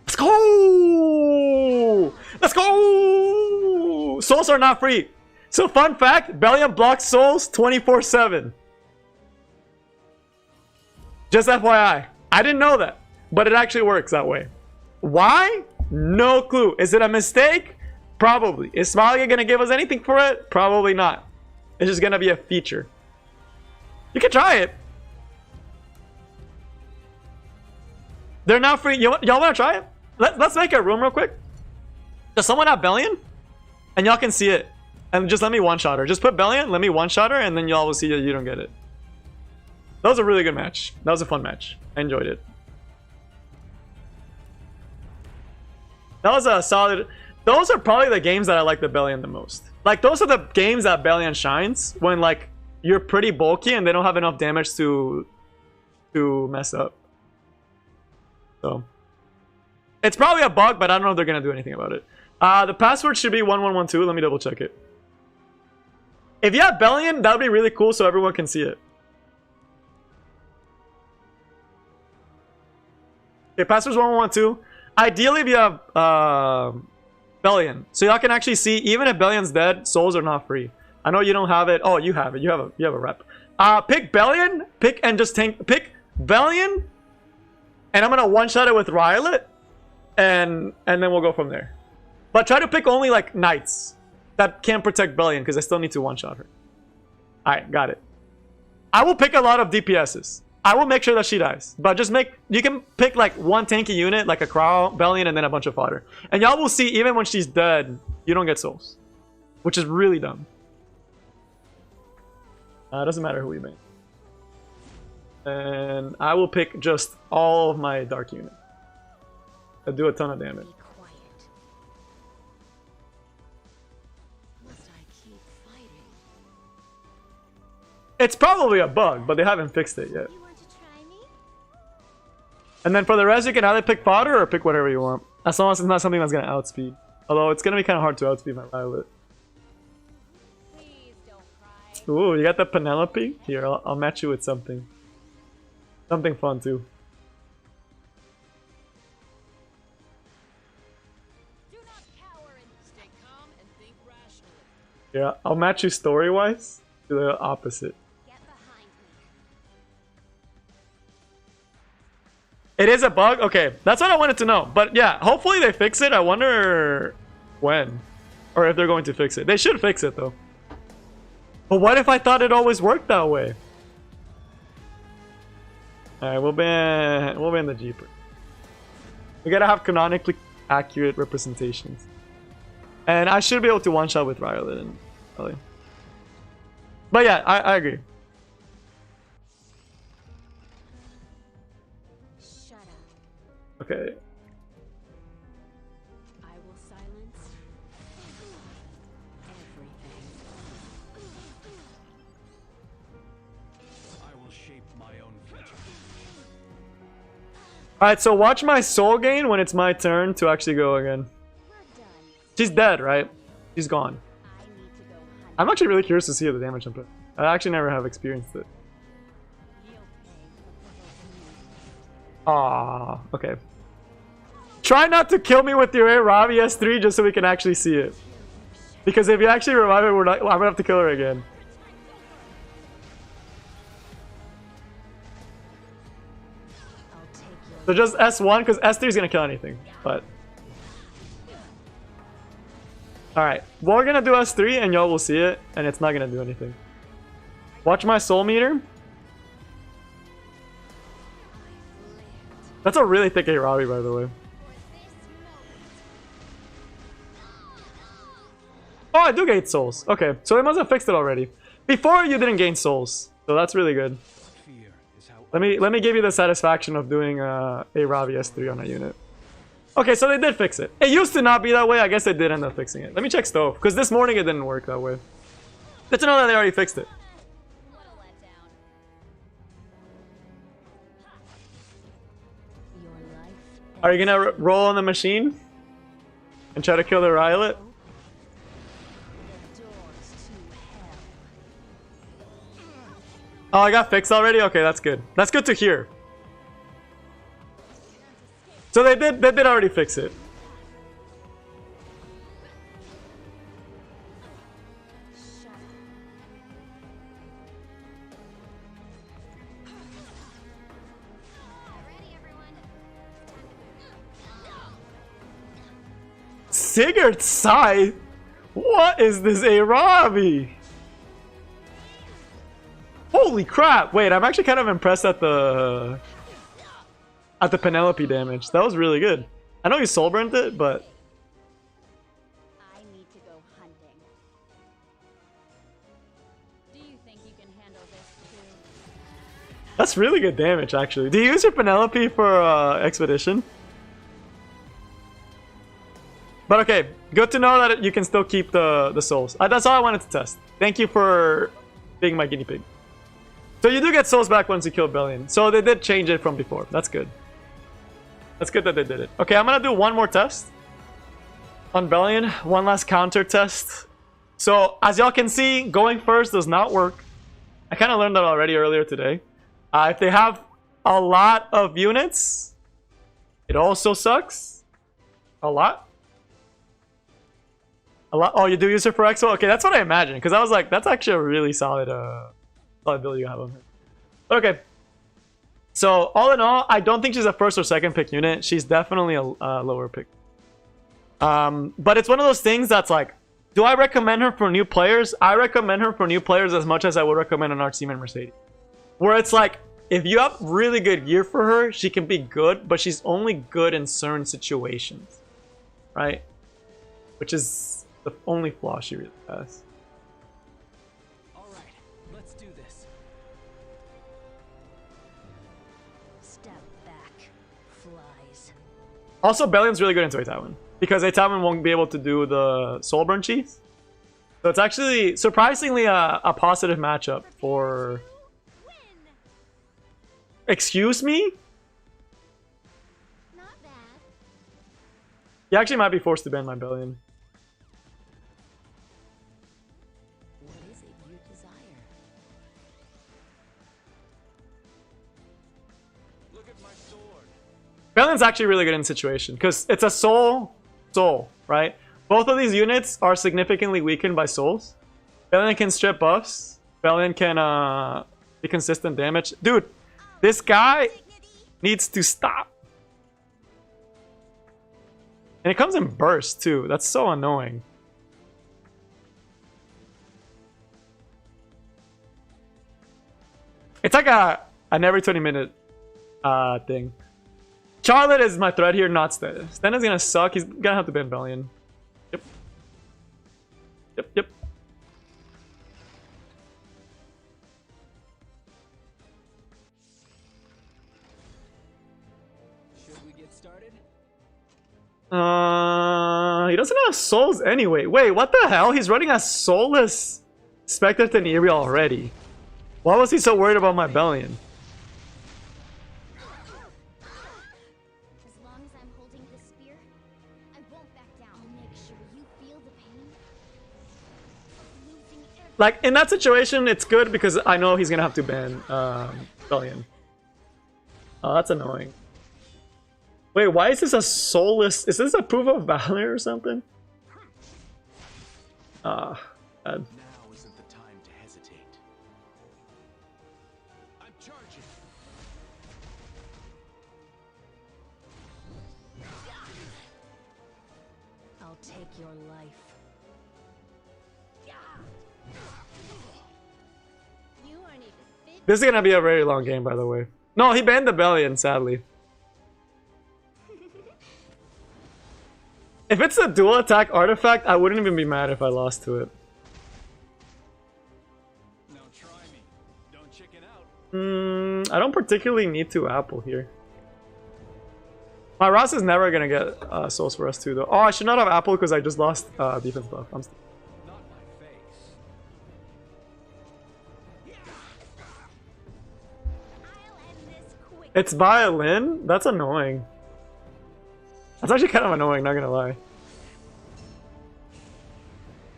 Let's go! Let's go! Souls are not free. So fun fact, Bellian blocks souls 24/7. Just FYI. I didn't know that, but it actually works that way. Why? No clue. Is it a mistake? Probably. Is Smalia gonna give us anything for it? Probably not. It's just gonna be a feature. You can try it. They're not free. Y'all wanna try it? Let's make a room real quick. Does someone have Bellian? And y'all can see it. And just let me one-shot her. Just put Bellian, let me one-shot her, and then y'all will see that you don't get it. That was a really good match. That was a fun match. I enjoyed it. That was a solid... Those are probably the games that I like the Bellian the most. Like, those are the games that Bellian shines. When, like, you're pretty bulky and they don't have enough damage to mess up. So... It's probably a bug, but I don't know if they're going to do anything about it. The password should be 1112. Let me double check it. If you have Bellian, that would be really cool so everyone can see it. Okay, password's 1112. Ideally, if you have Bellian, so y'all can actually see, even if Bellian's dead, souls are not free. I know you don't have it. Oh, you have it. You have a rep. Pick Bellian. Pick and just pick Bellian. And I'm gonna one-shot it with Rylet. And then we'll go from there. But try to pick only like knights that can protect Bellian, because I still need to one-shot her. Alright, got it. I will pick a lot of DPSs. I will make sure that she dies. But just you can pick like one tanky unit, like a Crow, Bellian, and then a bunch of fodder. And y'all will see, even when she's dead, you don't get souls. Which is really dumb. Doesn't matter who we make. And I will pick just all of my dark units. that do a ton of damage. Be quiet. Must I keep fighting? It's probably a bug, but they haven't fixed it yet. You want to try me? And then for the rest, you can either pick fodder or pick whatever you want. As long as it's not something that's gonna outspeed. Although it's gonna be kind of hard to outspeed my Violet. Please don't cry. Ooh, you got the Penelope? Here, I'll match you with something. Something fun too. Do not cower and Stay calm and think rationally. Yeah, I'll match you story-wise to the opposite. get behind me. It is a bug? Okay, that's what I wanted to know. But yeah, hopefully they fix it. I wonder when. Or if they're going to fix it. They should fix it though. But what if I thought it always worked that way? Alright, we'll ban the Jeeper. We gotta have canonically accurate representations. And I should be able to one-shot with Violet and Bellian. But yeah, I agree. Shut up. Okay. I will silence everything. I will shape my own future. Alright, so watch my soul gain when it's my turn to actually go again. We're done. She's dead, right? She's gone. I need to go hunt. I'm actually really curious to see the damage I'm putting. I actually never have experienced it. You'll pay for provoking me. Ah, okay. Try not to kill me with your Ravi S3 just so we can actually see it. Because if you actually revive it, I'm gonna have to kill her again. I'll take your So just S1 because S3 is gonna kill anything. But alright, we're gonna do S3 and y'all will see it, and it's not gonna do anything. Watch my soul meter. That's a really thick Ravi, by the way. For this moment. Oh, I do gain souls. Okay, so they must have fixed it already. Before you didn't gain souls, so that's really good. Fear is how Let me give you the satisfaction of doing a Ravi S3 on a unit. Okay, so they did fix it. It used to not be that way. I guess they did end up fixing it. Let me check Stove, because this morning it didn't work that way. Good to know that they already fixed it. What a letdown. your life. Are you gonna roll on the machine and try to kill the Violet? The doors to hell. Oh, I got fixed already. Okay, that's good. That's good to hear. So they did already fix it. Shut up. Ready, everyone? Sigurd Scythe? What is this Arabi? Holy crap! Wait, I'm actually kind of impressed at the Penelope damage. That was really good. I know you soul burnt it, but I need to go hunting. Do you think you can handle this too? that's really good damage actually. Do you use your Penelope for expedition? But okay, good to know that you can still keep the souls. That's all I wanted to test. Thank you for being my guinea pig. So you do get souls back once you kill Bellian. So they did change it from before. That's good. That's good that they did it. Okay, I'm gonna do one more test on Bellian. One last counter test. So as y'all can see, going first does not work. I kind of learned that already earlier today. If they have a lot of units, it also sucks. A lot. A lot. Oh, you do use her for Exo? Okay, that's what I imagined. Because I was like, that's actually a really solid build you have on her. Okay. So, all in all, I don't think she's a first or second pick unit. She's definitely a lower pick. But it's one of those things that's like, do I recommend her for new players? I recommend her for new players as much as I would recommend an Arch Demon Mercedes. Where it's like, if you have really good gear for her, she can be good, but she's only good in certain situations. Right? Which is the only flaw she really has. All right, let's do this. Step back, flies. Also, Bellian's really good into a Tywin because a Tywin won't be able to do the Soulburn cheese. So it's actually surprisingly a positive matchup for. Excuse me? Not bad. He actually might be forced to ban my Bellian. What is it you desire? Look at my sword. Bellian's actually really good in situation because it's a soul, right? Both of these units are significantly weakened by souls. Bellian can strip buffs. Bellian can be consistent damage. Dude, this guy needs to stop. And it comes in bursts too. That's so annoying. It's like an every 20-minute thing. Charlotte is my threat here, not Sten. Sten is gonna suck. He's gonna have to ban Bellian. Yep. Yep. Should we get started? He doesn't have souls anyway. Wait, what the hell? He's running a soulless Spectre Tenebria already. Why was he so worried about my Bellian? As long as I'm holding the spear, I won't back down. I'll make sure you feel the pain of losing everything. Like, in that situation, it's good because I know he's gonna have to ban Bellian. Oh, that's annoying. Wait, why is this a soulless? Is this a proof of valor or something? Bad. Now isn't the time to hesitate. I'm charging. I'll take your life. You aren't even fit. This is gonna be a very long game, by the way. No, he banned the Bellian, sadly. If it's a dual attack artifact, I wouldn't even be mad if I lost to it. Now try me. Don't chicken out. I don't particularly need to apple here. My Ross is never gonna get souls for us too, though. Oh, I should not have apple because I just lost defense buff. Not my face. I'll end this quick. It's violin? That's annoying. That's actually kind of annoying, not gonna lie.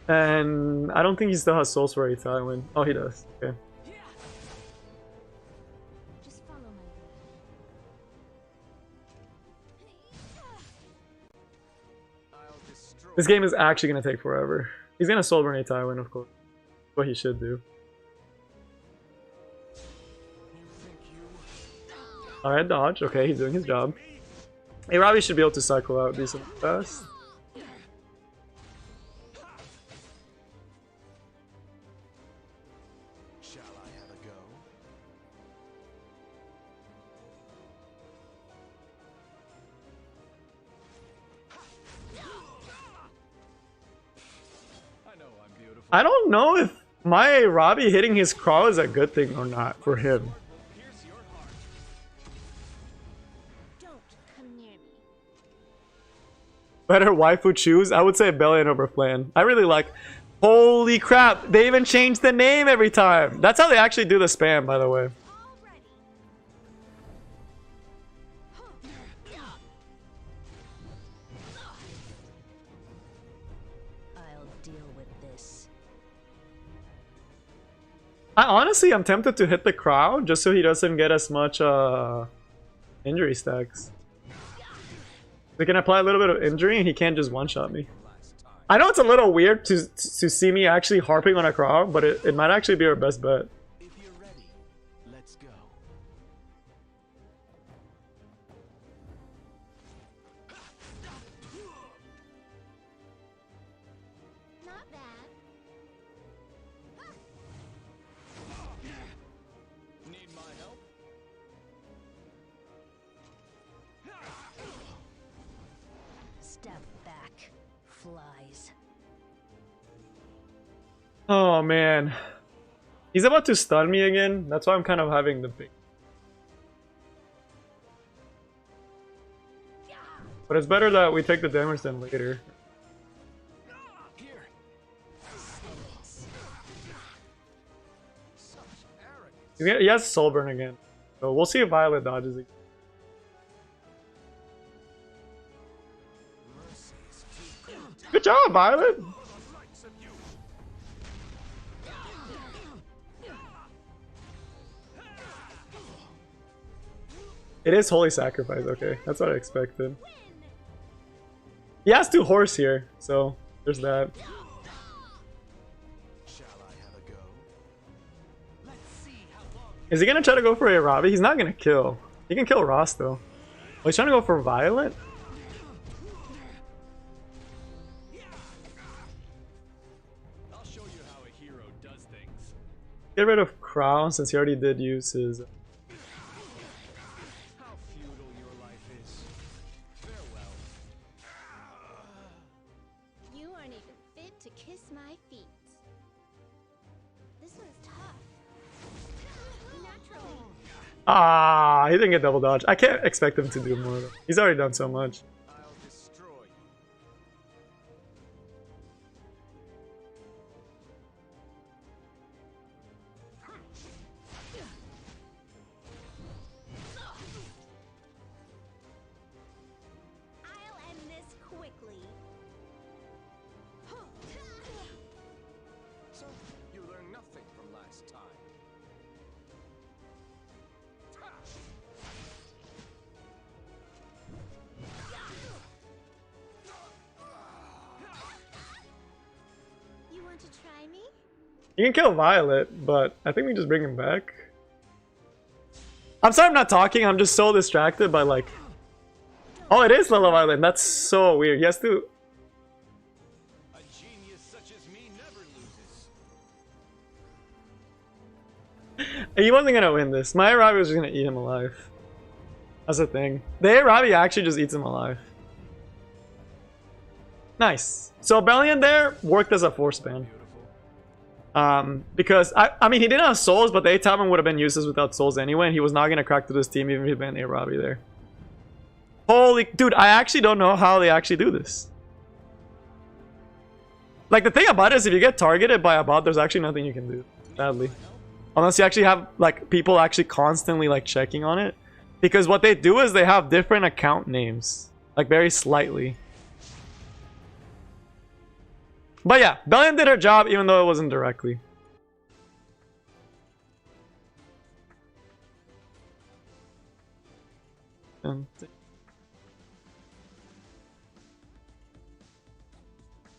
And I don't think he still has souls for a Tywin. Oh, he does. Okay. Just follow my lead. I'll destroy. This game is actually gonna take forever. He's gonna soul burn a Tywin, of course. What he should do. You think you? Alright, dodge. Okay, he's doing his job. Hey, Robbie should be able to cycle out decent fast. Shall I have a go? I know I'm beautiful. I don't know if my Robbie hitting his crawl is a good thing or not for him. Will pierce your heart. Don't come near me. Better waifu choose? I would say Bellian over Flan. I really like... Holy crap! They even changed the name every time! That's how they actually do the spam, by the way. Already. I'll deal with this. I honestly am tempted to hit the crowd just so he doesn't get as much injury stacks. We can apply a little bit of injury and he can't just one-shot me. Last time. I know it's a little weird to see me actually harping on a crowd, but it might actually be our best bet. If you're ready, let's go. Not bad. Need my help? Step back, flies. Oh man. He's about to stun me again. That's why I'm kind of having the big... But it's better that we take the damage than later. Here. Such arrogance. He has Soul Burn again. So we'll see if Violet dodges it. Mercy is too good. Good job, Violet! The likes of you. It is Holy Sacrifice, okay. That's what I expected. He has 2 horse here, so there's that. Shall I have a go? Let's see how long. Is he gonna try to go for a Robbie? He's not gonna kill. He can kill Ross though. Oh, he's trying to go for Violet? I'll show you how a hero does things. Get rid of Crown since he already did use his. How futile your life is. Farewell. You aren't even fit to kiss my feet. This one's tough. Naturally. Ah, he didn't get double dodge. I can't expect him to do more though. He's already done so much. I'll destroy you. I'll end this quickly. So, you learned nothing from last time. You want to try me? You can kill Violet, but I think we just bring him back. I'm sorry I'm not talking, I'm just so distracted by like... Oh, it is Lila Violet. That's so weird. He has to... A genius such as me never loses. He wasn't gonna win this. My Arabi was just gonna eat him alive. That's the thing. The Arabi actually just eats him alive. Nice. So Bellian there worked as a force ban. Because I mean he didn't have souls, but the 8 Tavern would have been useless without souls anyway, and he was not gonna crack through this team even if he banned Arabi there. Holy dude, I actually don't know how they actually do this. Like the thing about it is if you get targeted by a bot, there's actually nothing you can do, sadly. Unless you actually have like people actually constantly like checking on it. Because what they do is they have different account names. Like very slightly. But yeah, Bellian did her job even though it wasn't directly.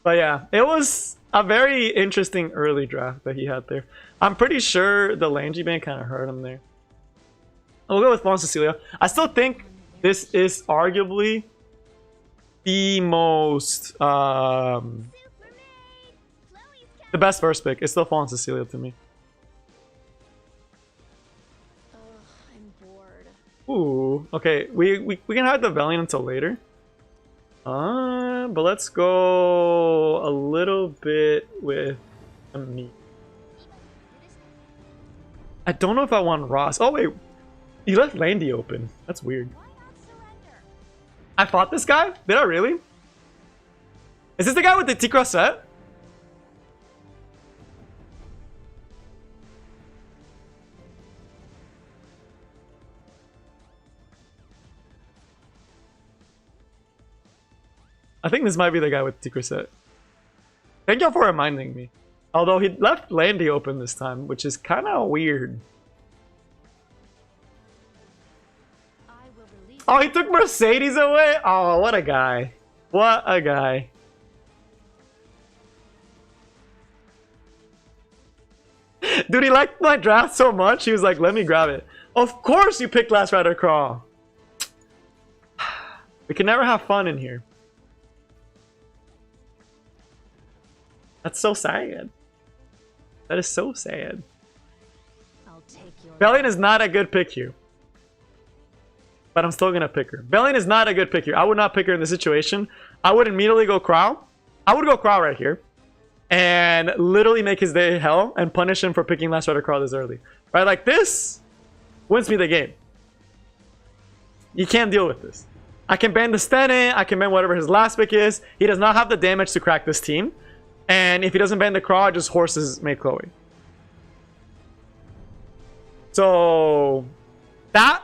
But yeah, it was a very interesting early draft that he had there. I'm pretty sure the Langy ban kind of hurt him there. We'll go with Fawn Cecilia. I still think this is arguably the most... the best first pick. It's still Fawn Cecilia to me. Ugh, I'm bored. Ooh, okay. We can hide the Bellian until later. But let's go a little bit with me. I don't know if I want Ross. Oh wait, he left Landy open. That's weird. Why not surrender? I fought this guy? Did I really? Is this the guy with the T-Cross set? I think this might be the guy with T-Cross set. Thank y'all for reminding me. Although he left Landy open this time, which is kind of weird. I will release. Oh, he took Mercedes away? Oh, what a guy. What a guy. Dude, he liked my draft so much, he was like, let me grab it. Of course you picked Last Rider Crawl. We can never have fun in here. That's so sad. That is so sad. I'll take your. Bellian is not a good pick here. But I'm still gonna pick her. Bellian is not a good pick here. I would not pick her in this situation. I would immediately go Crow. I would go Crow right here. And literally make his day hell and punish him for picking Last Rider Crow this early. Right, like this wins me the game. You can't deal with this. I can ban the Stene, I can ban whatever his last pick is. He does not have the damage to crack this team. And if he doesn't ban the Craw, just horses May Chloe. So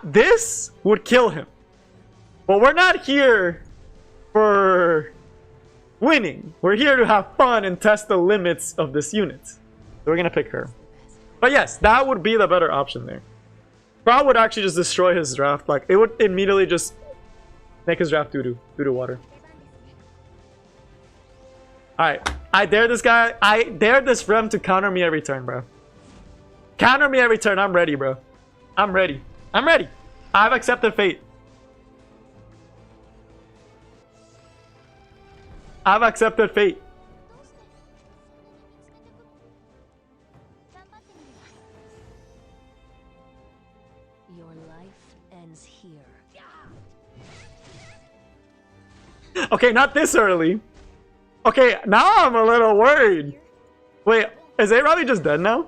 this would kill him. But we're not here for winning. We're here to have fun and test the limits of this unit. So we're gonna pick her. But yes, that would be the better option there. Craw would actually just destroy his draft. Like, it would immediately just make his draft doo-doo water. Alright, I dare this guy. I dare this Rem to counter me every turn, bro. Counter me every turn. I'm ready, bro. I'm ready. I'm ready. I've accepted fate. I've accepted fate. Your life ends here. Okay, not this early. Okay, now I'm a little worried. Wait, is A-Robbie just dead now?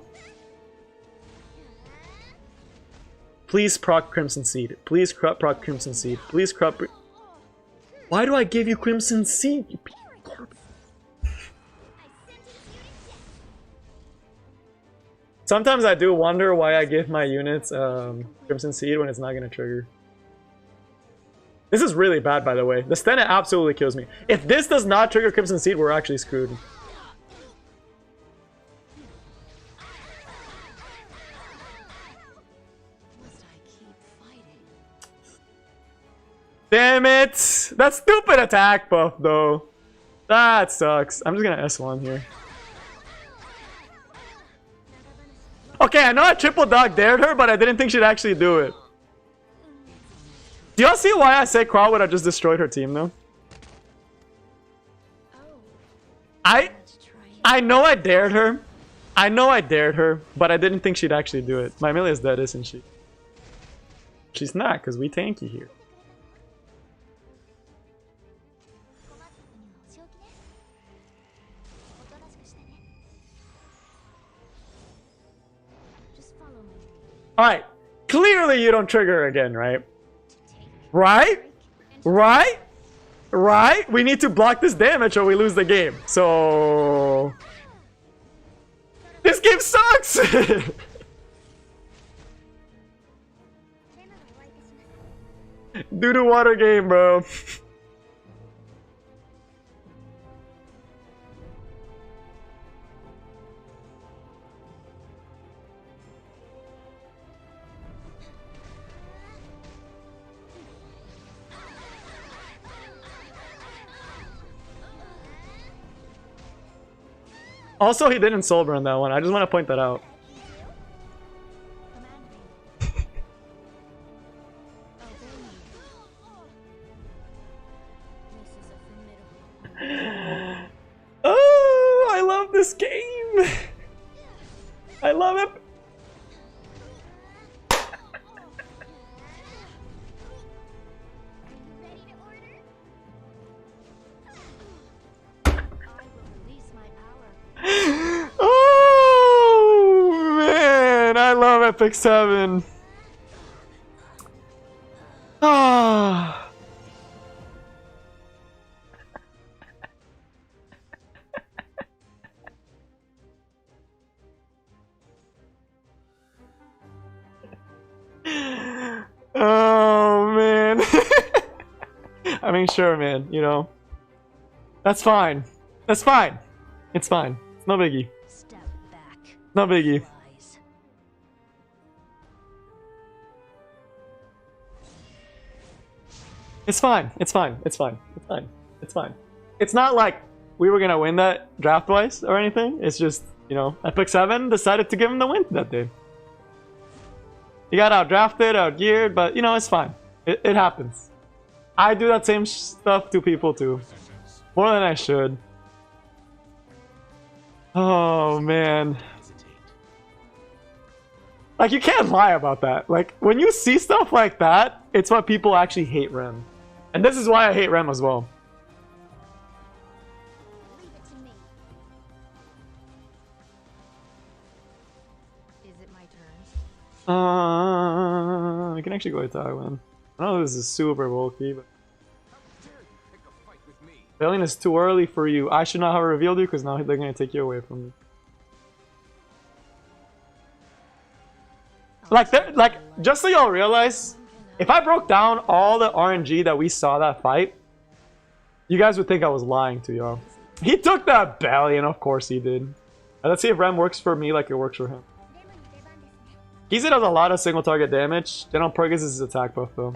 Please proc Crimson Seed. Please proc Crimson Seed. Please proc... Why do I give you Crimson Seed? You Sometimes I do wonder why I give my units Crimson Seed when it's not going to trigger. This is really bad, by the way. The Stena absolutely kills me. If this does not trigger Crimson Seed, we're actually screwed. Must I keep fighting? Damn it! That stupid attack buff, though. That sucks. I'm just gonna S1 here. Okay, I know I triple dog dared her, but I didn't think she'd actually do it. Do y'all see why I say Craw would have just destroyed her team, though? I know I dared her. I know I dared her, but I didn't think she'd actually do it. My Amelia's dead, isn't she? She's not, because we tanky here. Alright, clearly you don't trigger again, right? Right? Right? Right? We need to block this damage or we lose the game. So... This game sucks! Doo-doo water game, bro. Also, he didn't soul burn that one. I just want to point that out. Oh, I love this game. I love it. Oh man, I love Epic 7. Ah. Oh man. I mean, sure, man, you know. That's fine. That's fine. It's fine. It's no biggie. Step back. No biggie. Flies. It's fine. It's fine. It's fine. It's fine. It's fine. It's not like we were gonna win that draft wise or anything. It's just, you know, Epic 7 decided to give him the win that day. He got out drafted, out geared, but you know, it's fine. It happens. I do that same stuff to people too. More than I should. Oh man. Like, you can't lie about that. Like, when you see stuff like that, it's what people actually hate Rem. And this is why I hate Rem as well. Leave it to me. Is it my turn? We can actually go to Taiwan. I know this is super bulky, but Bellian is too early for you. I should not have revealed you because now they're going to take you away from me. Like, just so y'all realize, if I broke down all the RNG that we saw that fight, you guys would think I was lying to y'all. He took that Bellian, of course he did. Let's see if Rem works for me like it works for him. Kiza does a lot of single target damage. Then on Pergus is his attack buff though.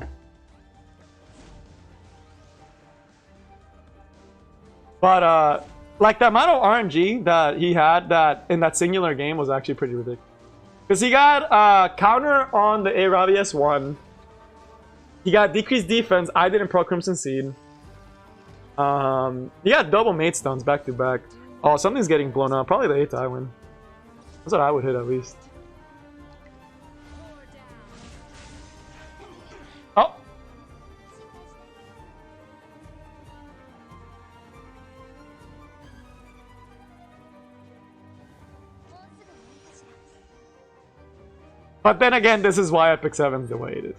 But like the amount of RNG that he had that in that singular game was actually pretty ridiculous. Because he got counter on the Arabi S1. He got decreased defense. I didn't pro Crimson Seed. He got double mate stones back to back. Oh, something's getting blown up. Probably the 8th I win. That's what I would hit at least. Oh. But then again, this is why Epic 7's the way it is.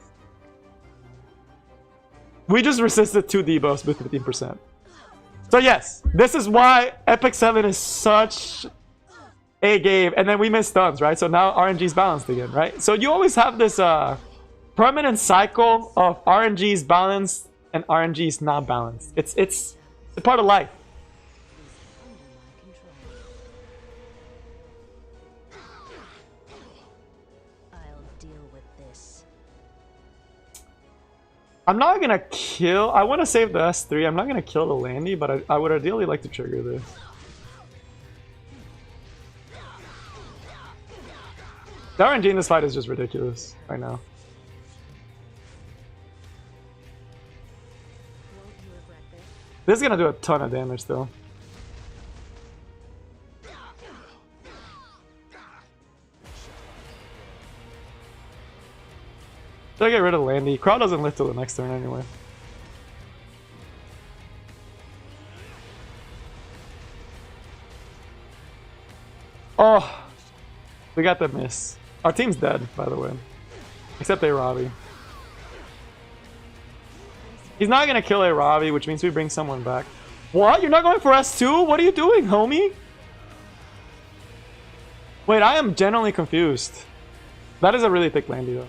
We just resisted 2 debuffs with 15%. So yes, this is why Epic 7 is such a game. And then we missed stuns, right? So now RNG's balanced again, right? So you always have this permanent cycle of RNG's balanced and RNG's not balanced. It's a part of life. I'm not gonna kill. I want to save the S3. I'm not gonna kill the Landy, but I would ideally like to trigger this. The RNG in this fight is just ridiculous right now. This is gonna do a ton of damage though. Should I get rid of Landy? Crowd doesn't live till the next turn anyway. Oh! We got the miss. Our team's dead, by the way. Except Arabi. He's not gonna kill Arabi, which means we bring someone back. What? You're not going for S2? What are you doing, homie? Wait, I am genuinely confused. That is a really thick Landy, though.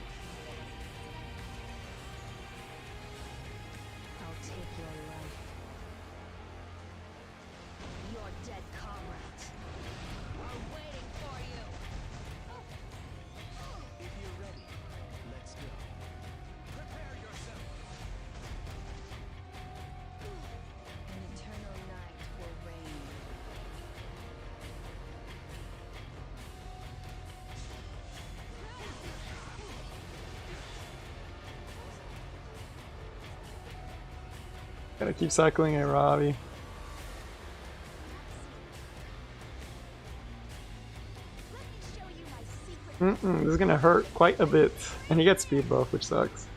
Gotta keep cycling Arabi. This is gonna hurt quite a bit. And he gets speed buff, which sucks.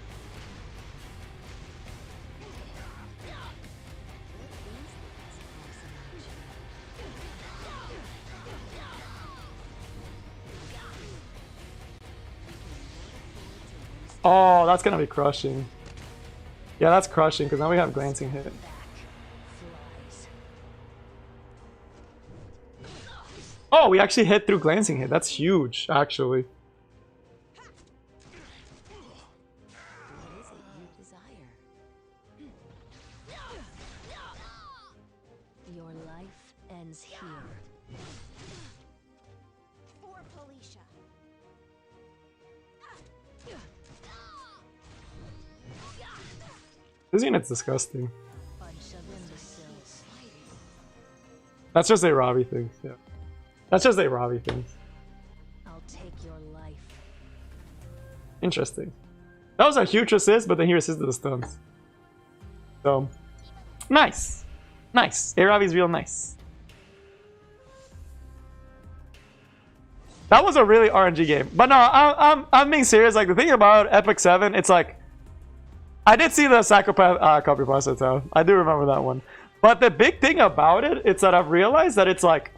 Oh, that's gonna be crushing. Yeah, that's crushing, because now we have glancing hit. Oh, we actually hit through glancing hit. That's huge, actually. Your life ends here. This unit's disgusting. That's just a Robbie thing, yeah. That's just a Robbie thing. I'll take your life. Interesting. That was a huge assist, but then he resisted the stuns. So, nice. Nice. A-Robbie's real nice. That was a really RNG game. But no, I'm being serious. Like, the thing about Epic 7, it's like, I did see the Psychopath copy pasta too. I do remember that one. But the big thing about it, it's that I've realized that it's like,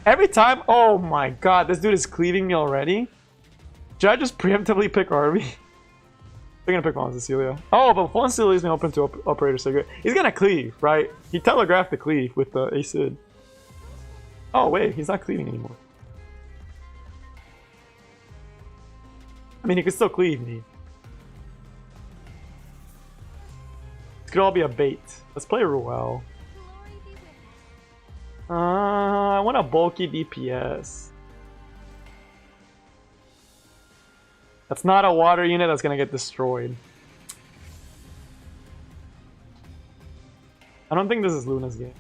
every time, oh my god, this dude is cleaving me already. Should I just preemptively pick Arby? They're gonna pick Juan Cecilia. Oh, but Juan Cecilia's been open to Operator Cigarette. He's gonna cleave, right? He telegraphed the cleave with the Acid. Oh, wait, he's not cleaving anymore. I mean, he could still cleave me. This could all be a bait. Let's play Ruel. I want a bulky DPS. That's not a water unit that's gonna get destroyed. I don't think this is Luna's game.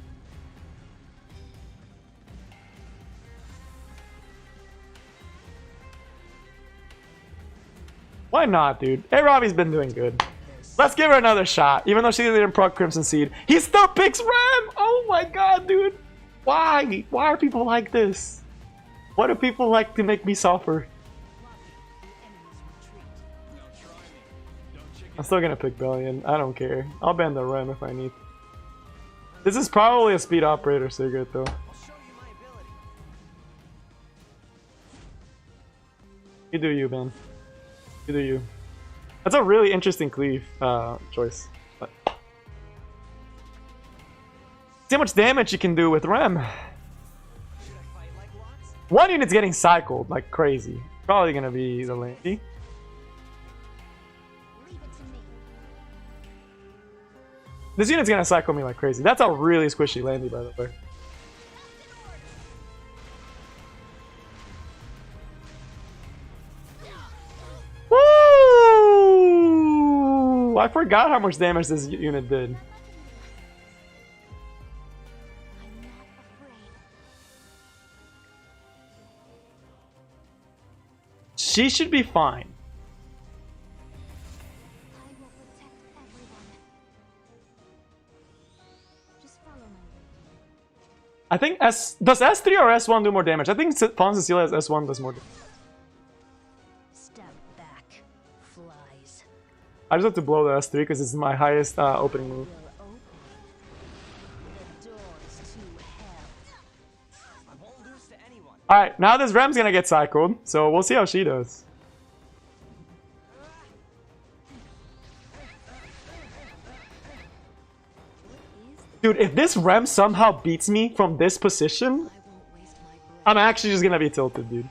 Why not, dude? Hey, Robbie's been doing good. Let's give her another shot. Even though she didn't proc Crimson Seed. He still picks Rem! Oh my god, dude. Why? Why are people like this? Why do people like to make me suffer? I'm still gonna pick Bellian. I don't care. I'll ban the Rem if I need. This is probably a speed operator cigarette though. You do you, man. You do you. That's a really interesting cleave choice. But see how much damage you can do with Rem. One unit's getting cycled like crazy. Probably gonna be the Landy. This unit's gonna cycle me like crazy. That's a really squishy Landy, by the way. Woo! I forgot how much damage this unit did. She should be fine. I think does S3 or S1 do more damage? I think Fawn Cecilia as S1 does more damage. Step back, flies. I just have to blow the S3 because it's my highest opening move. Will open the doors to hell. I won't lose to anyone. Alright, now this Rem's gonna get cycled, so we'll see how she does. Dude, if this Rem somehow beats me from this position, I won't waste my breath I'm actually just gonna be tilted, dude. on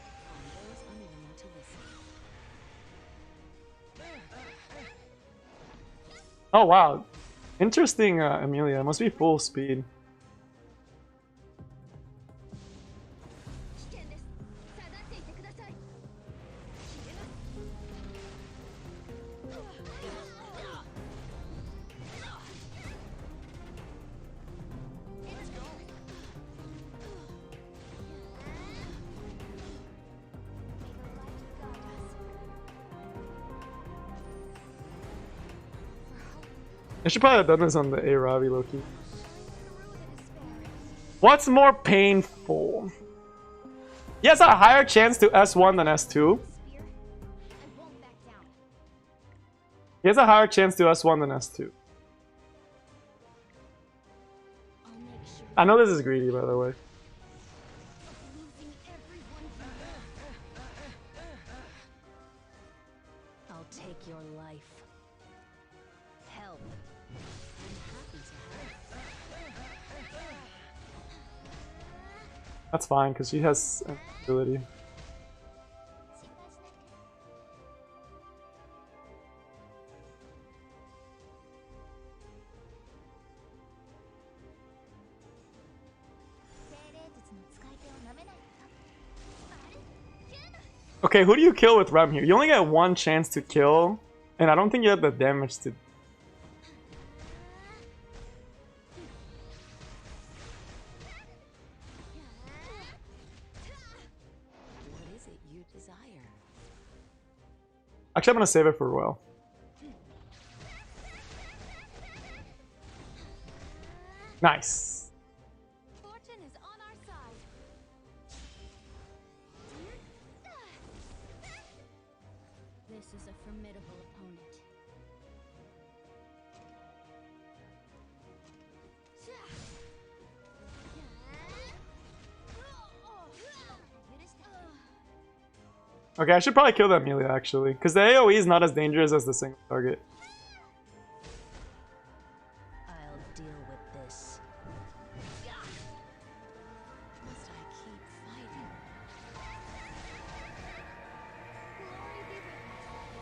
those unwilling to listen. Oh wow. Interesting, Amelia. It must be full speed. I should probably have done this on the A-Ravi Loki. What's more painful? He has a higher chance to S1 than S2. He has a higher chance to S1 than S2. I know this is greedy, by the way. I'll take your life. Help. I'm happy to help. That's fine, because she has ability. Okay, who do you kill with Rem here? You only get one chance to kill, and I don't think you have the damage to... What is it you desire? Actually, I'm gonna save it for Royal. Nice. Fortune is on our side. This is a formidable opponent. Okay, I should probably kill that Amelia actually, because the AoE is not as dangerous as the single target. I'll deal with this. Must I keep fighting? Glory be with us.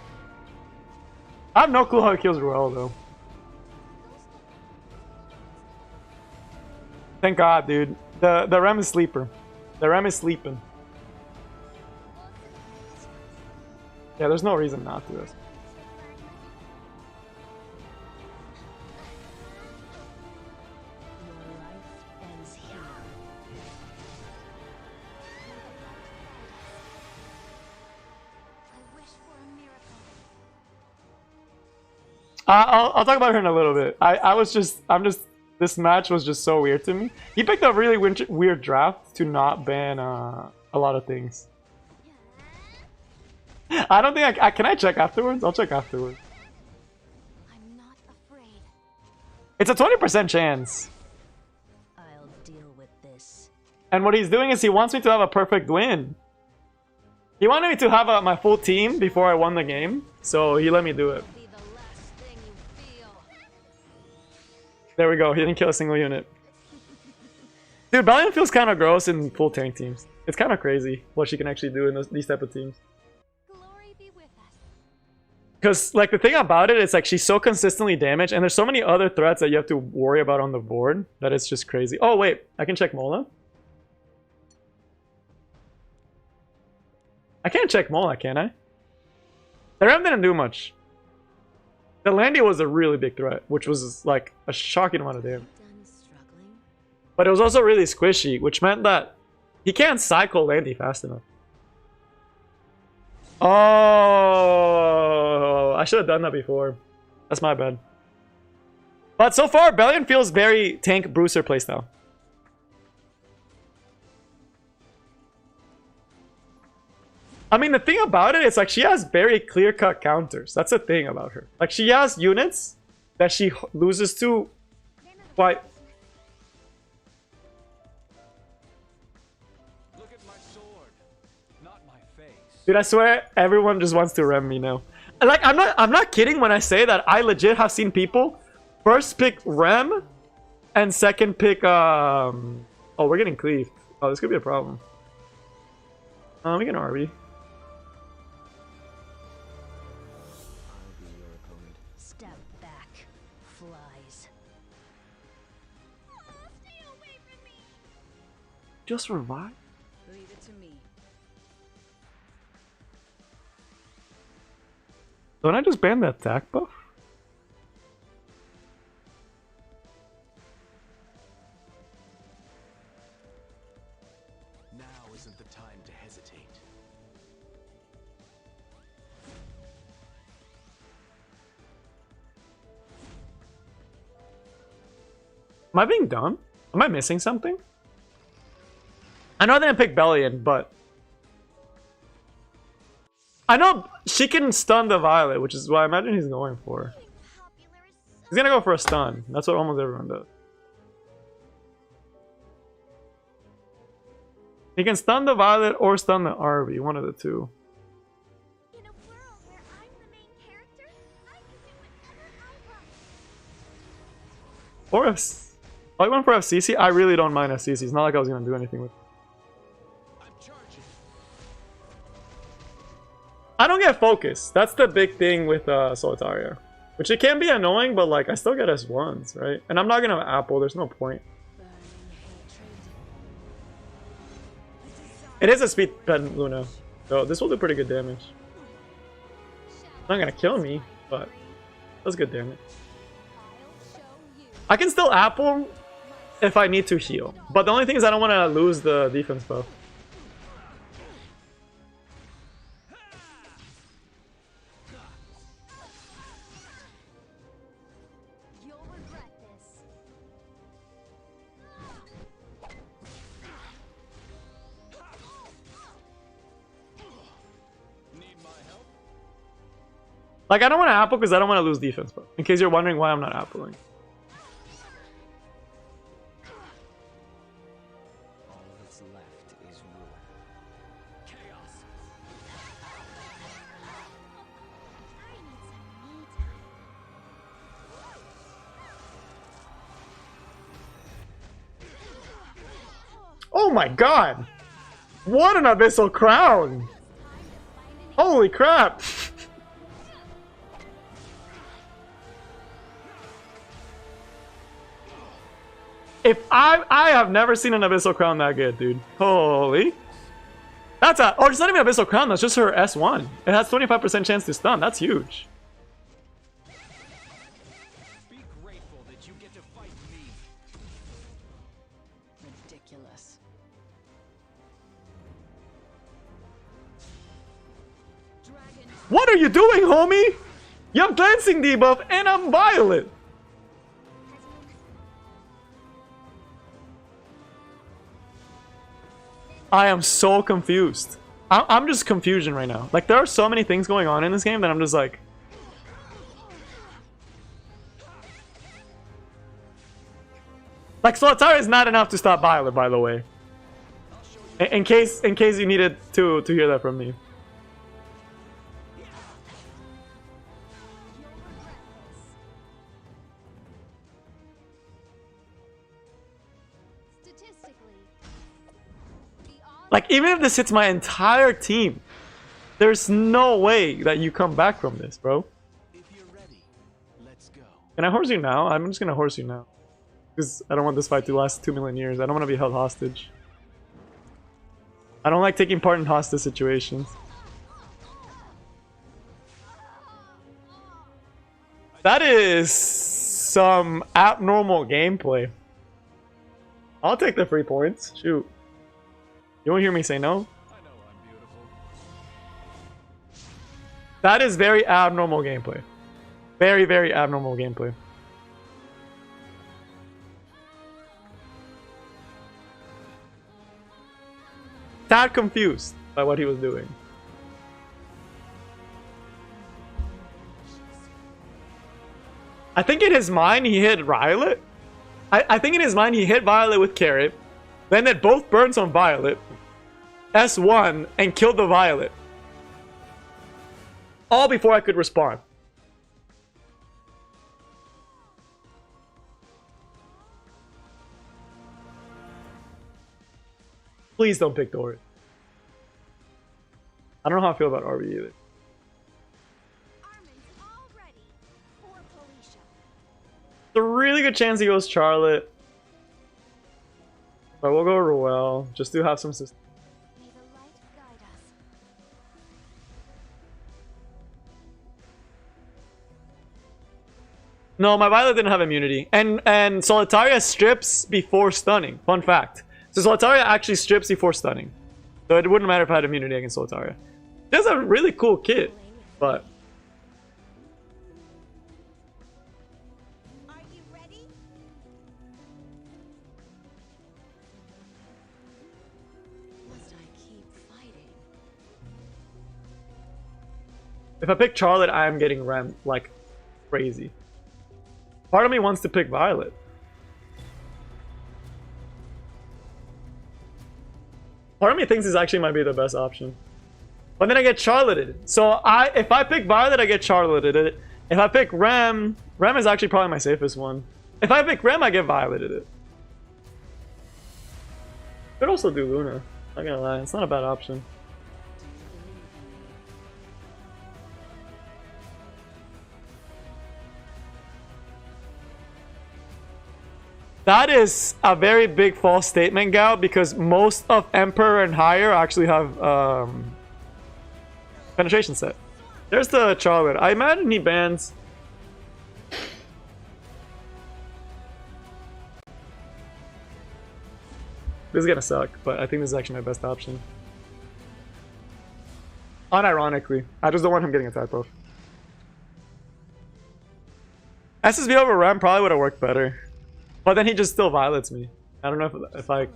I have no clue how it kills Royal though. Thank God, dude. The Rem is sleeper. The Rem is sleeping. Yeah, there's no reason not to this. Your life ends here. I wish for a miracle. I'll talk about her in a little bit. This match was just so weird to me. He picked a really weird draft to not ban a lot of things. I don't think can I check afterwards? I'll check afterwards. I'm not afraid. It's a 20% chance. I'll deal with this. And what he's doing is he wants me to have a perfect win. He wanted me to have my full team before I won the game, so he let me do it. Be the last thing you feel. There we go. He didn't kill a single unit. Dude, Bellian feels kind of gross in full tank teams. It's kind of crazy what she can actually do in these type of teams. Glory be with us. Because, like, the thing about it is, like, she's so consistently damaged, and there's so many other threats that you have to worry about on the board that it's just crazy. Oh, wait. I can check Mola? I can't check Mola, can I? The Ram didn't do much. The Landy was a really big threat, which was, like, a shocking amount of damage. Done struggling. But it was also really squishy, which meant that he can't cycle Landy fast enough. Oh, I should have done that before. That's my bad. But so far, Bellian feels very tank Bruiser playstyle. I mean, the thing about it is, like, she has very clear-cut counters. That's the thing about her. Like, she has units that she loses to quite... Look at my sword, not my face. Dude, I swear everyone just wants to rem me now. Like, I'm not kidding when I say that I legit have seen people first pick rem and second pick oh, we're getting cleaved. Oh, this could be a problem. We can RB. I'll be your opponent. Step back, flies. Stay away from me. Just revive? Leave it to me. Don't I just ban the attack buff? Now isn't the time to hesitate. Am I being dumb? Am I missing something? I know I didn't pick Bellian, but... I know she can stun the Violet, which is what I imagine he's going for. Being popular is so He's gonna go for a stun. That's what almost everyone does. He can stun the Violet or stun the RV, one of the two. in a world where I'm the main character, I can do whatever I want. Or if... Oh, I went for FCC? I really don't mind FCC. It's not like I was gonna do anything with it. I'm charging. I don't get focus. That's the big thing with Solitaria. Which it can be annoying, but like I still get S1s, right? And I'm not gonna have Apple, there's no point. It is a speed pen Luna. So this will do pretty good damage. It's not gonna kill me, but that's good damage. I'll show you. I can still Apple if I need to heal. But the only thing is I don't want to lose the defense buff. You'll regret this. Need my help? Like I don't want to Apple because I don't want to lose defense buff. In case you're wondering why I'm not Appling. All that's left is ruin. Chaos. Oh my god! What an abyssal crown! Holy crap! If I have never seen an abyssal crown that good, dude. Holy. That's a, oh, it's not even abyssal crown, that's just her S1. It has 25% chance to stun. That's huge. Be grateful that you get to fight me. Ridiculous. What are you doing, homie? You have glancing debuff and I'm violet. I am so confused. I'm just confusion right now. Like, there are so many things going on in this game that I'm just like... Like, Solitaire is not enough to stop Violet, by the way. In case you needed to hear that from me. Like, even if this hits my entire team, there's no way that you come back from this, bro. If you're ready, let's go. Can I horse you now? I'm just gonna horse you now. Because I don't want this fight to last 2 million years. I don't want to be held hostage. I don't like taking part in hostage situations. That is some abnormal gameplay. I'll take the 3 points. Shoot. You won't hear me say no? I know I'm beautiful. That is very abnormal gameplay. Very, very abnormal gameplay. Tad confused by what he was doing. I think in his mind he hit Violet. I think in his mind he hit Violet with Carrot. Then it both burns on Violet. S1 and killed the Violet. All before I could respond. Please don't pick Dory. I don't know how I feel about RB either. Armin's all ready for Felicia. It's a really good chance he goes Charlotte. But we'll go Ruel, just to have some system. May the light guide us. No, my Violet didn't have immunity. And Solitaria strips before stunning. Fun fact. So Solitaria actually strips before stunning. So it wouldn't matter if I had immunity against Solitaria. She has a really cool kit, but... Are you ready? Must I keep fighting? If I pick Charlotte, I am getting rammed like crazy. Part of me wants to pick Violet. Part of me thinks this actually might be the best option. But then I get Charlotted. So if I pick Violet, I get Charlotted. If I pick Rem is actually probably my safest one. If I pick Rem, I get Violeted. Could also do Luna. Not gonna lie, it's not a bad option. That is a very big false statement, Gal, because most of Emperor and higher actually have penetration set. There's the Charlotte. I imagine he bans. This is gonna suck, but I think this is actually my best option. Unironically, I just don't want him getting attacked buff. SSB over Ram probably would have worked better. But then he just still violets me. I don't know if I...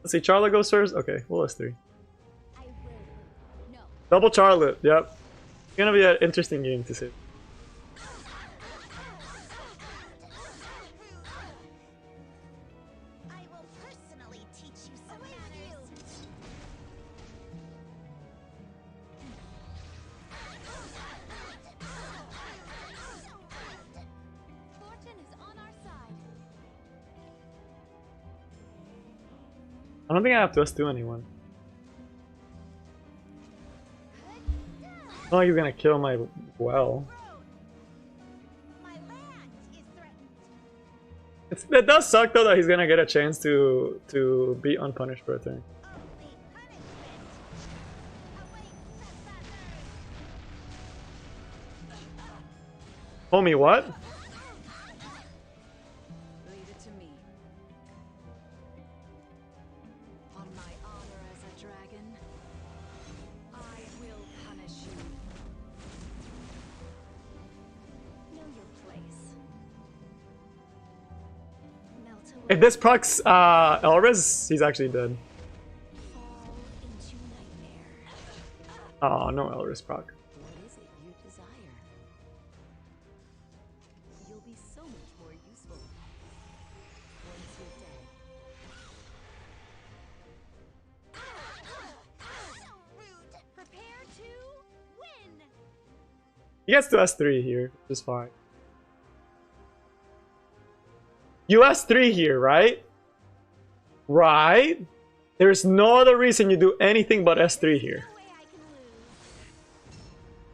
Let's see, Charlotte goes first? Okay, well, let's 3. I will. No. Double Charlotte, yep. It's gonna be an interesting game to see. I will personally teach you some manners. Fortune is on our side. I don't think I have to S2 anyone. Oh, you're gonna kill my well. My land is threatened. It does suck though that he's gonna get a chance to be unpunished for a turn. Only punishment awaits at the Homie, what? Leave it to me. On my honor as a dragon, I will punish you. Know your place. Melt away. If this procs Elris, he's actually dead. Fall into nightmare. Oh, no Elris proc. What is it you desire? You'll be so much more useful once you're dead. So rude. Prepare to win. He gets to S3 here, which is fine. You S3 here, right? Right? There's no other reason you do anything but S3 here. No way I can lose.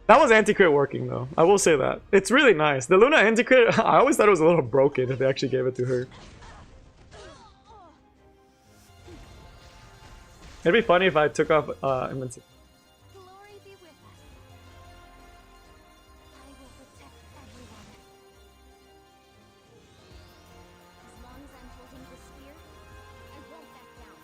That was anti-crit working though, I will say that. It's really nice. The Luna anti-crit, I always thought it was a little broken if they actually gave it to her. It'd be funny if I took off invincibility. Glory be with us. I will protect everyone. As long as I'm holding the spear, I won't back down.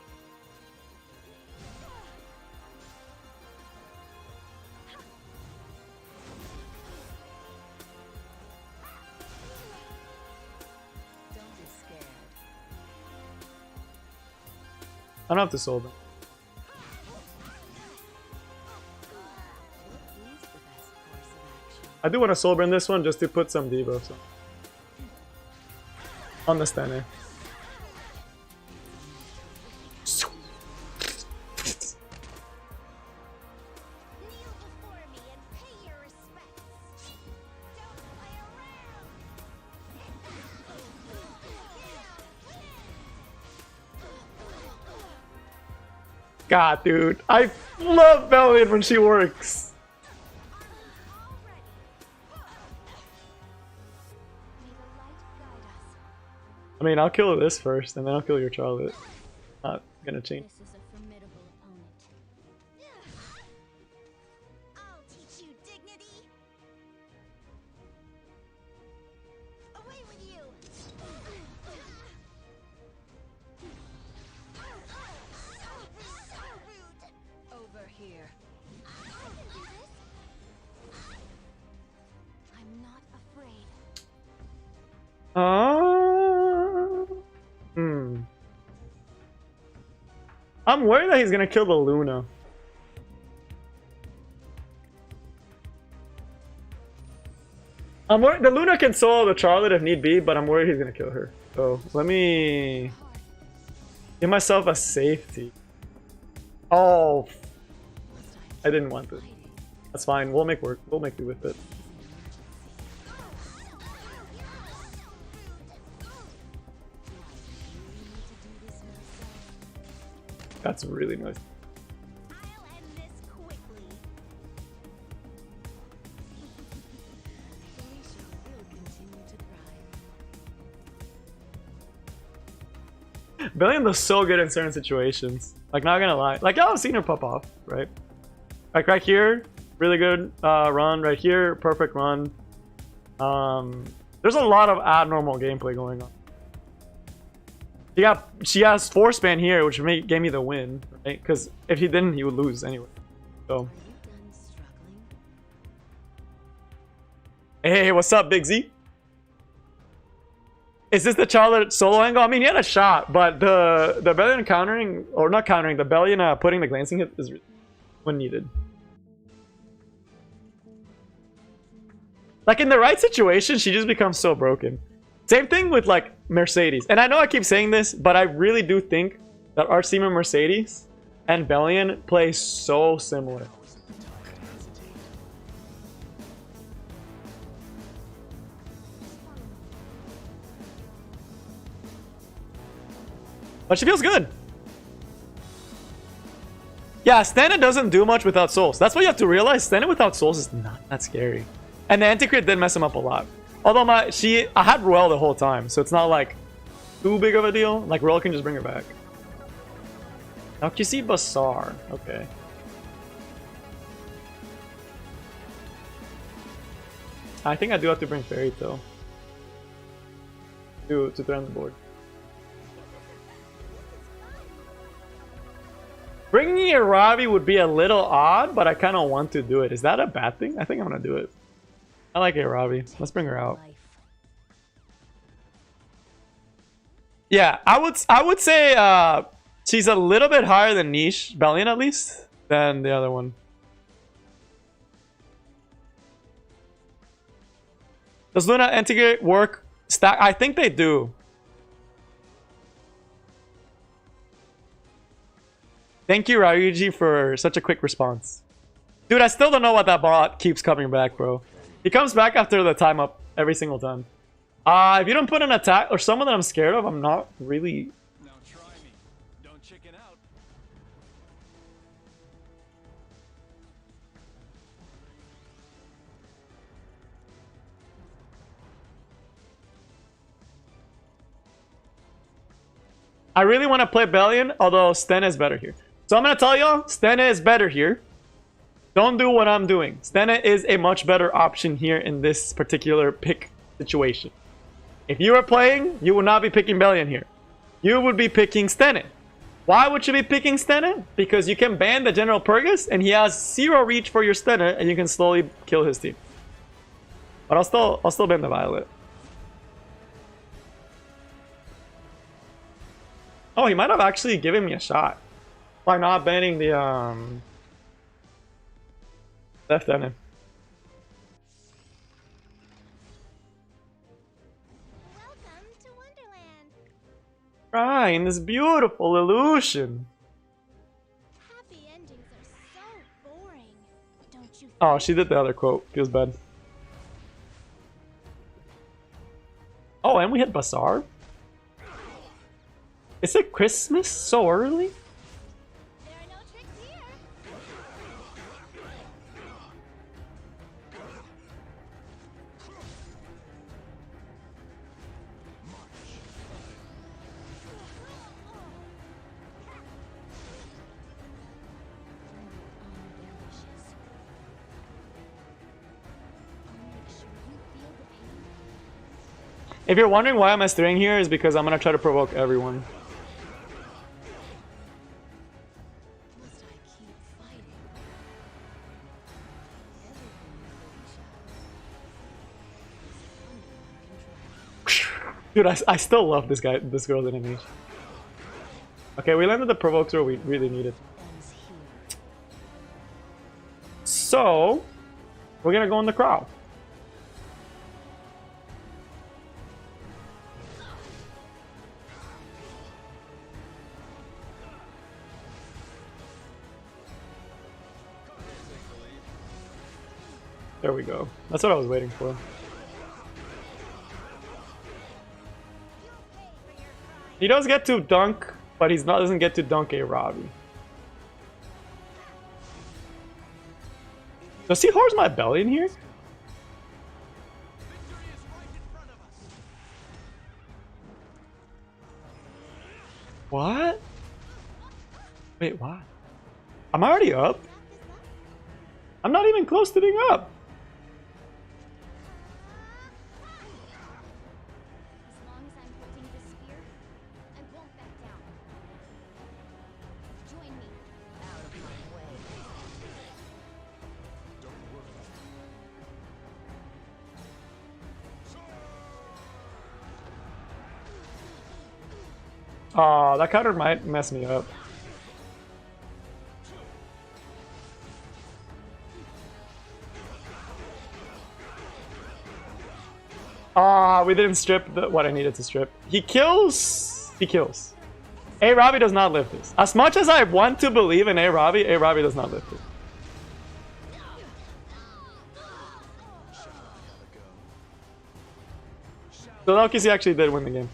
Don't be scared. I don't have to soul them. What is the best course of action? I do want to soul burn this one just to put some debuffs on the Senya. Kneel before me and pay your respects. Don't play around. God, dude, I love Bellian when she works. May the light guide us. I mean, I'll kill this first, and then I'll kill your Charlotte. Not gonna change. This is a formidable opponent. I'll teach you dignity. Away with you. So rude. Over here. I can do this. I'm not afraid. I'm worried that he's gonna kill the Luna. I'm worried the Luna can solo the Charlotte if need be, but I'm worried he's gonna kill her. So let me give myself a safety. Oh, I didn't want this. That's fine. We'll make work. We'll make do with it. That's really nice. I'll end this quickly. Felicia will continue to thrive. Bellian does so good in certain situations. Like, not gonna lie. Like, y'all have seen her pop off, right? Like, right here, really good run. Right here, perfect run. There's a lot of abnormal gameplay going on. She has force span here, which gave me the win, right? Because if he didn't, he would lose anyway. So, Are you done struggling? hey, what's up, Big Z? Is this the Charlotte solo angle? I mean, he had a shot, but the Bellian countering, or not countering, the Bellian putting the glancing hit is when needed. Like, in the right situation, she just becomes so broken. Same thing with, like, Mercedes. And I know I keep saying this, but I really do think that Arcema Mercedes and Bellian play so similar. But she feels good. Yeah, Stenna doesn't do much without souls. That's what you have to realize. Stenna without souls is not that scary. And the anti-crit did mess him up a lot. Although I had Roel the whole time, so it's not like too big of a deal. Like Roel can just bring her back. Now you see Basar. Okay. I think I do have to bring Fairy Tail to threaten the board. Bringing a Ravi would be a little odd, but I kind of want to do it. Is that a bad thing? I think I'm gonna do it. I like a Ravi. Let's bring her out. Yeah, I would say she's a little bit higher than Niche, Bellian at least, than the other one. Does Luna integrate work stack? I think they do. Thank you, Ryuji, for such a quick response. Dude, I still don't know what that bot keeps coming back, bro. He comes back after the time up every single time. If you don't put an attack or someone that I'm scared of, I'm not really... Now try me. Don't chicken out. I really want to play Bellian, although Stenna is better here. So I'm going to tell y'all, Stenna is better here. Don't do what I'm doing. Stenna is a much better option here in this particular pick situation. If you were playing, you would not be picking Bellian here. You would be picking Stenna. Why would you be picking Stenna? Because you can ban the General Purgus, and he has 0 reach for your Stenna, and you can slowly kill his team. But I'll still ban the Violet. Oh, he might have actually given me a shot by not banning the left enemy. Welcome to Wonderland. Right, in this beautiful illusion. Happy endings are so boring, don't you think? Oh, she did the other quote. Feels bad. Oh, and we hit Basar. Is it Christmas so early? There are no tricks here. If you're wondering why I'm S3ing here, is because I'm gonna try to provoke everyone. Must I keep fighting? Dude, I still love this girl's animation. Okay, we landed the provokes where we really needed. So, we're gonna go in the crowd. There we go. That's what I was waiting for. He does get to dunk, but doesn't get to dunk a Ravi. Does he horse my Bellian here? What? Wait, what? I'm already up? I'm not even close to being up. As long as I'm holding the spear, I won't back down. Join me. Out of my way. Oh, that counter might mess me up. Ah, we didn't strip what I needed to strip. He kills. He kills. A Ravi does not live this. As much as I want to believe in A Ravi does not live this. So Lokisi actually did win the game.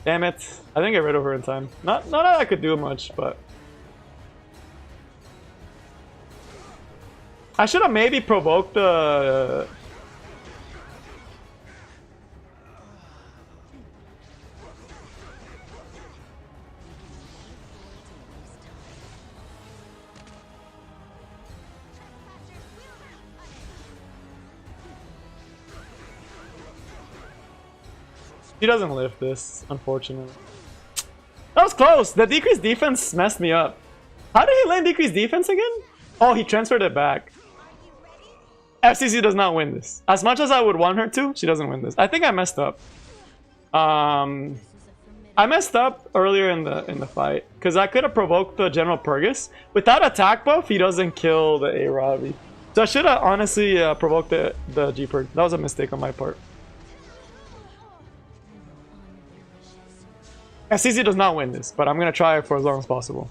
Damn it. I didn't get rid of her in time. Not that I could do much, but... I should have maybe provoked the... She doesn't lift this, unfortunately. That was close! The decreased defense messed me up. How did he land decreased defense again? Oh, he transferred it back. FCC does not win this. As much as I would want her to, she doesn't win this. I think I messed up. I messed up earlier in the fight because I could have provoked the General Purgus. Without attack buff, he doesn't kill the A-Robbie. So I should have honestly provoked the G-Perk. That was a mistake on my part. FCC does not win this, but I'm gonna try it for as long as possible.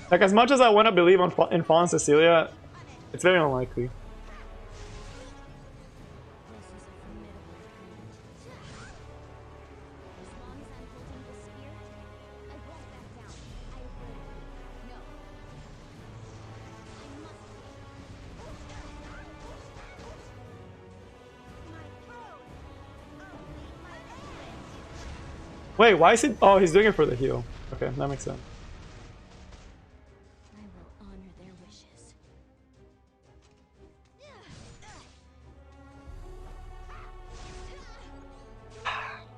Like, as much as I want to believe in Fallen Cecilia, it's very unlikely. Wait, why is he... Oh, he's doing it for the heal. Okay, that makes sense. I will honor their wishes.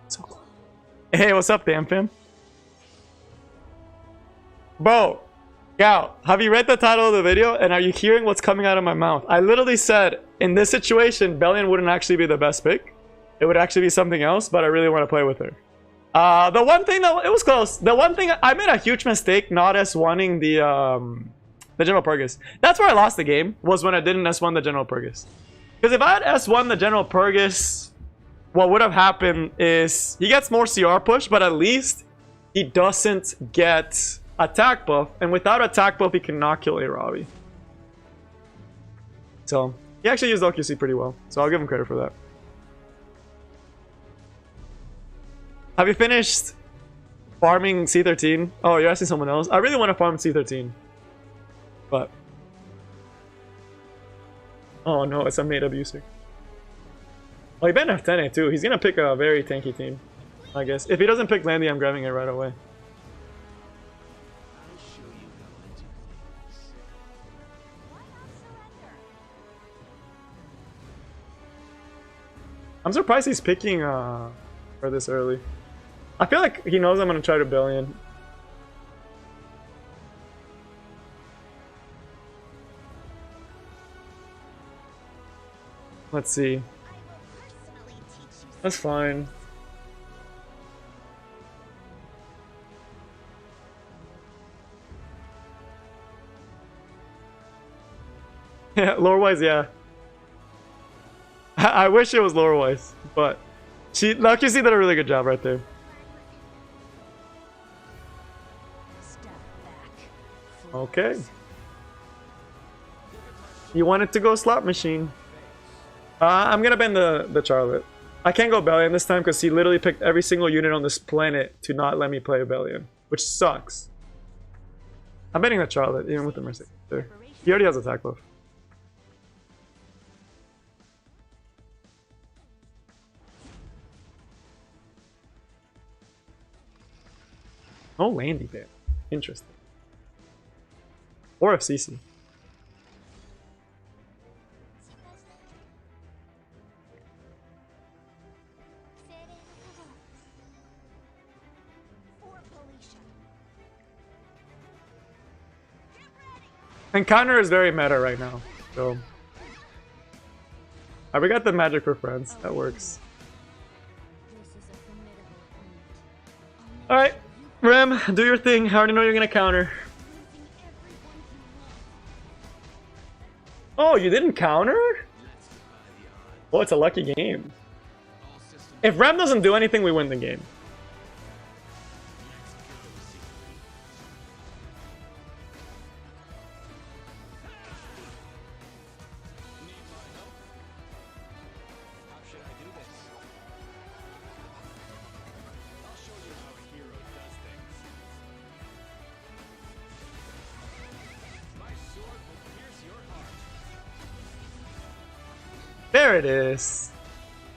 So close. Hey, what's up, damn fam? Bro, Gal, have you read the title of the video and are you hearing what's coming out of my mouth? I literally said, in this situation, Bellian wouldn't actually be the best pick. It would actually be something else, but I really want to play with her. The one thing that it was close. The one thing I made a huge mistake not S1ing the General Purgus. That's where I lost the game, was when I didn't S1 the General Purgus. Because if I had S1 the General Purgus, what would have happened is he gets more CR push, but at least he doesn't get attack buff, and without attack buff he cannot kill A-Robbie. So he actually used OQC pretty well, so I'll give him credit for that. Have you finished farming C13? Oh, you're asking someone else? I really want to farm C13. But... oh no, it's a made abuser. Oh, he banned F10A too. He's gonna pick a very tanky team, I guess. If he doesn't pick Landy, I'm grabbing it right away. I'm surprised he's picking for this early. I feel like he knows I'm gonna try to Bellian. Let's see. That's fine. Yeah, lore-wise, yeah. I wish it was lore-wise, but Lucky did a really good job right there. Okay. You wanted to go slot machine. I'm gonna ban the Charlotte. I can't go Bellian this time because he literally picked every single unit on this planet to not let me play Bellian, which sucks. I'm banning the Charlotte, even with the Mercy there. He already has attack buff. Oh, Landy ban. Interesting. Or FCC. And counter is very meta right now, so we got the magic for friends. That works. All right, Rem, do your thing. I already know you're gonna counter. Oh, you didn't counter? Oh, it's a lucky game. If Rem doesn't do anything, we win the game. There it is.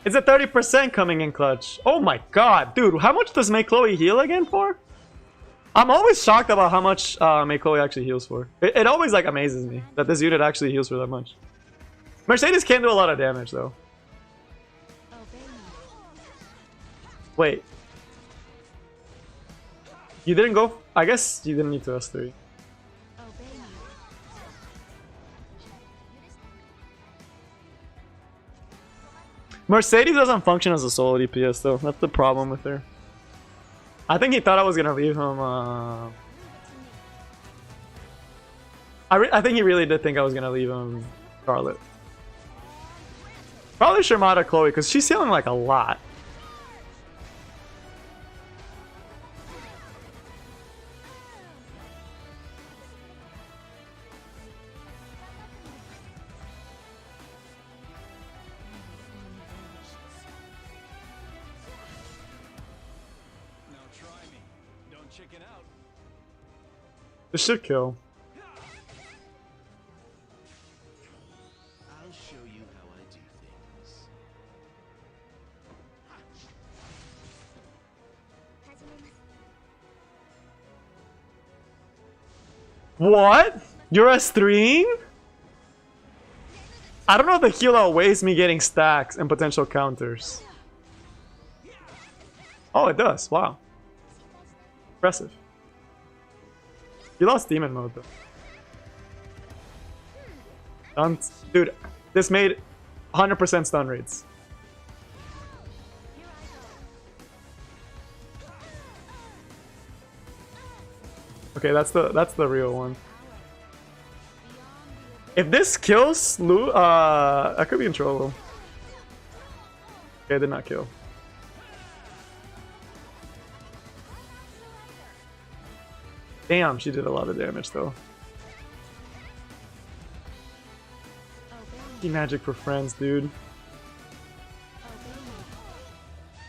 It's a 30% coming in clutch. Oh my god, dude. How much does Make Chloe heal again for? I'm always shocked about how much Make Chloe actually heals for. It always like amazes me that this unit actually heals for that much. Mercedes can do a lot of damage though. Wait. You didn't go... I guess you didn't need to S3. Mercedes doesn't function as a solo DPS though. That's the problem with her. I think he thought I was gonna leave him. I think he really did think I was gonna leave him Charlotte. Probably Shermata Chloe because she's healing like a lot. Chicken out. This should kill. I'll show you how I do things. What? You're S3ing? I don't know if the heal outweighs me getting stacks and potential counters. Oh, it does. Wow. Impressive. You lost demon mode though. Dude, this made 100% stun rates. Okay, that's the real one. If this kills Lu, I could be in trouble. Okay, I did not kill. Damn, she did a lot of damage though. Magic for friends, dude.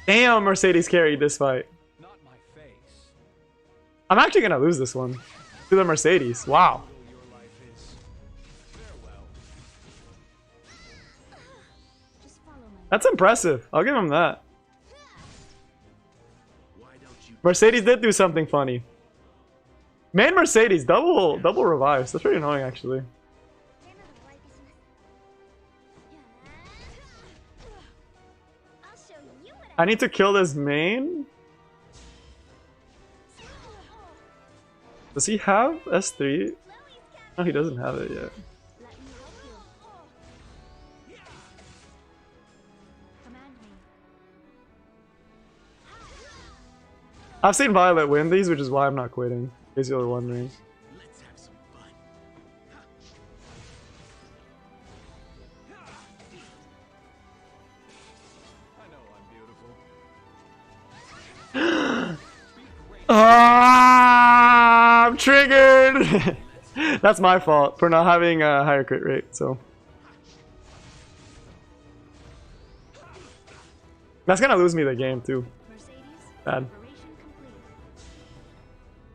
Damn, Mercedes carried this fight. Not my face. I'm actually gonna lose this one to the Mercedes. Wow. Your life is farewell. That's impressive. I'll give him that. Why don't you Mercedes did do something funny. Man, Mercedes double revives. That's pretty annoying actually. I need to kill this main. Does he have S3? No, he doesn't have it yet. I've seen Violet win these, which is why I'm not quitting. In case you were wondering. let's have some fun. I know I'm beautiful. Ah, I'm triggered. That's my fault for not having a higher crit rate. So that's gonna lose me the game too. Bad.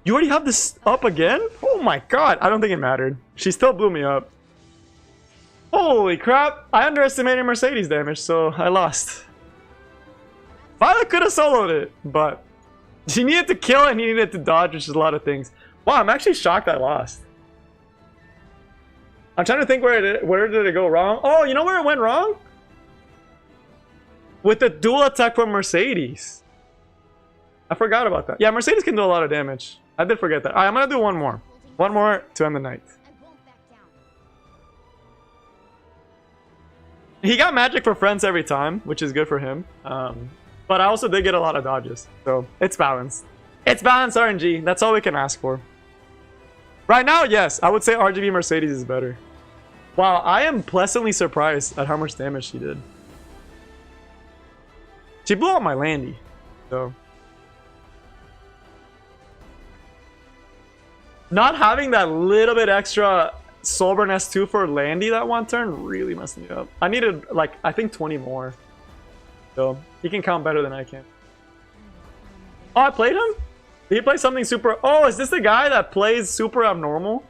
You already have this up again? Oh my god, I don't think it mattered. She still blew me up. Holy crap, I underestimated Mercedes damage, so I lost. Violet could have soloed it, but she needed to kill and he needed to dodge, which is a lot of things. Wow, I'm actually shocked I lost. I'm trying to think where did it go wrong? Oh, you know where it went wrong? With the dual attack from Mercedes. I forgot about that. Yeah, Mercedes can do a lot of damage. I did forget that. Alright, I'm gonna do one more. One more to end the night. He got magic for friends every time, which is good for him. But I also did get a lot of dodges. So, it's balanced. It's balanced RNG. That's all we can ask for. Right now, yes. I would say RGB Mercedes is better. Wow, I am pleasantly surprised at how much damage she did. She blew up my Landy. So... not having that little bit extra Soulburn S2 for Landy that one turn really messed me up. I needed, like, I think 20 more. So, he can count better than I can. Oh, I played him? Did he play something super... oh, is this the guy that plays super abnormal?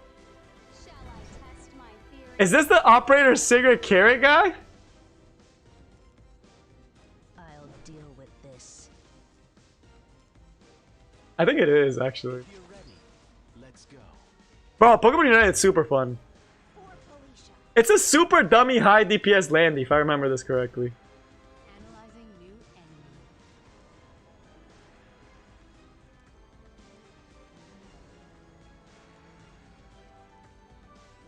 Is this the Operator Sigurd Carrot guy? I think it is, actually. If you're ready, let's go. Bro, Pokemon Unite is super fun. For Felicia. It's a super dummy high DPS Landy, if I remember this correctly. Analyzing new enemy.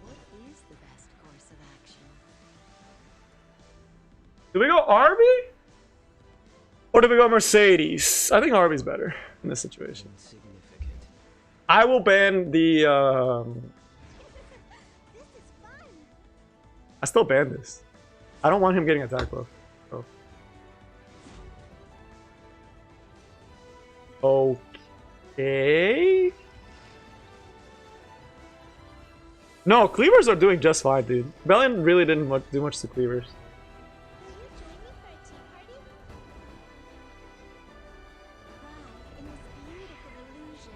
What is the best course of action? Do we go Arby? Or do we go Mercedes? I think Arby's better in this situation. Insignificant. I will ban the... This is fun. I still ban this. I don't want him getting attack buff. Oh. Okay. No, cleavers are doing just fine, dude. Bellian really didn't do much to cleavers. Will you join me for a tea party? Ride in this beautiful illusion.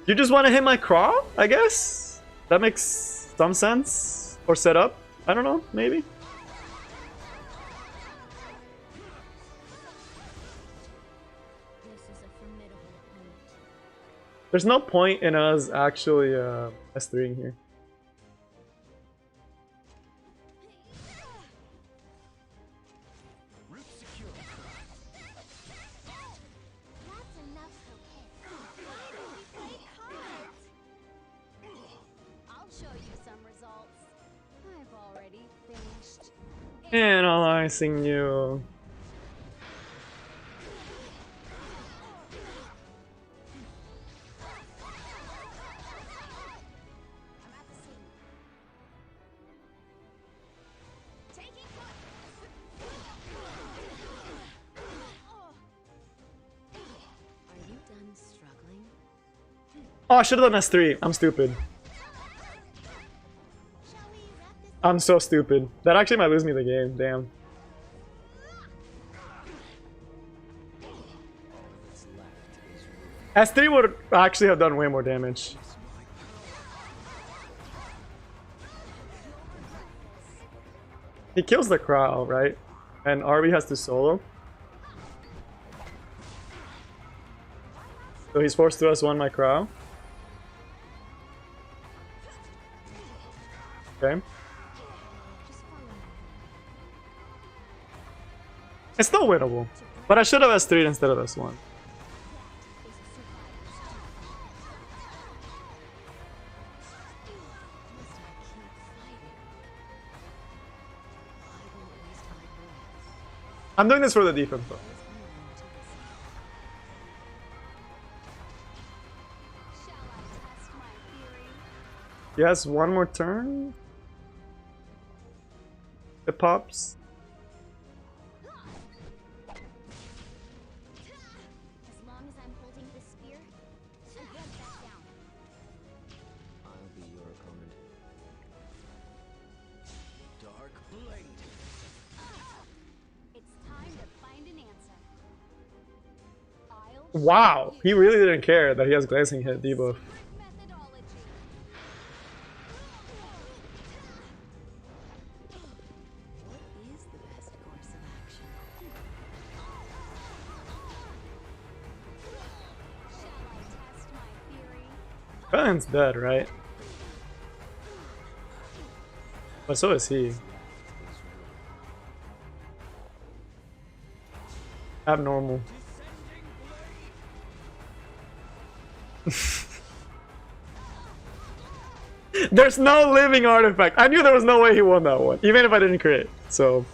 You just want to hit my craw, I guess? That makes some sense. Or set up. I don't know, maybe. This is a formidable opponent. There's no point in us actually S3ing here. Route secure. That's enough cocaine. We play cards. I'll show you some results. I've already finished. Analyzing you. I'm at the scene. Taking foot. Are you done struggling? Oh, I should have done S3. I'm stupid. Shall we wrap this? I'm so stupid. That actually might lose me the game. Damn. What's left is S3 would actually have done way more damage. He kills the Crow, right? And Arby has to solo. So he's forced to S1 my Crow. Okay. It's still winnable. But I should have S3'd instead of S1. Must I keep fighting? I won't waste my breath. I'm doing this for the defense though. There's only one to decide. Shall I test my theory? He has one more turn. It pops. As long as I'm holding the spear, I won't back down. I'll be your opponent. Dark Blade. It's time to find an answer. I'll Wow, he really didn't care that he has glancing hit debuff. secret methodology. What is the best course of action? Shall I test my theory? Bellion's dead, right? But so is he. Abnormal. There's no living artifact. I knew there was no way he won that one, even if I didn't crit. So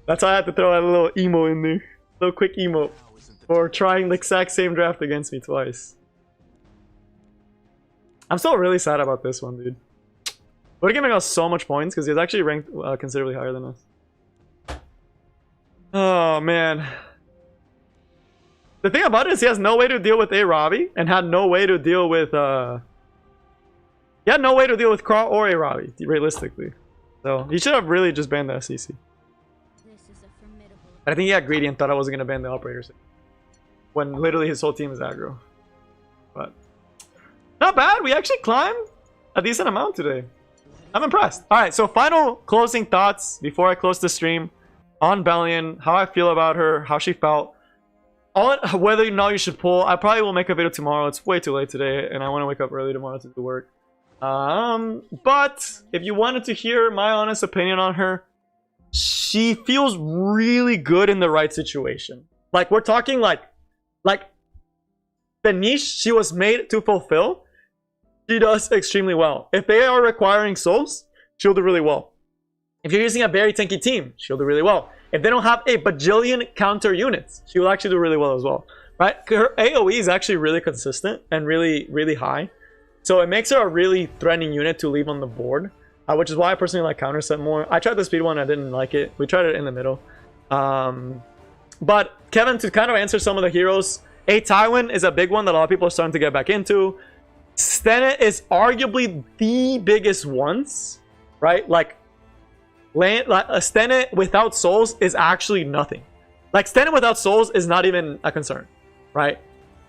that's why I had to throw that little emo in there, little quick emo Now isn't the for trying the exact same draft against me twice. I'm still really sad about this one, dude. We're giving us so much points because he's actually ranked considerably higher than us. Oh man. The thing about it is he has no way to deal with a Robbie and had no way to deal with he had no way to deal with Craw or a Robbie, realistically. So he should have really just banned the SEC. This is a formidable. But I think he got greedy and thought I wasn't gonna ban the operators when literally his whole team is aggro. But not bad. We actually climbed a decent amount today. I'm impressed. Alright, so final closing thoughts before I close the stream on Bellian, how I feel about her, how she felt. whether or not you should pull, I probably will make a video tomorrow. It's way too late today, and I want to wake up early tomorrow to do work. But if you wanted to hear my honest opinion on her, she feels really good in the right situation. Like, we're talking like the niche she was made to fulfill, she does extremely well. If they are requiring souls, she'll do really well. If you're using a very tanky team, she'll do really well. If they don't have a bajillion counter units, she will actually do really well as well, right? Her AoE is actually really consistent and really, really high. So it makes her a really threatening unit to leave on the board, which is why I personally like counter set more. I tried the speed one, I didn't like it. We tried it in the middle. But Kevin, to kind of answer some of the heroes, a Tywin is a big one that a lot of people are starting to get back into. Senya is arguably the biggest ones, right? Like Senya without souls is actually nothing. Like, Senya without souls is not even a concern, right?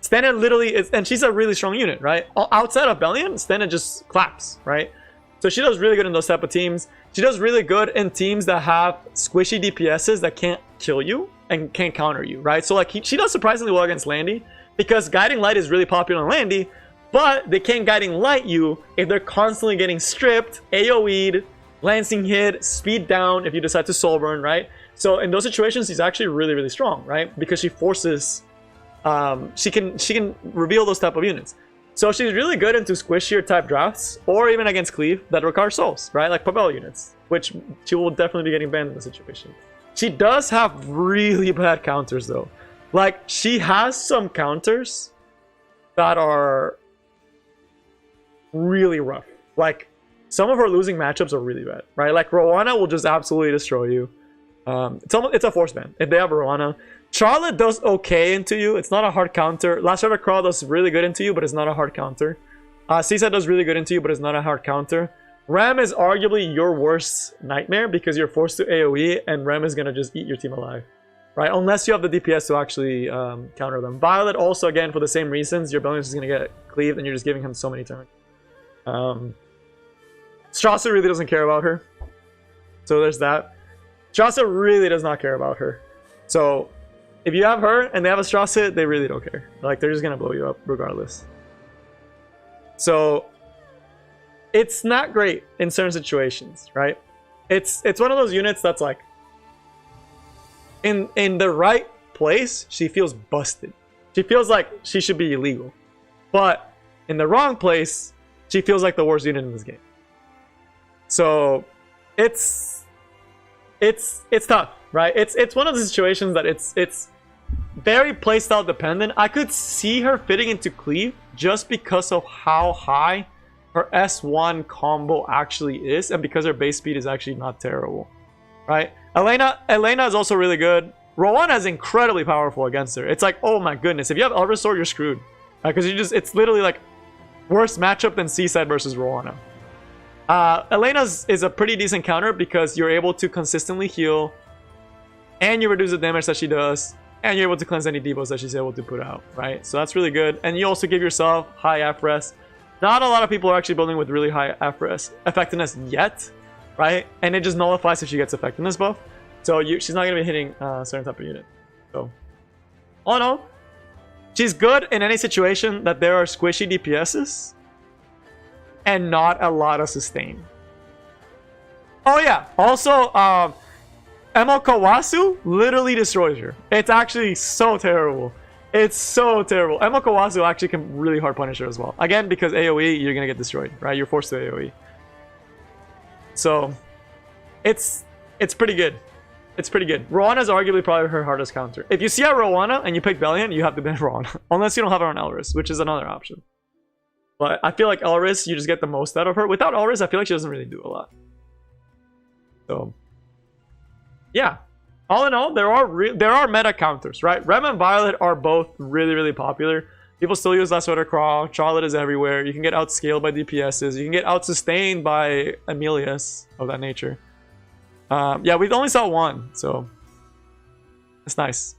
Senya literally is, and she's a really strong unit, right? Outside of Bellian, Senya just claps, right? So she does really good in those type of teams. She does really good in teams that have squishy DPSs that can't kill you and can't counter you, right? So like she does surprisingly well against Landy, because Guiding Light is really popular on Landy, but they can't Guiding Light you if they're constantly getting stripped, AoE'd, lancing hit, speed down if you decide to soul burn, right? So in those situations, she's actually really, really strong, right? Because she forces, she can reveal those type of units. So she's really good into squishier type drafts, or even against cleave that require souls, right? Like Pabell units, which she will definitely be getting banned in the situation. She does have really bad counters though. Like, she has some counters that are really rough. Like, some of her losing matchups are really bad, right? Like, Rowana will just absolutely destroy you. It's a force ban if they have Rowana. Charlotte does okay into you. It's not a hard counter. Last Shadow Crawl does really good into you, but it's not a hard counter. Seaside does really good into you, but it's not a hard counter. Ram is arguably your worst nightmare because you're forced to AoE, and Ram is going to just eat your team alive, right? Unless you have the DPS to actually counter them. Violet also, again, for the same reasons. Your Bellian is going to get cleaved, and you're just giving him so many turns. Strasser really doesn't care about her. So there's that. Strasser really does not care about her. So if you have her and they have a Strasser, they really don't care. Like, they're just going to blow you up regardless. So it's not great in certain situations, right? It's one of those units that's like, in the right place, she feels busted. She feels like she should be illegal. But in the wrong place, she feels like the worst unit in this game. So it's tough, right? It's one of the situations that it's very playstyle dependent. I could see her fitting into cleave just because of how high her S1 combo actually is, and because her base speed is actually not terrible, right? Elena is also really good. Rowana is incredibly powerful against her. It's like, oh my goodness, if you have Elder Sword, you're screwed, because it's literally like worse matchup than Seaside versus Rowana. Elena's is a pretty decent counter because you're able to consistently heal, and you reduce the damage that she does, and you're able to cleanse any debuffs that she's able to put out, right? So that's really good. And you also give yourself high FRS. Not a lot of people are actually building with really high FRS effectiveness yet, right? And it just nullifies if she gets effectiveness buff. So she's not going to be hitting a certain type of unit. So, all in all, she's good in any situation that there are squishy DPSs and not a lot of sustain. Oh yeah, also, Emo Kawasu literally destroys her. It's actually so terrible. It's so terrible. Emo Kawasu actually can really hard punish her as well. Again, because AoE, you're gonna get destroyed, right? You're forced to AoE. So, it's pretty good. It's pretty good. Rowana is arguably probably her hardest counter. If you see out Rowana and you pick Bellian, you have to ban Rowana. Unless you don't have her on Elris, which is another option. But I feel like Elris, you just get the most out of her. Without Elris, I feel like she doesn't really do a lot. So, yeah. All in all, there are meta counters, right? Rem and Violet are both really, really popular. People still use Last Sweater Crawl. Charlotte is everywhere. You can get outscaled by DPSs. You can get outsustained by Amelias of that nature. Yeah, we've only saw one, so it's nice.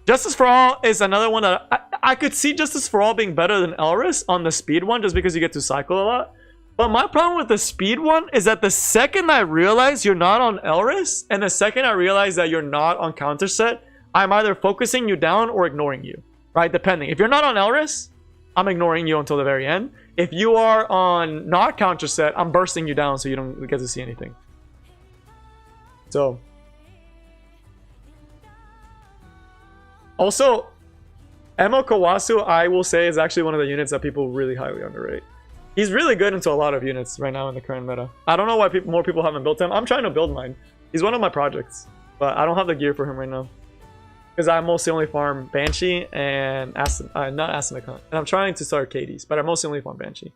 Justice for All is another one that I could see Justice for All being better than Elris on the speed one, just because you get to cycle a lot. But my problem with the speed one is that the second I realize you're not on Elris, and the second I realize that you're not on counter set, I'm either focusing you down or ignoring you, right? Depending. If you're not on Elris, I'm ignoring you until the very end. If you are on not counter set, I'm bursting you down so you don't get to see anything. So. Also, Emo Kawasu, I will say, is actually one of the units that people really highly underrate. He's really good into a lot of units right now in the current meta. I don't know why more people haven't built him. I'm trying to build mine. He's one of my projects, but I don't have the gear for him right now. Because I mostly only farm Banshee and not Asimekon. And I'm trying to start Katie's, but I mostly only farm Banshee.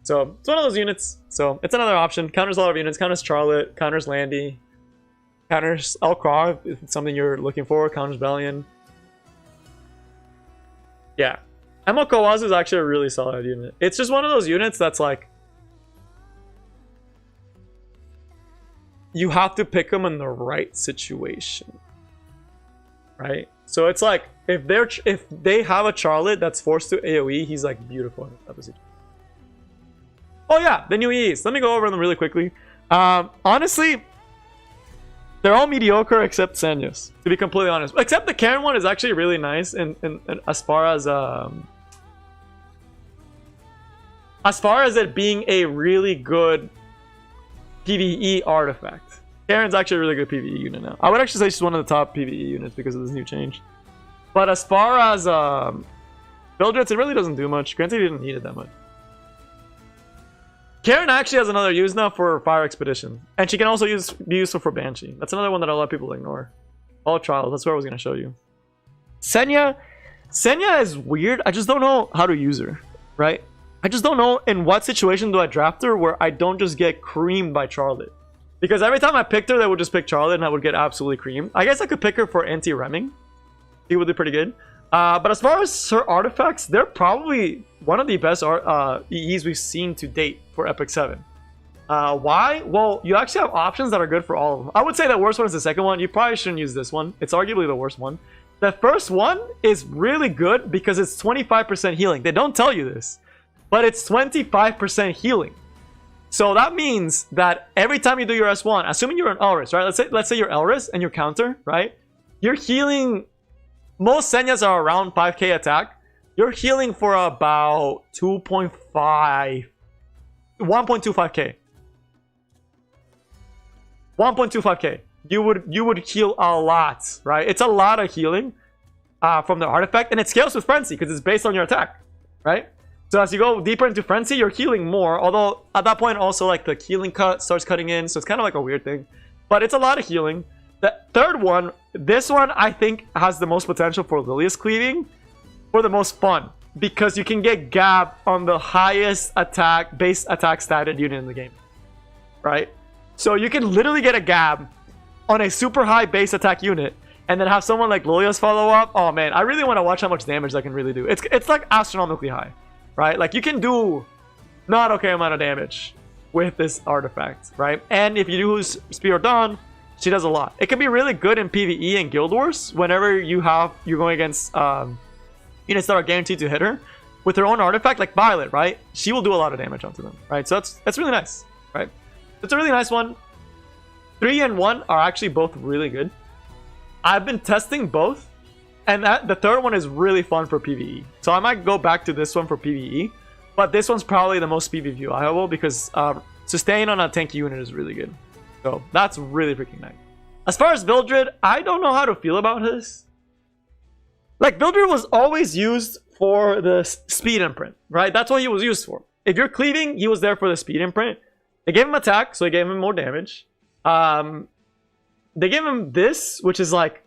So it's one of those units. So it's another option. Counters a lot of units. Counters Charlotte. Counters Landy. Counters Elcraw if it's something you're looking for. Counters Bellian. Yeah. Emo Kawazu is actually a really solid unit. It's just one of those units that's like, you have to pick them in the right situation, right? So it's like if they have a Charlotte that's forced to AoE, he's like beautiful in that position. Oh yeah, the new EEs. Let me go over them really quickly. Honestly, they're all mediocre except Senya's, to be completely honest. Except the Karen one is actually really nice, and as far as it being a really good PvE artifact. Karen's actually a really good PvE unit now. I would actually say she's one of the top PvE units because of this new change. But as far as build rates, it really doesn't do much. Granted, he didn't need it that much. Karen actually has another use now for Fire Expedition. And she can also be useful for Banshee. That's another one that a lot of people ignore. All Trials, that's what I was going to show you. Senya is weird. I just don't know how to use her, right? I just don't know in what situation do I draft her where I don't just get creamed by Charlotte. Because every time I picked her, they would just pick Charlotte and I would get absolutely creamed. I guess I could pick her for anti-remming. She would be pretty good. But as far as her artifacts, they're probably one of the best EEs we've seen to date for Epic 7. Why? Well, you actually have options that are good for all of them. I would say the worst one is the second one. You probably shouldn't use this one. It's arguably the worst one. The first one is really good because it's 25% healing. They don't tell you this, but it's 25% healing. So that means that every time you do your S1, assuming you're an Elris, right? Let's say you're Elris and you counter, right? You're healing. Most Senyas are around 5k attack. You're healing for about 1.25k. 1.25k. You would heal a lot, right? It's a lot of healing from the artifact, and it scales with Frenzy because it's based on your attack, right? So as you go deeper into Frenzy, you're healing more. Although at that point also like the healing cut starts cutting in, so it's kind of like a weird thing. But it's a lot of healing. The third one, this one I think has the most potential for Lilia's cleaving, for the most fun, because you can get Gab on the highest base attack statted unit in the game, right? So you can literally get a Gab on a super high base attack unit, and then have someone like Lilia's follow up. Oh man, I really want to watch how much damage that can really do. It's like astronomically high, right? Like you can do not okay amount of damage with this artifact, right? And if you use Spear of Dawn, she does a lot. It can be really good in PvE and Guild Wars whenever you're going against units that are guaranteed to hit her with her own artifact, like Violet, right? She will do a lot of damage onto them, right? So that's really nice, right? It's a really nice one. 3 and 1 are actually both really good. I've been testing both, and the third one is really fun for PvE. So I might go back to this one for PvE, but this one's probably the most PvP viable because sustain on a tanky unit is really good. So that's really freaking nice. As far as Vildred, I don't know how to feel about this. Like, Vildred was always used for the speed imprint, right? That's what he was used for. If you're cleaving, he was there for the speed imprint. They gave him attack, so they gave him more damage. They gave him this, which is like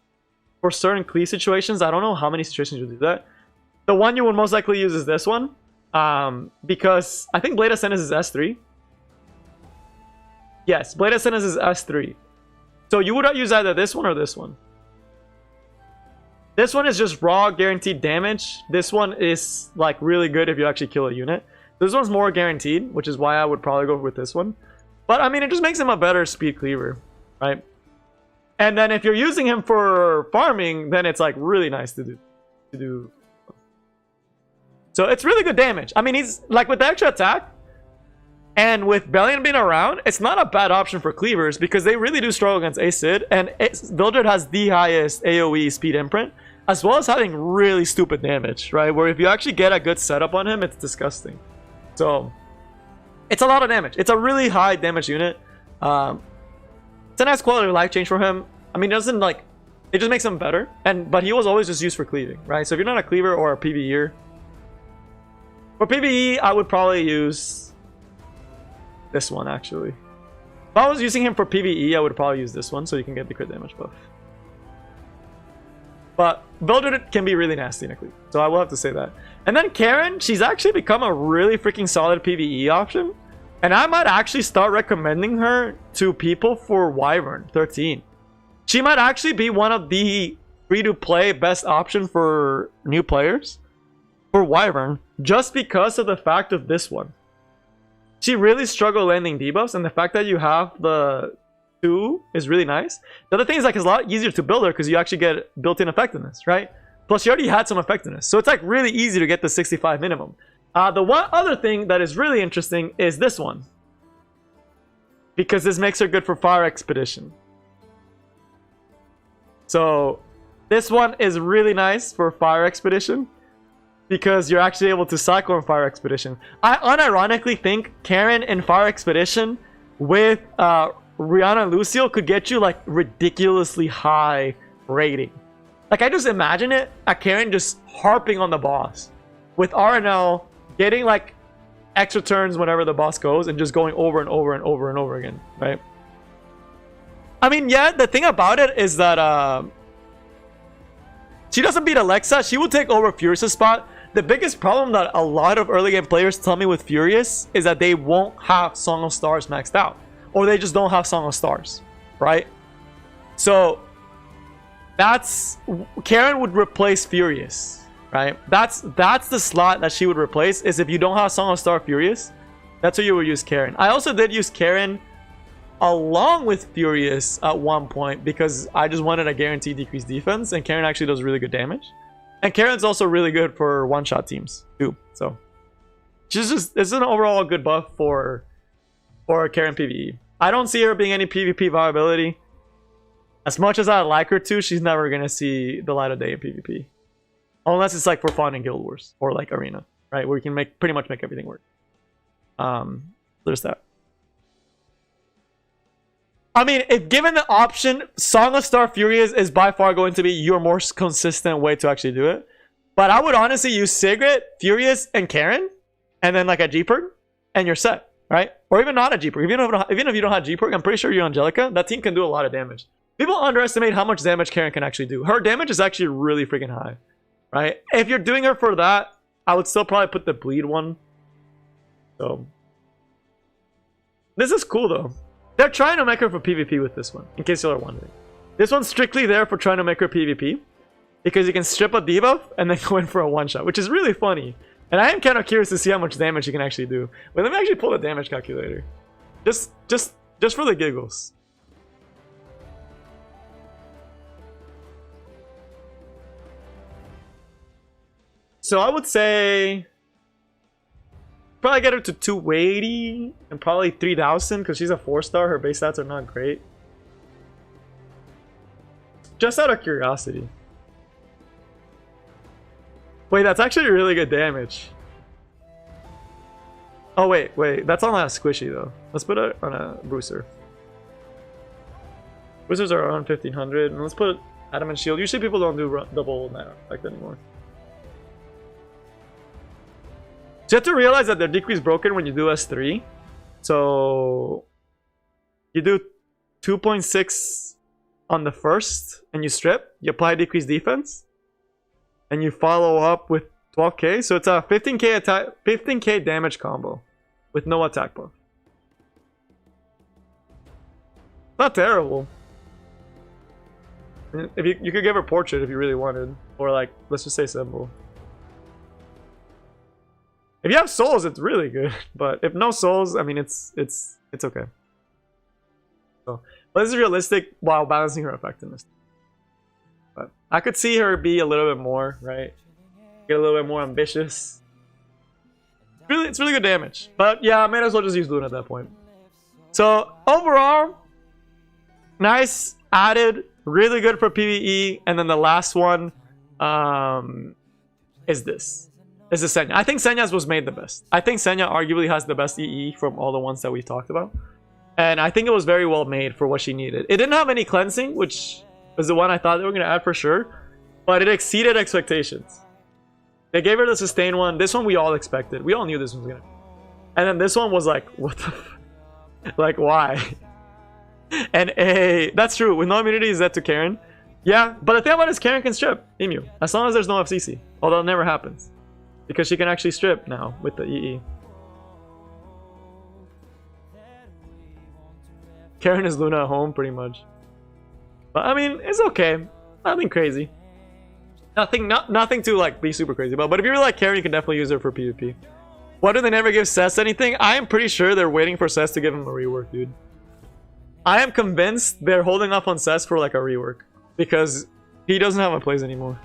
for certain cleave situations. I don't know how many situations you do that. The one you would most likely use is this one, because I think Blade Ascendance is S3. Yes, Blade Ascendance is S3. So you would use either this one or this one. This one is just raw guaranteed damage. This one is like really good if you actually kill a unit. This one's more guaranteed, which is why I would probably go with this one. But I mean, it just makes him a better speed cleaver, right? And then if you're using him for farming, then it's like really nice to do. So it's really good damage. I mean, he's like with the extra attack, And with Bellian being around, it's not a bad option for cleavers because they really do struggle against Acid. And Vildred has the highest AoE speed imprint, as well as having really stupid damage, right? Where if you actually get a good setup on him, it's disgusting. So it's a lot of damage. It's a really high damage unit. It's a nice quality of life change for him. I mean, it doesn't like, it just makes him better. But he was always just used for cleaving, right? So if you're not a cleaver or a PvEer, for PvE, I would probably use this one actually. If I was using him for PvE, I would probably use this one so you can get the crit damage buff. But Vildred can be really nasty in a cleave, so I will have to say that. And then Karen, she's actually become a really freaking solid PvE option. And I might actually start recommending her to people for Wyvern 13. She might actually be one of the free-to-play best option for new players for Wyvern, just because of the fact of this one. She really struggled landing debuffs, and the fact that you have the 2 is really nice. The other thing is like it's a lot easier to build her because you actually get built-in effectiveness, right? Plus, she already had some effectiveness, so it's like really easy to get the 65 minimum. The one other thing that is really interesting is this one, because this makes her good for Fire Expedition. So this one is really nice for Fire Expedition because you're actually able to cycle in Fire Expedition. I unironically think Karen in Fire Expedition with Rihanna and Lucio could get you like ridiculously high rating. Like I just imagine it, a Karen just harping on the boss with RNL, getting like extra turns whenever the boss goes and just going over and over and over and over again, right? I mean, yeah, the thing about it is that she doesn't beat Alexa. She will take over Furious's spot. The biggest problem that a lot of early game players tell me with Furious is that they won't have Song of Stars maxed out, or they just don't have Song of Stars, right? So that's Karen would replace Furious, right? That's the slot that she would replace, is if you don't have Song of Star Furious, that's where you would use Karen. I also did use Karen along with Furious at one point because I just wanted a guaranteed decreased defense, and Karen actually does really good damage. And Karen's also really good for one-shot teams too. So it's an overall good buff for Karen PvE. I don't see her being any PvP viability. As much as I like her to, she's never gonna see the light of day in PvP. Unless it's like for fun in Guild Wars or like Arena, right? Where you can pretty much make everything work. There's that. I mean, if given the option, Song of Star Furious is by far going to be your more consistent way to actually do it. But I would honestly use Sigrid, Furious, and Karen, and then like a G-Perk, and you're set, right? Or even not a G-Perk. Even if you don't have G-Perk, I'm pretty sure you're Angelica. That team can do a lot of damage. People underestimate how much damage Karen can actually do. Her damage is actually really freaking high, right? If you're doing her for that, I would still probably put the bleed one. So this is cool though. They're trying to make her for PvP with this one, in case y'all are wondering. This one's strictly there for trying to make her PvP, because you can strip a debuff and then go in for a one-shot, which is really funny. And I am kind of curious to see how much damage you can actually do. But let me actually pull the damage calculator. Just for the giggles. So I would say probably get her to 280 and probably 3000 because she's a 4-star. Her base stats are not great. Just out of curiosity. Wait, that's actually really good damage. Oh wait, that's on a squishy though. Let's put it on a Bruiser. Bruisers are around 1500, and let's put Adamant Shield. Usually people don't do double effect anymore. So you have to realize that their decrease is broken when you do S3. So you do 2.6 on the first and you strip, you apply decreased defense, and you follow up with 12k. So it's a 15k attack, 15k damage combo with no attack buff. Not terrible. If you could give her portrait if you really wanted, or like let's just say symbol. If you have souls, it's really good. But if no souls, I mean, it's okay. So, but this is realistic while balancing her effectiveness. But I could see her be a little bit more, right? Get a little bit more ambitious. It's really good damage. But yeah, I might as well just use Luna at that point. So overall, nice added, really good for PvE. And then the last one is this. Is the Senya. I think Senya's was made the best. I think Senya arguably has the best EE from all the ones that we talked about. And I think it was very well made for what she needed. It didn't have any cleansing, which was the one I thought they were going to add for sure. But it exceeded expectations. They gave her the sustain one. This one we all expected. We all knew this one was going to. And then this one was like, what the like, why? And that's true. With no immunity, is that to Karen? Yeah, but the thing about it is Karen can strip Emu. As long as there's no FCC. Although it never happens. Because she can actually strip now with the EE. Karen is Luna at home, pretty much. But I mean, it's okay. Nothing crazy. Nothing to like be super crazy about. But if you really like Karen, you can definitely use her for PvP. Why do they never give Cess anything? I am pretty sure they're waiting for Cess to give him a rework, dude. I am convinced they're holding off on Cess for like a rework. Because he doesn't have a place anymore.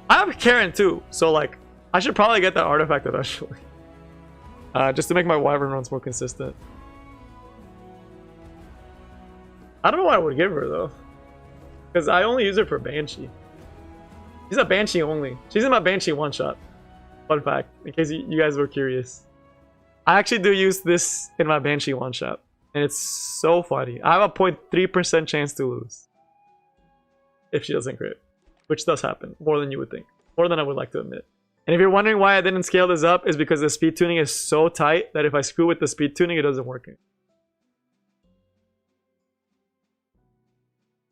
I have Karen too, so like I should probably get that artifact eventually. Just to make my Wyvern runs more consistent. I don't know what I would give her though. Because I only use her for Banshee. She's a Banshee only. She's in my Banshee one-shot. Fun fact, in case you guys were curious. I actually do use this in my Banshee one-shot. And it's so funny. I have a 0.3% chance to lose. If she doesn't crit. Which does happen. More than you would think. More than I would like to admit. And if you're wondering why I didn't scale this up, is because the speed tuning is so tight that if I screw with the speed tuning, it doesn't work.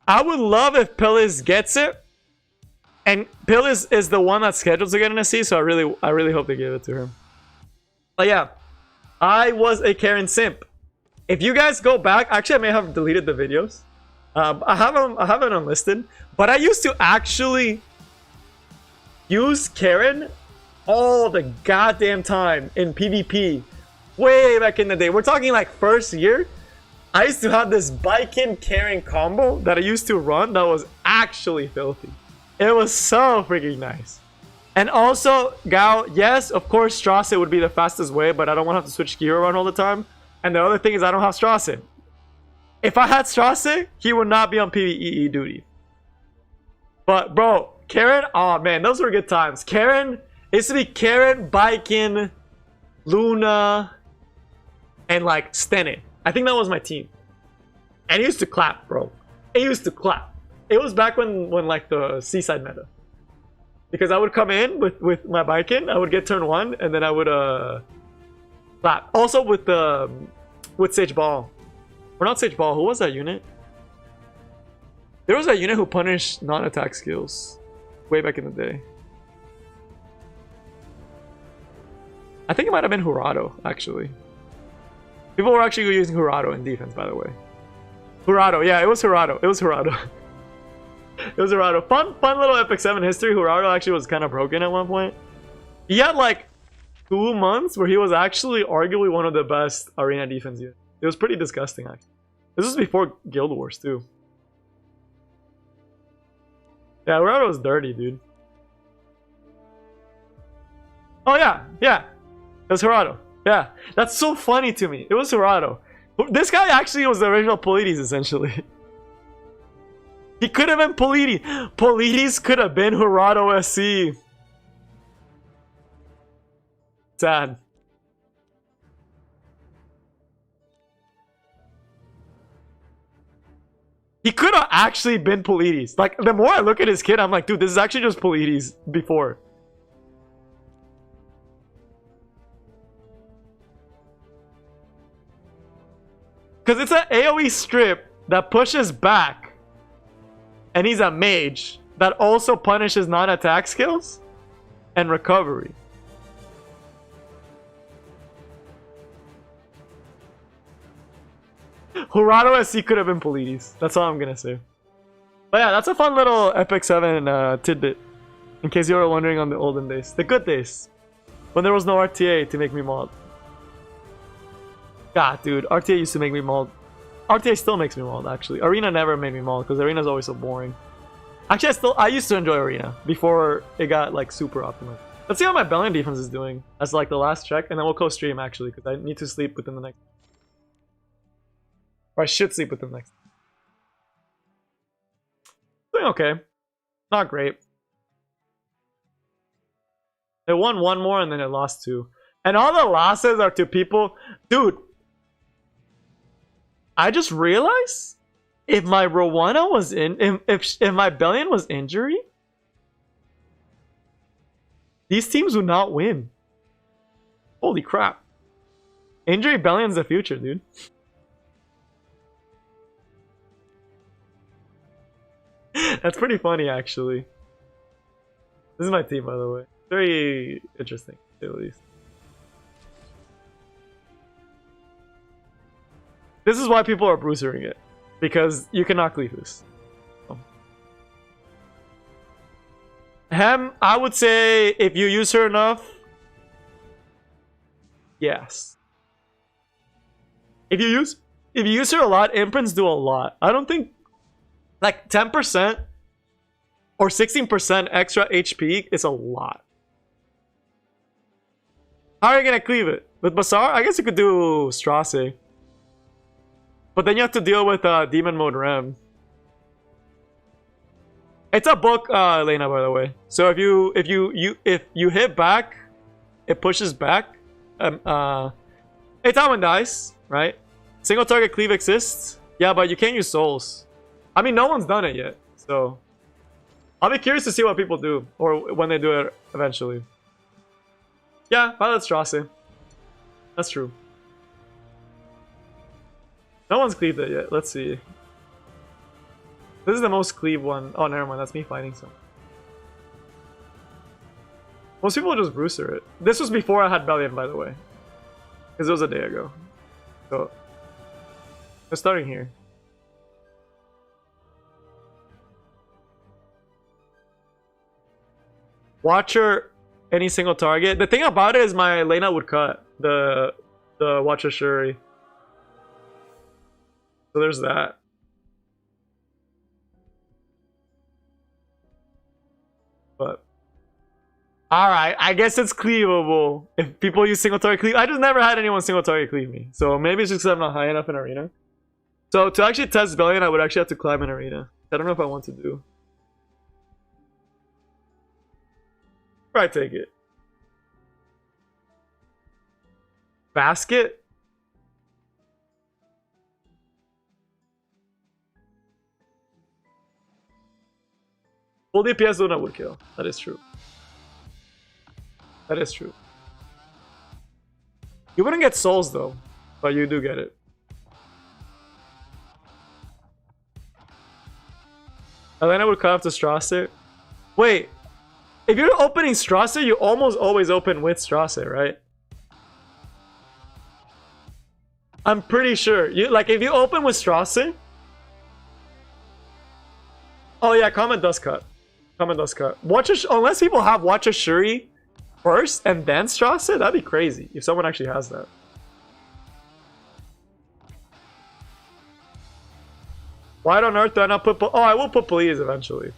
I would love if Pillis gets it. And Pillis is the one that's scheduled to get an SC, so I really hope they give it to him. But yeah. I was a Karen simp. If you guys go back, actually I may have deleted the videos. I have it unlisted, but I used to actually use Karen all the goddamn time in PvP way back in the day. We're talking like first year. I used to have this Baikin Karen combo that I used to run that was actually filthy. It was so freaking nice. And also, Gao, yes, of course Strasse would be the fastest way, but I don't want to have to switch gear around all the time. And the other thing is I don't have Strasse. If I had Strasse, he would not be on PvE duty. But bro, Karen, oh man, those were good times. Karen, it used to be Karen, Baikin, Luna, and like Stene. I think that was my team. And it used to clap, bro. It used to clap. It was back when like the Seaside meta. Because I would come in with my Baikin, I would get turn 1, and then I would clap. Also with Sage Ball. Or not Sage Ball, who was that unit? There was a unit who punished non-attack skills way back in the day. I think it might have been Jurado, actually. People were actually using Jurado in defense, by the way. Jurado, yeah, it was Jurado. It was Jurado. It was Jurado. Fun little Epic 7 history. Jurado actually was kind of broken at one point. He had like 2 months where he was actually arguably one of the best arena defense units. It was pretty disgusting, actually. This was before Guild Wars, too. Yeah, Jurado was dirty, dude. Oh, yeah. Yeah. It was Jurado. Yeah. That's so funny to me. It was Jurado. This guy actually was the original Polides, essentially. He could have been Polides. Polides could have been Jurado SC. Sad. He could have actually been Polides. Like, the more I look at his kid, I'm like, dude, this is actually just Polides before. Because it's an AoE strip that pushes back. And he's a mage that also punishes non-attack skills and recovery. Jurado SC could have been Polides. That's all I'm gonna say. But yeah, that's a fun little Epic 7 tidbit. In case you were wondering on the olden days. The good days. When there was no RTA to make me mauled. God, dude. RTA used to make me mauled. RTA still makes me mauled, actually. Arena never made me mauled, because Arena's always so boring. Actually, I used to enjoy Arena. Before it got, like, super optimized. Let's see how my Bellian defense is doing as like the last check, and then we'll go stream actually, because I need to sleep within the next. Or I should sleep within the next. Doing okay. Not great. It won one more and then it lost two. And all the losses are to people. Dude. I just realized if my Rowana was in, if my Bellian was injury, these teams would not win. Holy crap. Injury Bellian's the future, dude. That's pretty funny, actually. This is my team, by the way. Very interesting, to say the least. This is why people are bruisering it. Because you cannot cleave this. Hem, I would say if you use her enough, yes. If you use her a lot, imprints do a lot. I don't think like 10% or 16% extra HP is a lot. How are you gonna cleave it? With Bazaar? I guess you could do Strasse. But then you have to deal with Demon Mode Rem. It's a book, Elena, by the way. So if you hit back, it pushes back. It's on when dice, right? Single target cleave exists. Yeah, but you can't use souls. I mean, no one's done it yet, so I'll be curious to see what people do or when they do it eventually. Yeah, Violet Strasse. That's true. No one's cleaved it yet. Let's see. This is the most cleave one. Oh, never mind. That's me fighting some. Most people just Bruiser it. This was before I had Bellian, by the way. Because it was a day ago. So, we're starting here. Watcher, any single target. The thing about it is my Lena would cut the Watcher Shuri. So there's that. But alright, I guess it's cleavable. If people use single target cleave, I just never had anyone single target cleave me. So maybe it's just because I'm not high enough in arena. So to actually test Bellian, I would actually have to climb an arena. I don't know if I want to do. Probably take it. Basket? Full DPS Luna would kill. That is true. That is true. You wouldn't get souls though, but you do get it. Elena would cut off to Strasse. Wait, if you're opening Strasse, you almost always open with Strasse, right? I'm pretty sure. You like if you open with Strasse. Oh yeah, comment does cut. Comment does cut. Watch unless people have Watcher Shuri first and then Strasse, that'd be crazy if someone actually has that. Why on earth do I not put? Oh, I will put Belian eventually.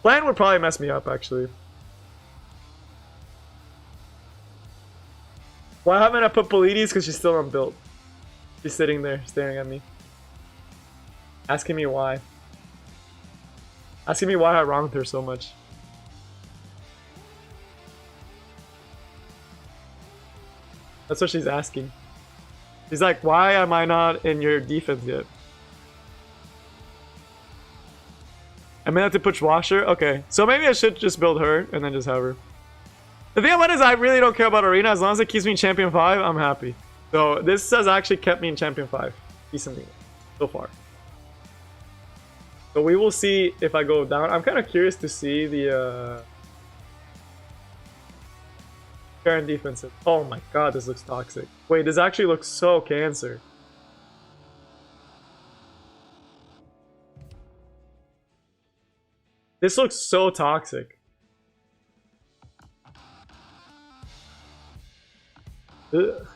Plan would probably mess me up actually. Why haven't I put Belian? Because she's still unbuilt. She's sitting there staring at me. Asking me why. Asking me why I wronged her so much. That's what she's asking. She's like, why am I not in your defense yet? I may have to push Washer? Okay. So maybe I should just build her and then just have her. The thing about it is I really don't care about Arena. As long as it keeps me in Champion 5, I'm happy. So this has actually kept me in Champion 5. Decently. So far. So we will see if I go down. I'm kind of curious to see the current defensive. Oh my god, this looks toxic. Wait, this actually looks so cancer. This looks so toxic. Ugh.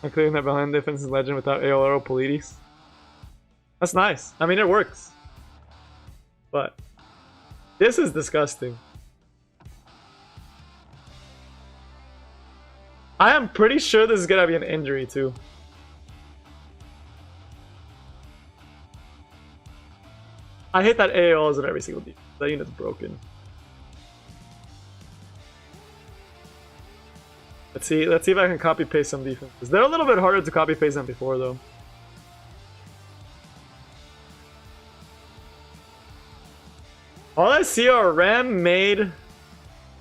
including the Bellian defense is legend without AOL or Polides. That's nice. I mean, it works. But this is disgusting. I am pretty sure this is gonna be an injury too. I hate that AOLs in every single defense. That unit's broken. Let's see if I can copy paste some defenses. They're a little bit harder to copy paste than before though. All I see are Ram made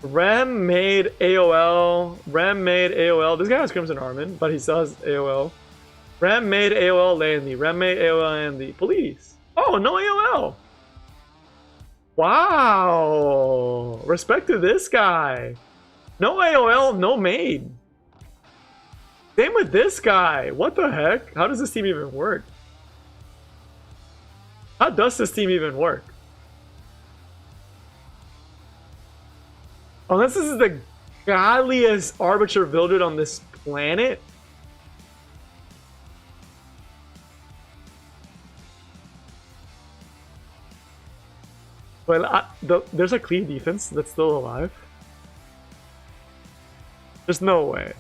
AOL. This guy has Crimson Armin, but he still has AOL. Ram made AOL Landy. Ram made AOL Landy. Police. Oh, no AOL. Wow. Respect to this guy. No AOL, no maid. Same with this guy. What the heck? How does this team even work? How does this team even work? Unless this is the godliest Arbiter Vildred on this planet. Well, there's a clean defense that's still alive. There's no way.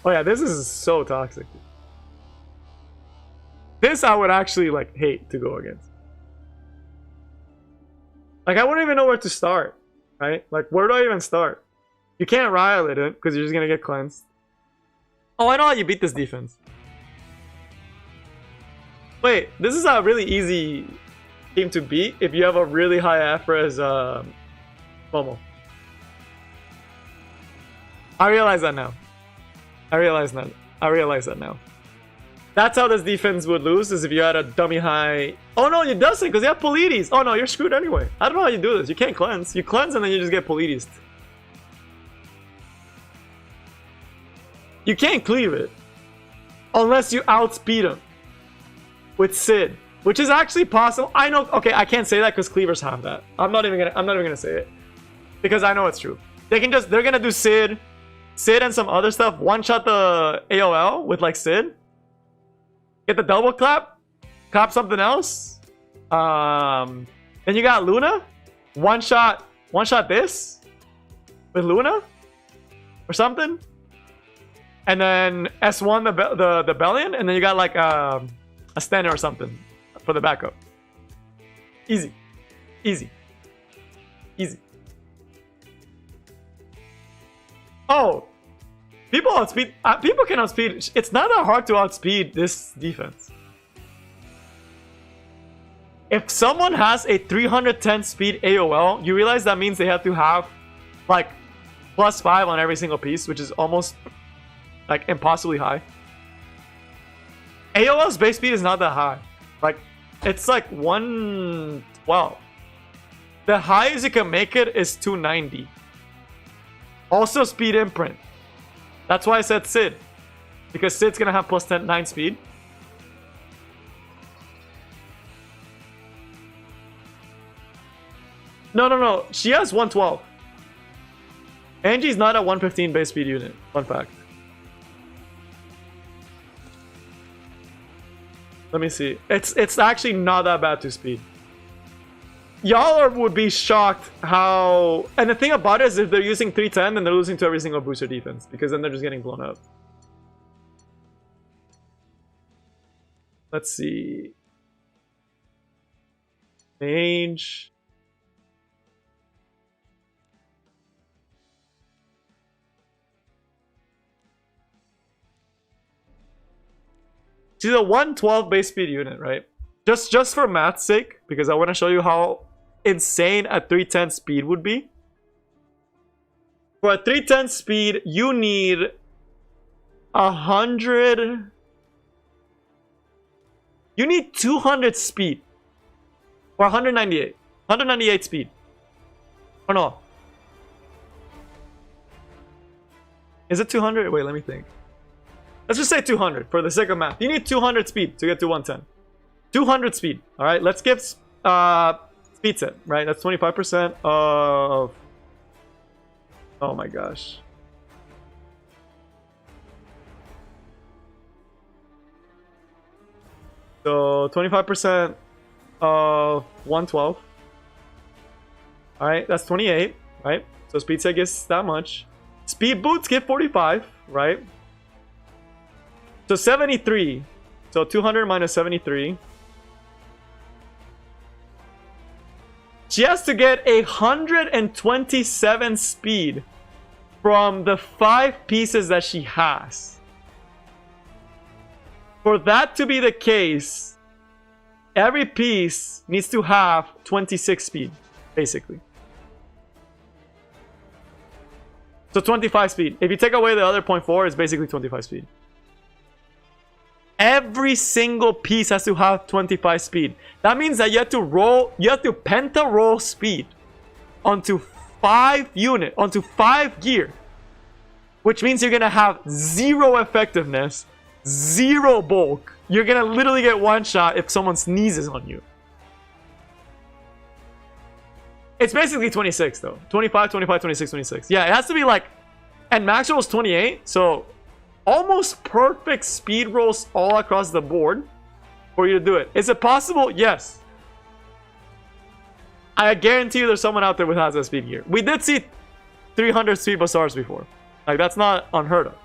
Oh yeah, this is so toxic. This I would actually like hate to go against. Like I wouldn't even know where to start, right? Like where do I even start? You can't rile it because you're just gonna get cleansed. Oh, I know how you beat this defense. Wait, this is a really easy team to beat if you have a really high Afra's Momo. I realize that now. I realize that now. That's how this defense would lose, is if you had a dummy high... Oh no, it doesn't, because you have Polides. Oh no, you're screwed anyway. I don't know how you do this. You can't cleanse. You cleanse and then you just get Polides. You can't cleave it. Unless you outspeed him. With Sid. Which is actually possible. I know... Okay, I can't say that because cleavers have that. I'm not even gonna say it. Because I know it's true. They're gonna do Sid and some other stuff. One-shot the AOL with like Sid. Get the double clap. Clap something else. Then you got Luna. One shot this. With Luna. Or something. And then S1 the Bellian. And then you got like a Stenner or something. For the backup. Easy. Easy. Easy. Oh. People outspeed. People can outspeed. It's not that hard to outspeed this defense. If someone has a 310 speed AOL, you realize that means they have to have like +5 on every single piece, which is almost like impossibly high. AOL's base speed is not that high. Like it's like 112. The highest you can make it is 290. Also speed imprint. That's why I said Sid. Because Sid's gonna have +9 speed. No. She has 112. Angie's not a 115 base speed unit. Fun fact. Let me see. It's actually not that bad to speed. Y'all would be shocked how... And the thing about it is if they're using 310, then they're losing to every single booster defense. Because then they're just getting blown up. Let's see. Mage. She's a 112 base speed unit, right? Just for math's sake, because I want to show you how insane a 310 speed would be. For a 310 speed, you need 100. You need 200 speed. Or 198. 198 speed. Oh no. Is it 200? Wait, let me think. Let's just say 200 for the sake of math. You need 200 speed to get to 110. 200 speed. All right, let's give speed set, right? That's 25% of Oh my gosh. So 25% of 112. Alright, that's 28, right? So speed set gets that much. Speed boots get 45, right? So 73. So 200 minus 73. She has to get 127 speed from the 5 pieces that she has. For that to be the case, every piece needs to have 26 speed, basically. So 25 speed. If you take away the other 0.4, it's basically 25 speed. Every single piece has to have 25 speed. That means that you have to roll, you have to penta roll speed onto 5 unit, onto 5 gear. Which means you're gonna have 0 effectiveness, 0 bulk. You're gonna literally get one shot if someone sneezes on you. It's basically 26 though. 25, 25, 26, 26. Yeah, it has to be like... And max roll is 28, so... Almost perfect speed rolls all across the board for you to do it. Is it possible? Yes. I guarantee you there's someone out there with has that speed gear. We did see 300 speed Basars before. Like, that's not unheard of.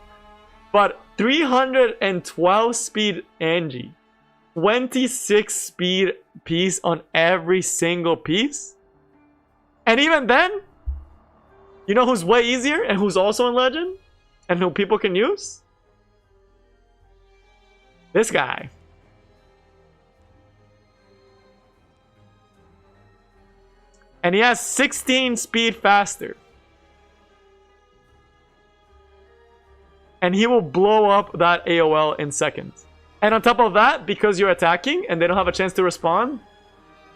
But 312 speed Angie. 26 speed piece on every single piece. And even then, you know who's way easier and who's also in Legend? And who people can use? This guy. And he has 16 speed faster. And he will blow up that AOL in seconds. And on top of that, because you're attacking and they don't have a chance to respond,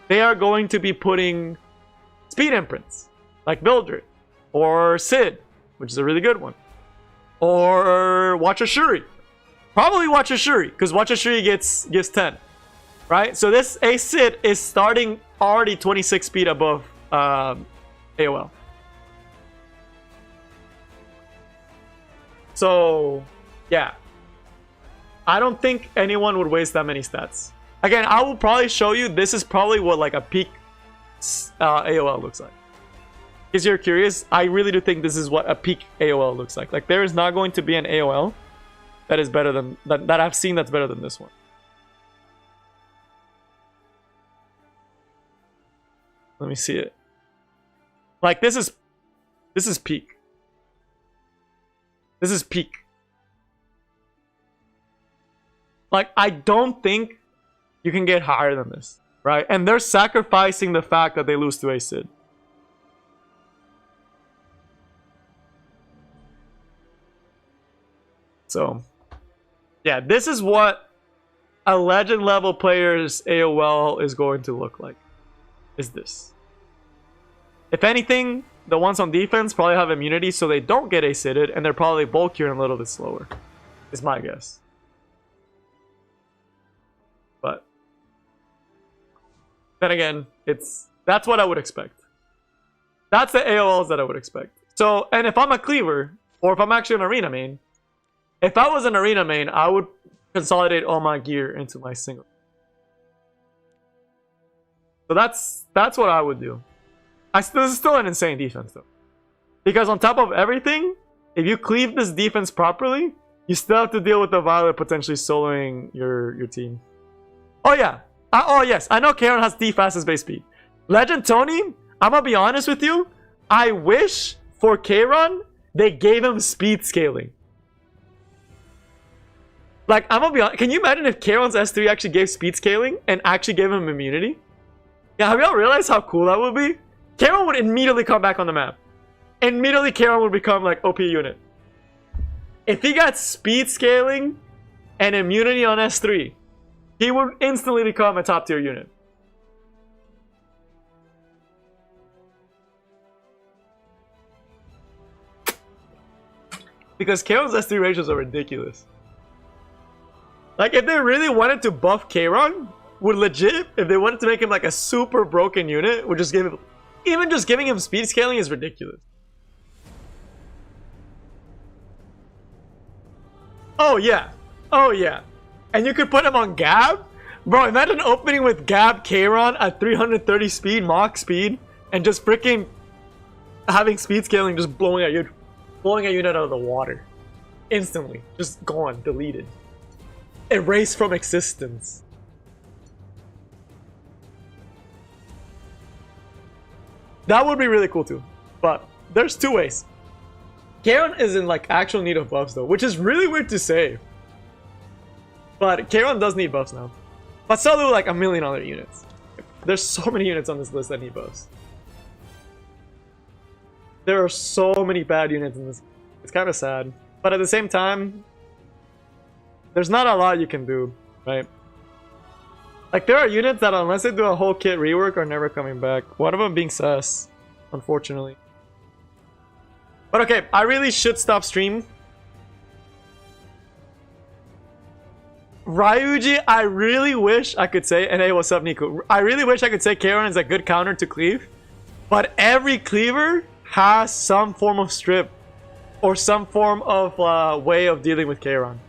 they are going to be putting speed imprints. Like Mildred. Or Sid, which is a really good one. Or Watcher Shuri. Probably Watcher Shuri, because Watcher Shuri gives 10. Right? So this Ace Sid is starting already 26 speed above AOL. So, yeah. I don't think anyone would waste that many stats. Again, I will probably show you, this is probably what like a peak AOL looks like. Because you're curious, I really do think this is what a peak AOL looks like. Like, there is not going to be an AOL that is better than that I've seen that's better than this one. Let me see it. Like, this is peak. This is peak. Like, I don't think you can get higher than this, right? And they're sacrificing the fact that they lose to a Sid. So, yeah, this is what a Legend level player's AOL is going to look like. Is this. If anything, the ones on defense probably have immunity so they don't get A-Sided, and they're probably bulkier and a little bit slower. Is my guess. But then again, that's what I would expect. That's the AOLs that I would expect. So, and if I'm a cleaver, or if I'm actually an arena main, if I was an arena main, I would consolidate all my gear into my single. So that's what I would do. This is still an insane defense though. Because on top of everything, if you cleave this defense properly, you still have to deal with the Violet potentially soloing your team. Oh yeah. Oh yes, I know Karen has the fastest base speed. Legend Tony, I'm gonna be honest with you. I wish for Karen they gave him speed scaling. Like, I'm gonna be honest, can you imagine if Karon's S3 actually gave speed scaling and actually gave him immunity? Yeah, have y'all realized how cool that would be? Karon would immediately come back on the map. Immediately Karon would become like OP unit. If he got speed scaling and immunity on S3, he would instantly become a top tier unit. Because Karon's S3 ratios are ridiculous. Like, if they really wanted to buff Karon, would legit, if they wanted to make him like a super broken unit, would just give him, even just giving him speed scaling is ridiculous. Oh yeah. Oh yeah. And you could put him on Gab? Bro, imagine opening with Gab Kayron at 330 speed, Mach speed, and just freaking having speed scaling just blowing a unit out of the water. Instantly. Just gone. Deleted. Erased from existence. That would be really cool too. But there's two ways. Kayron is in like actual need of buffs though, which is really weird to say. But Kayron does need buffs now. But so do like a million other units. There's so many units on this list that need buffs. There are so many bad units in this. It's kind of sad. But at the same time, there's not a lot you can do, right? Like there are units that unless they do a whole kit rework are never coming back. One of them being Sus, unfortunately. But okay, I really should stop stream. Ryuji, I really wish I could say, and hey, what's up, Nico? I really wish I could say Kayron is a good counter to cleave, but every cleaver has some form of strip or some form of way of dealing with Kayron.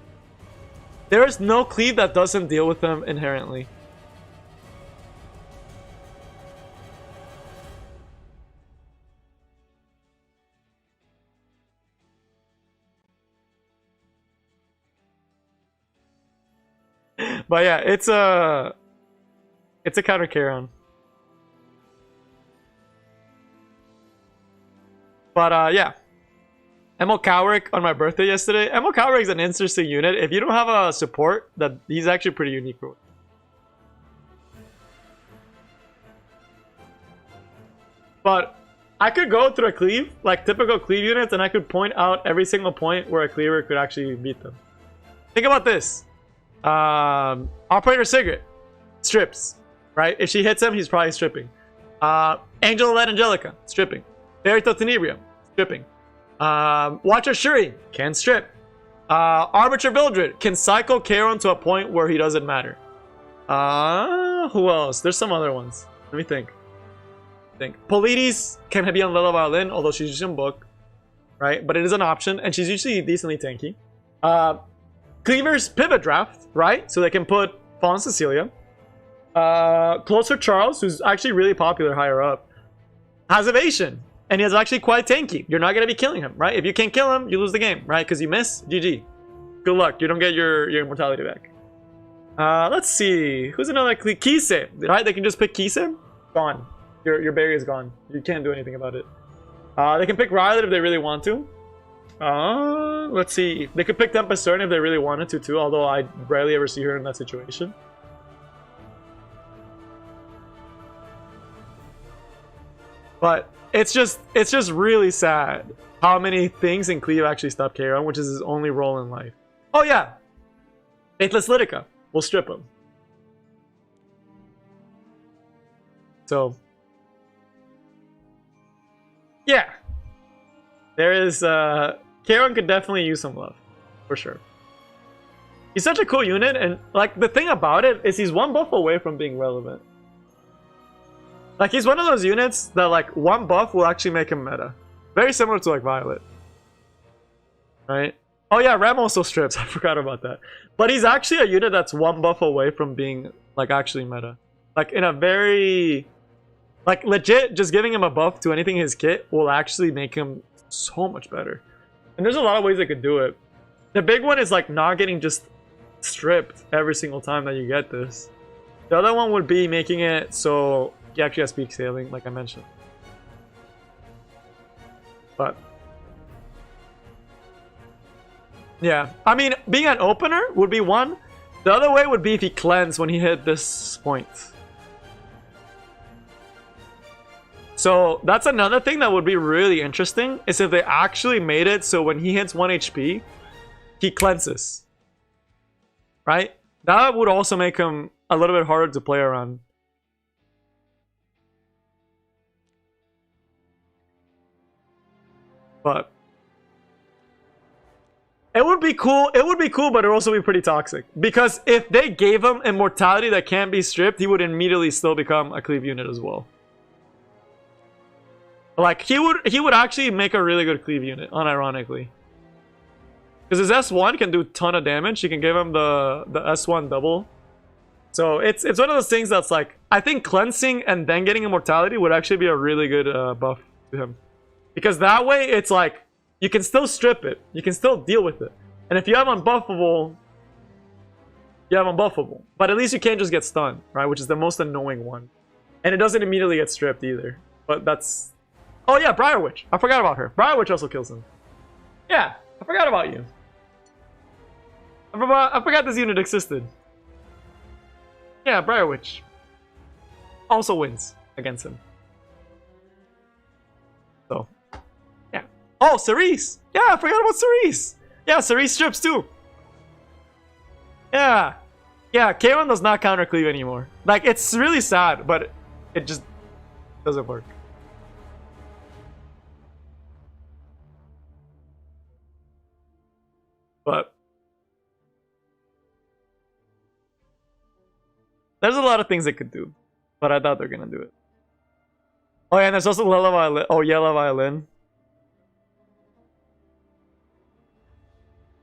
There is no cleave that doesn't deal with them inherently. But yeah, it's a counter Kayron. But yeah. Emo Cowrick on my birthday yesterday. Emo Cowrick is an interesting unit. If you don't have a support, that he's actually pretty unique. But I could go through a cleave, like typical cleave units, and I could point out every single point where a cleaver could actually beat them. Think about this. Operator Sigrid strips, right? If she hits him, he's probably stripping. Angel of Light Angelica, stripping. Verito Tenebria, stripping. Watcher Shuri can strip. Arbiter Vildred can cycle Kayron to a point where he doesn't matter. Who else? There's some other ones. Let me think. Polides can be on Lila Violin, although she's usually in book, right? But it is an option, and she's usually decently tanky. Cleaver's pivot draft, right? So they can put Fawn Cecilia. Closer Charles, who's actually really popular higher up, has evasion. And he is actually quite tanky. You're not going to be killing him, right? If you can't kill him, you lose the game, right? Because you miss, GG. Good luck. You don't get your immortality back. Let's see. Who's another Kise, right? They can just pick Kise. Gone. Your barrier is gone. You can't do anything about it. They can pick Rylet if they really want to. Let's see. They could pick Tempest Stern if they really wanted to too, although I rarely ever see her in that situation. But it's just really sad how many things in Cleve actually stop Kayron, which is his only role in life. Oh yeah, Faithless Lytica will strip him. So yeah, there is Kayron could definitely use some love, for sure. He's such a cool unit, and like the thing about it is he's one buff away from being relevant. Like he's one of those units that like one buff will actually make him meta. Very similar to like Violet. Right? Oh yeah, Ram also strips. I forgot about that. But he's actually a unit that's one buff away from being like actually meta. Like in a very like legit just giving him a buff to anything in his kit will actually make him so much better. And there's a lot of ways they could do it. The big one is like not getting just stripped every single time that you get this. The other one would be making it so he actually has peak sailing, like I mentioned. But yeah, I mean, being an opener would be one. The other way would be if he cleansed when he hit this point. So that's another thing that would be really interesting, is if they actually made it so when he hits 1 HP, he cleanses. Right? That would also make him a little bit harder to play around. But it would be cool. It would be cool, but it would also be pretty toxic. Because if they gave him immortality that can't be stripped, he would immediately still become a cleave unit as well. Like he would actually make a really good cleave unit, unironically. Because his S1 can do a ton of damage. You can give him the S1 double. So it's one of those things that's like, I think cleansing and then getting immortality would actually be a really good buff to him. Because that way it's like, you can still strip it. You can still deal with it. And if you have unbuffable, you have unbuffable. But at least you can't just get stunned, right? Which is the most annoying one. And it doesn't immediately get stripped either. But that's... Oh yeah, Briar Witch. I forgot about her. Briar Witch also kills him. Yeah, I forgot about you. I forgot this unit existed. Yeah, Briar Witch also wins against him. So, yeah. Oh, Cerise! Yeah, I forgot about Cerise! Yeah, Cerise strips too. Yeah. Yeah, K1 does not counter cleave anymore. Like, it's really sad, but it just doesn't work. But there's a lot of things they could do, but I doubt they're gonna do it. Oh yeah, and there's also Yellow Violin. Oh, Yellow Violin.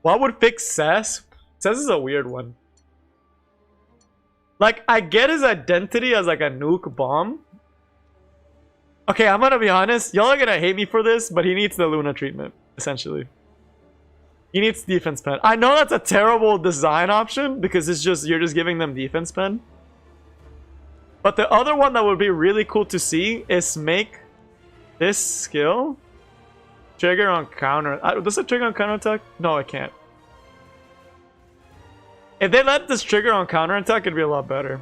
What would fix Cess? Cess is a weird one. Like, I get his identity as like a nuke bomb. Okay, I'm gonna be honest. Y'all are gonna hate me for this, but he needs the Luna treatment, essentially. He needs defense pen. I know that's a terrible design option because it's just, you're just giving them defense pen. But the other one that would be really cool to see is make this skill trigger on counter. Does it trigger on counter attack? No, it can't. If they let this trigger on counter attack, it'd be a lot better.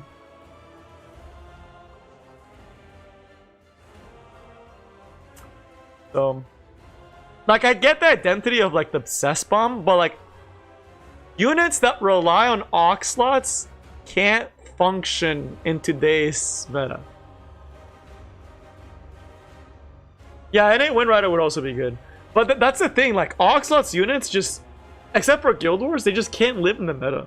So, like, I get the identity of like the Cess Bomb, but like units that rely on Aux slots can't function in today's meta. Yeah, innate Wind Rider would also be good. But that's the thing, like Aux slots units just, except for Guild Wars, they just can't live in the meta.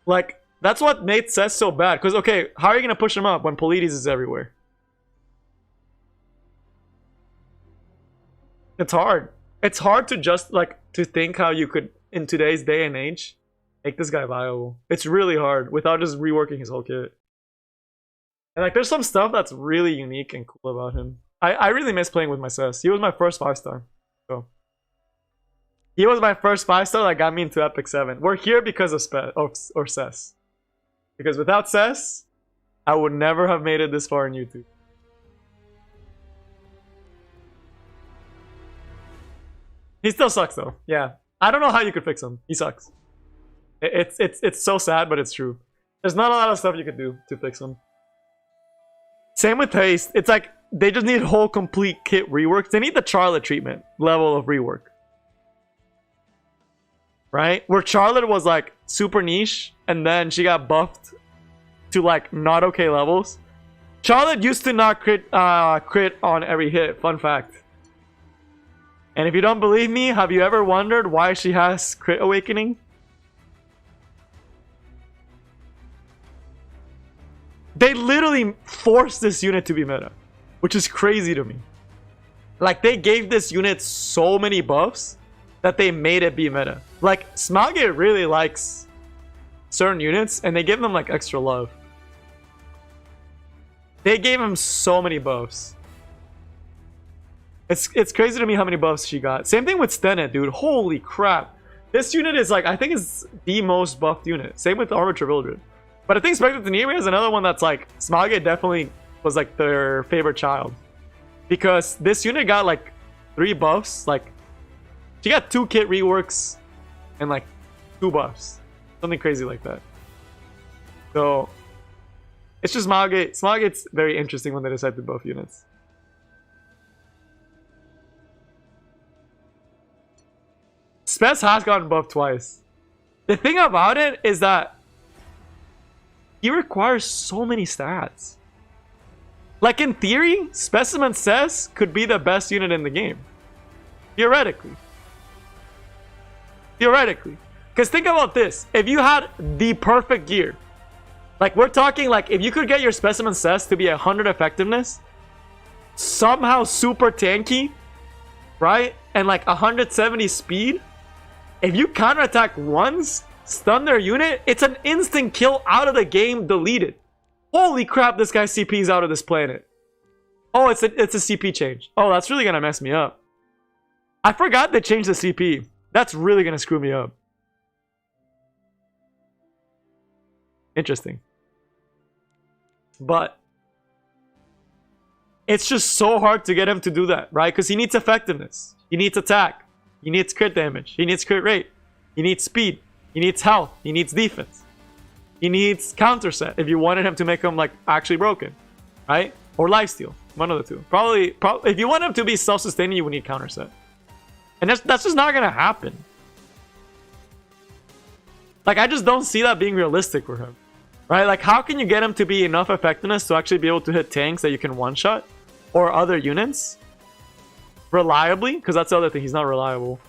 Like, that's what made Cess so bad. Because, okay, how are you going to push them up when Polides is everywhere? It's hard. It's hard to just, like, to think how you could, in today's day and age, make this guy viable. It's really hard without just reworking his whole kit. And, like, there's some stuff that's really unique and cool about him. I really miss playing with my Cess. He was my first 5-star. So, he was my first 5-star that got me into Epic 7. We're here because of Cess. Because without Cess, I would never have made it this far in YouTube. He still sucks though. Yeah. I don't know how you could fix him. He sucks. It's so sad, but it's true. There's not a lot of stuff you could do to fix him. Same with Haste. It's like they just need whole complete kit reworks. They need the Charlotte treatment level of rework. Right? Where Charlotte was like super niche and then she got buffed to like not okay levels. Charlotte used to not crit on every hit. Fun fact. And if you don't believe me, have you ever wondered why she has crit awakening? They literally forced this unit to be meta, which is crazy to me. Like, they gave this unit so many buffs that they made it be meta. Like, Smalgate really likes certain units, and they give them, like, extra love. They gave him so many buffs. It's crazy to me how many buffs she got. Same thing with Stennet, dude. Holy crap. This unit is, like, I think it's the most buffed unit. Same with Arbiter Vildred. But I think Spectre Tenebria is another one that's, like, Smalgate definitely was, like, their favorite child. Because this unit got, like, 3 buffs. Like, she got 2 kit reworks and, like, 2 buffs. Something crazy like that. So, it's just Smalgate. Smalgate's very interesting when they decide to buff units. Spez has gotten buffed twice. The thing about it is that he requires so many stats. Like, in theory, Specimen Cess could be the best unit in the game. Theoretically. Theoretically. Because think about this. If you had the perfect gear, like, we're talking, like, if you could get your Specimen Cess to be 100 effectiveness, somehow super tanky, right? And, like, 170 speed, If you counterattack once, stun their unit, it's an instant kill out of the game, deleted. Holy crap, this guy's CP is out of this planet. Oh, it's a CP change. Oh, that's really gonna mess me up. I forgot they changed the CP. That's really gonna screw me up. Interesting. But it's just so hard to get him to do that, right? Because he needs effectiveness. He needs attack. He needs crit damage. He needs crit rate. He needs speed. He needs health. He needs defense. He needs counter set if you wanted him to make him like actually broken, right? Or lifesteal. One of the two. Probably if you want him to be self-sustaining, you would need counter set. And that's just not gonna happen. Like, I just don't see that being realistic for him. Right? Like, how can you get him to be enough effectiveness to actually be able to hit tanks that you can one-shot? Or other units? Reliably? Because that's the other thing. He's not reliable.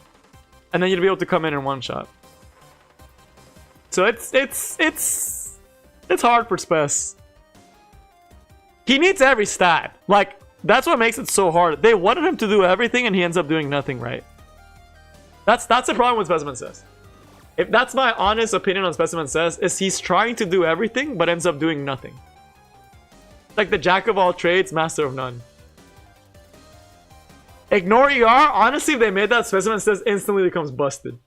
And then you'd be able to come in and one-shot. So it's hard for Spess. He needs every stat. Like, that's what makes it so hard. They wanted him to do everything and he ends up doing nothing right. That's the problem with Specimen Says. If that's my honest opinion on Specimen Says, is he's trying to do everything but ends up doing nothing. Like the jack of all trades, master of none. Ignore ER, honestly, if they made that, Specimen Says instantly becomes busted.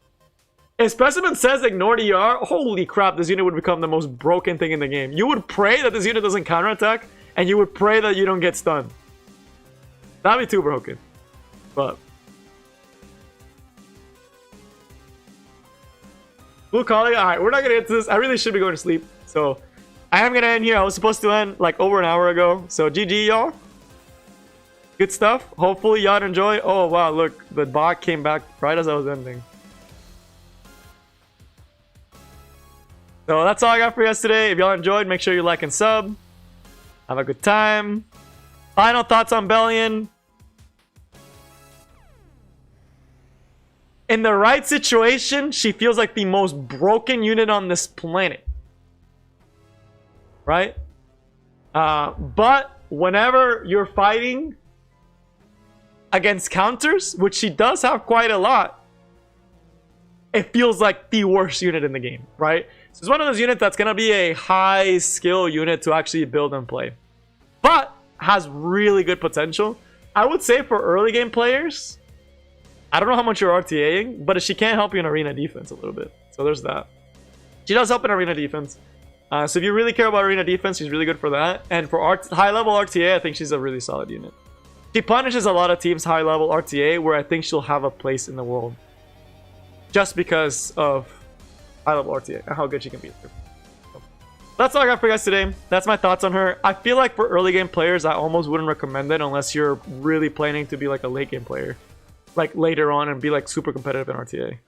If Specimen Says ignored ER, holy crap, this unit would become the most broken thing in the game. You would pray that this unit doesn't counterattack, and you would pray that you don't get stunned. That'd be too broken. But Blue Collie, alright, we're not gonna get to this. I really should be going to sleep. So I am gonna end here. I was supposed to end like over an hour ago. So GG, y'all. Good stuff. Hopefully y'all enjoy. Oh wow, look, the bot came back right as I was ending. So that's all I got for you guys today. If y'all enjoyed, make sure you like and sub. Have a good time. Final thoughts on Bellian. In the right situation, she feels like the most broken unit on this planet. Right? But whenever you're fighting against counters, which she does have quite a lot, it feels like the worst unit in the game, right? So it's one of those units that's going to be a high skill unit to actually build and play. But has really good potential. I would say for early game players, I don't know how much you're RTAing, but she can help you in arena defense a little bit. So there's that. She does help in arena defense. So if you really care about arena defense, she's really good for that. And for high level RTA, I think she's a really solid unit. She punishes a lot of teams high level RTA, where I think she'll have a place in the world. Just because of high level RTA and how good she can be. So that's all I got for you guys today. That's my thoughts on her. I feel like for early game players, I almost wouldn't recommend it unless you're really planning to be like a late game player. Like later on and be like super competitive in RTA.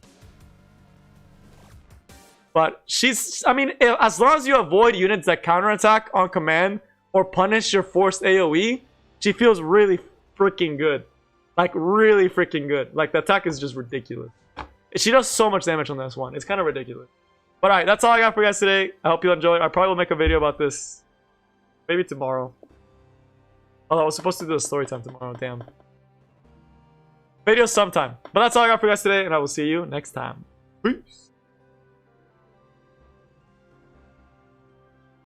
But she's, I mean, as long as you avoid units that counterattack on command or punish your forced AoE, she feels really freaking good. Like really freaking good. Like the attack is just ridiculous. She does so much damage on this one. It's kind of ridiculous. But alright, that's all I got for you guys today. I hope you enjoyed. I probably will make a video about this maybe tomorrow. Although I was supposed to do a story time tomorrow. Damn. Video sometime. But that's all I got for you guys today, and I will see you next time. Peace.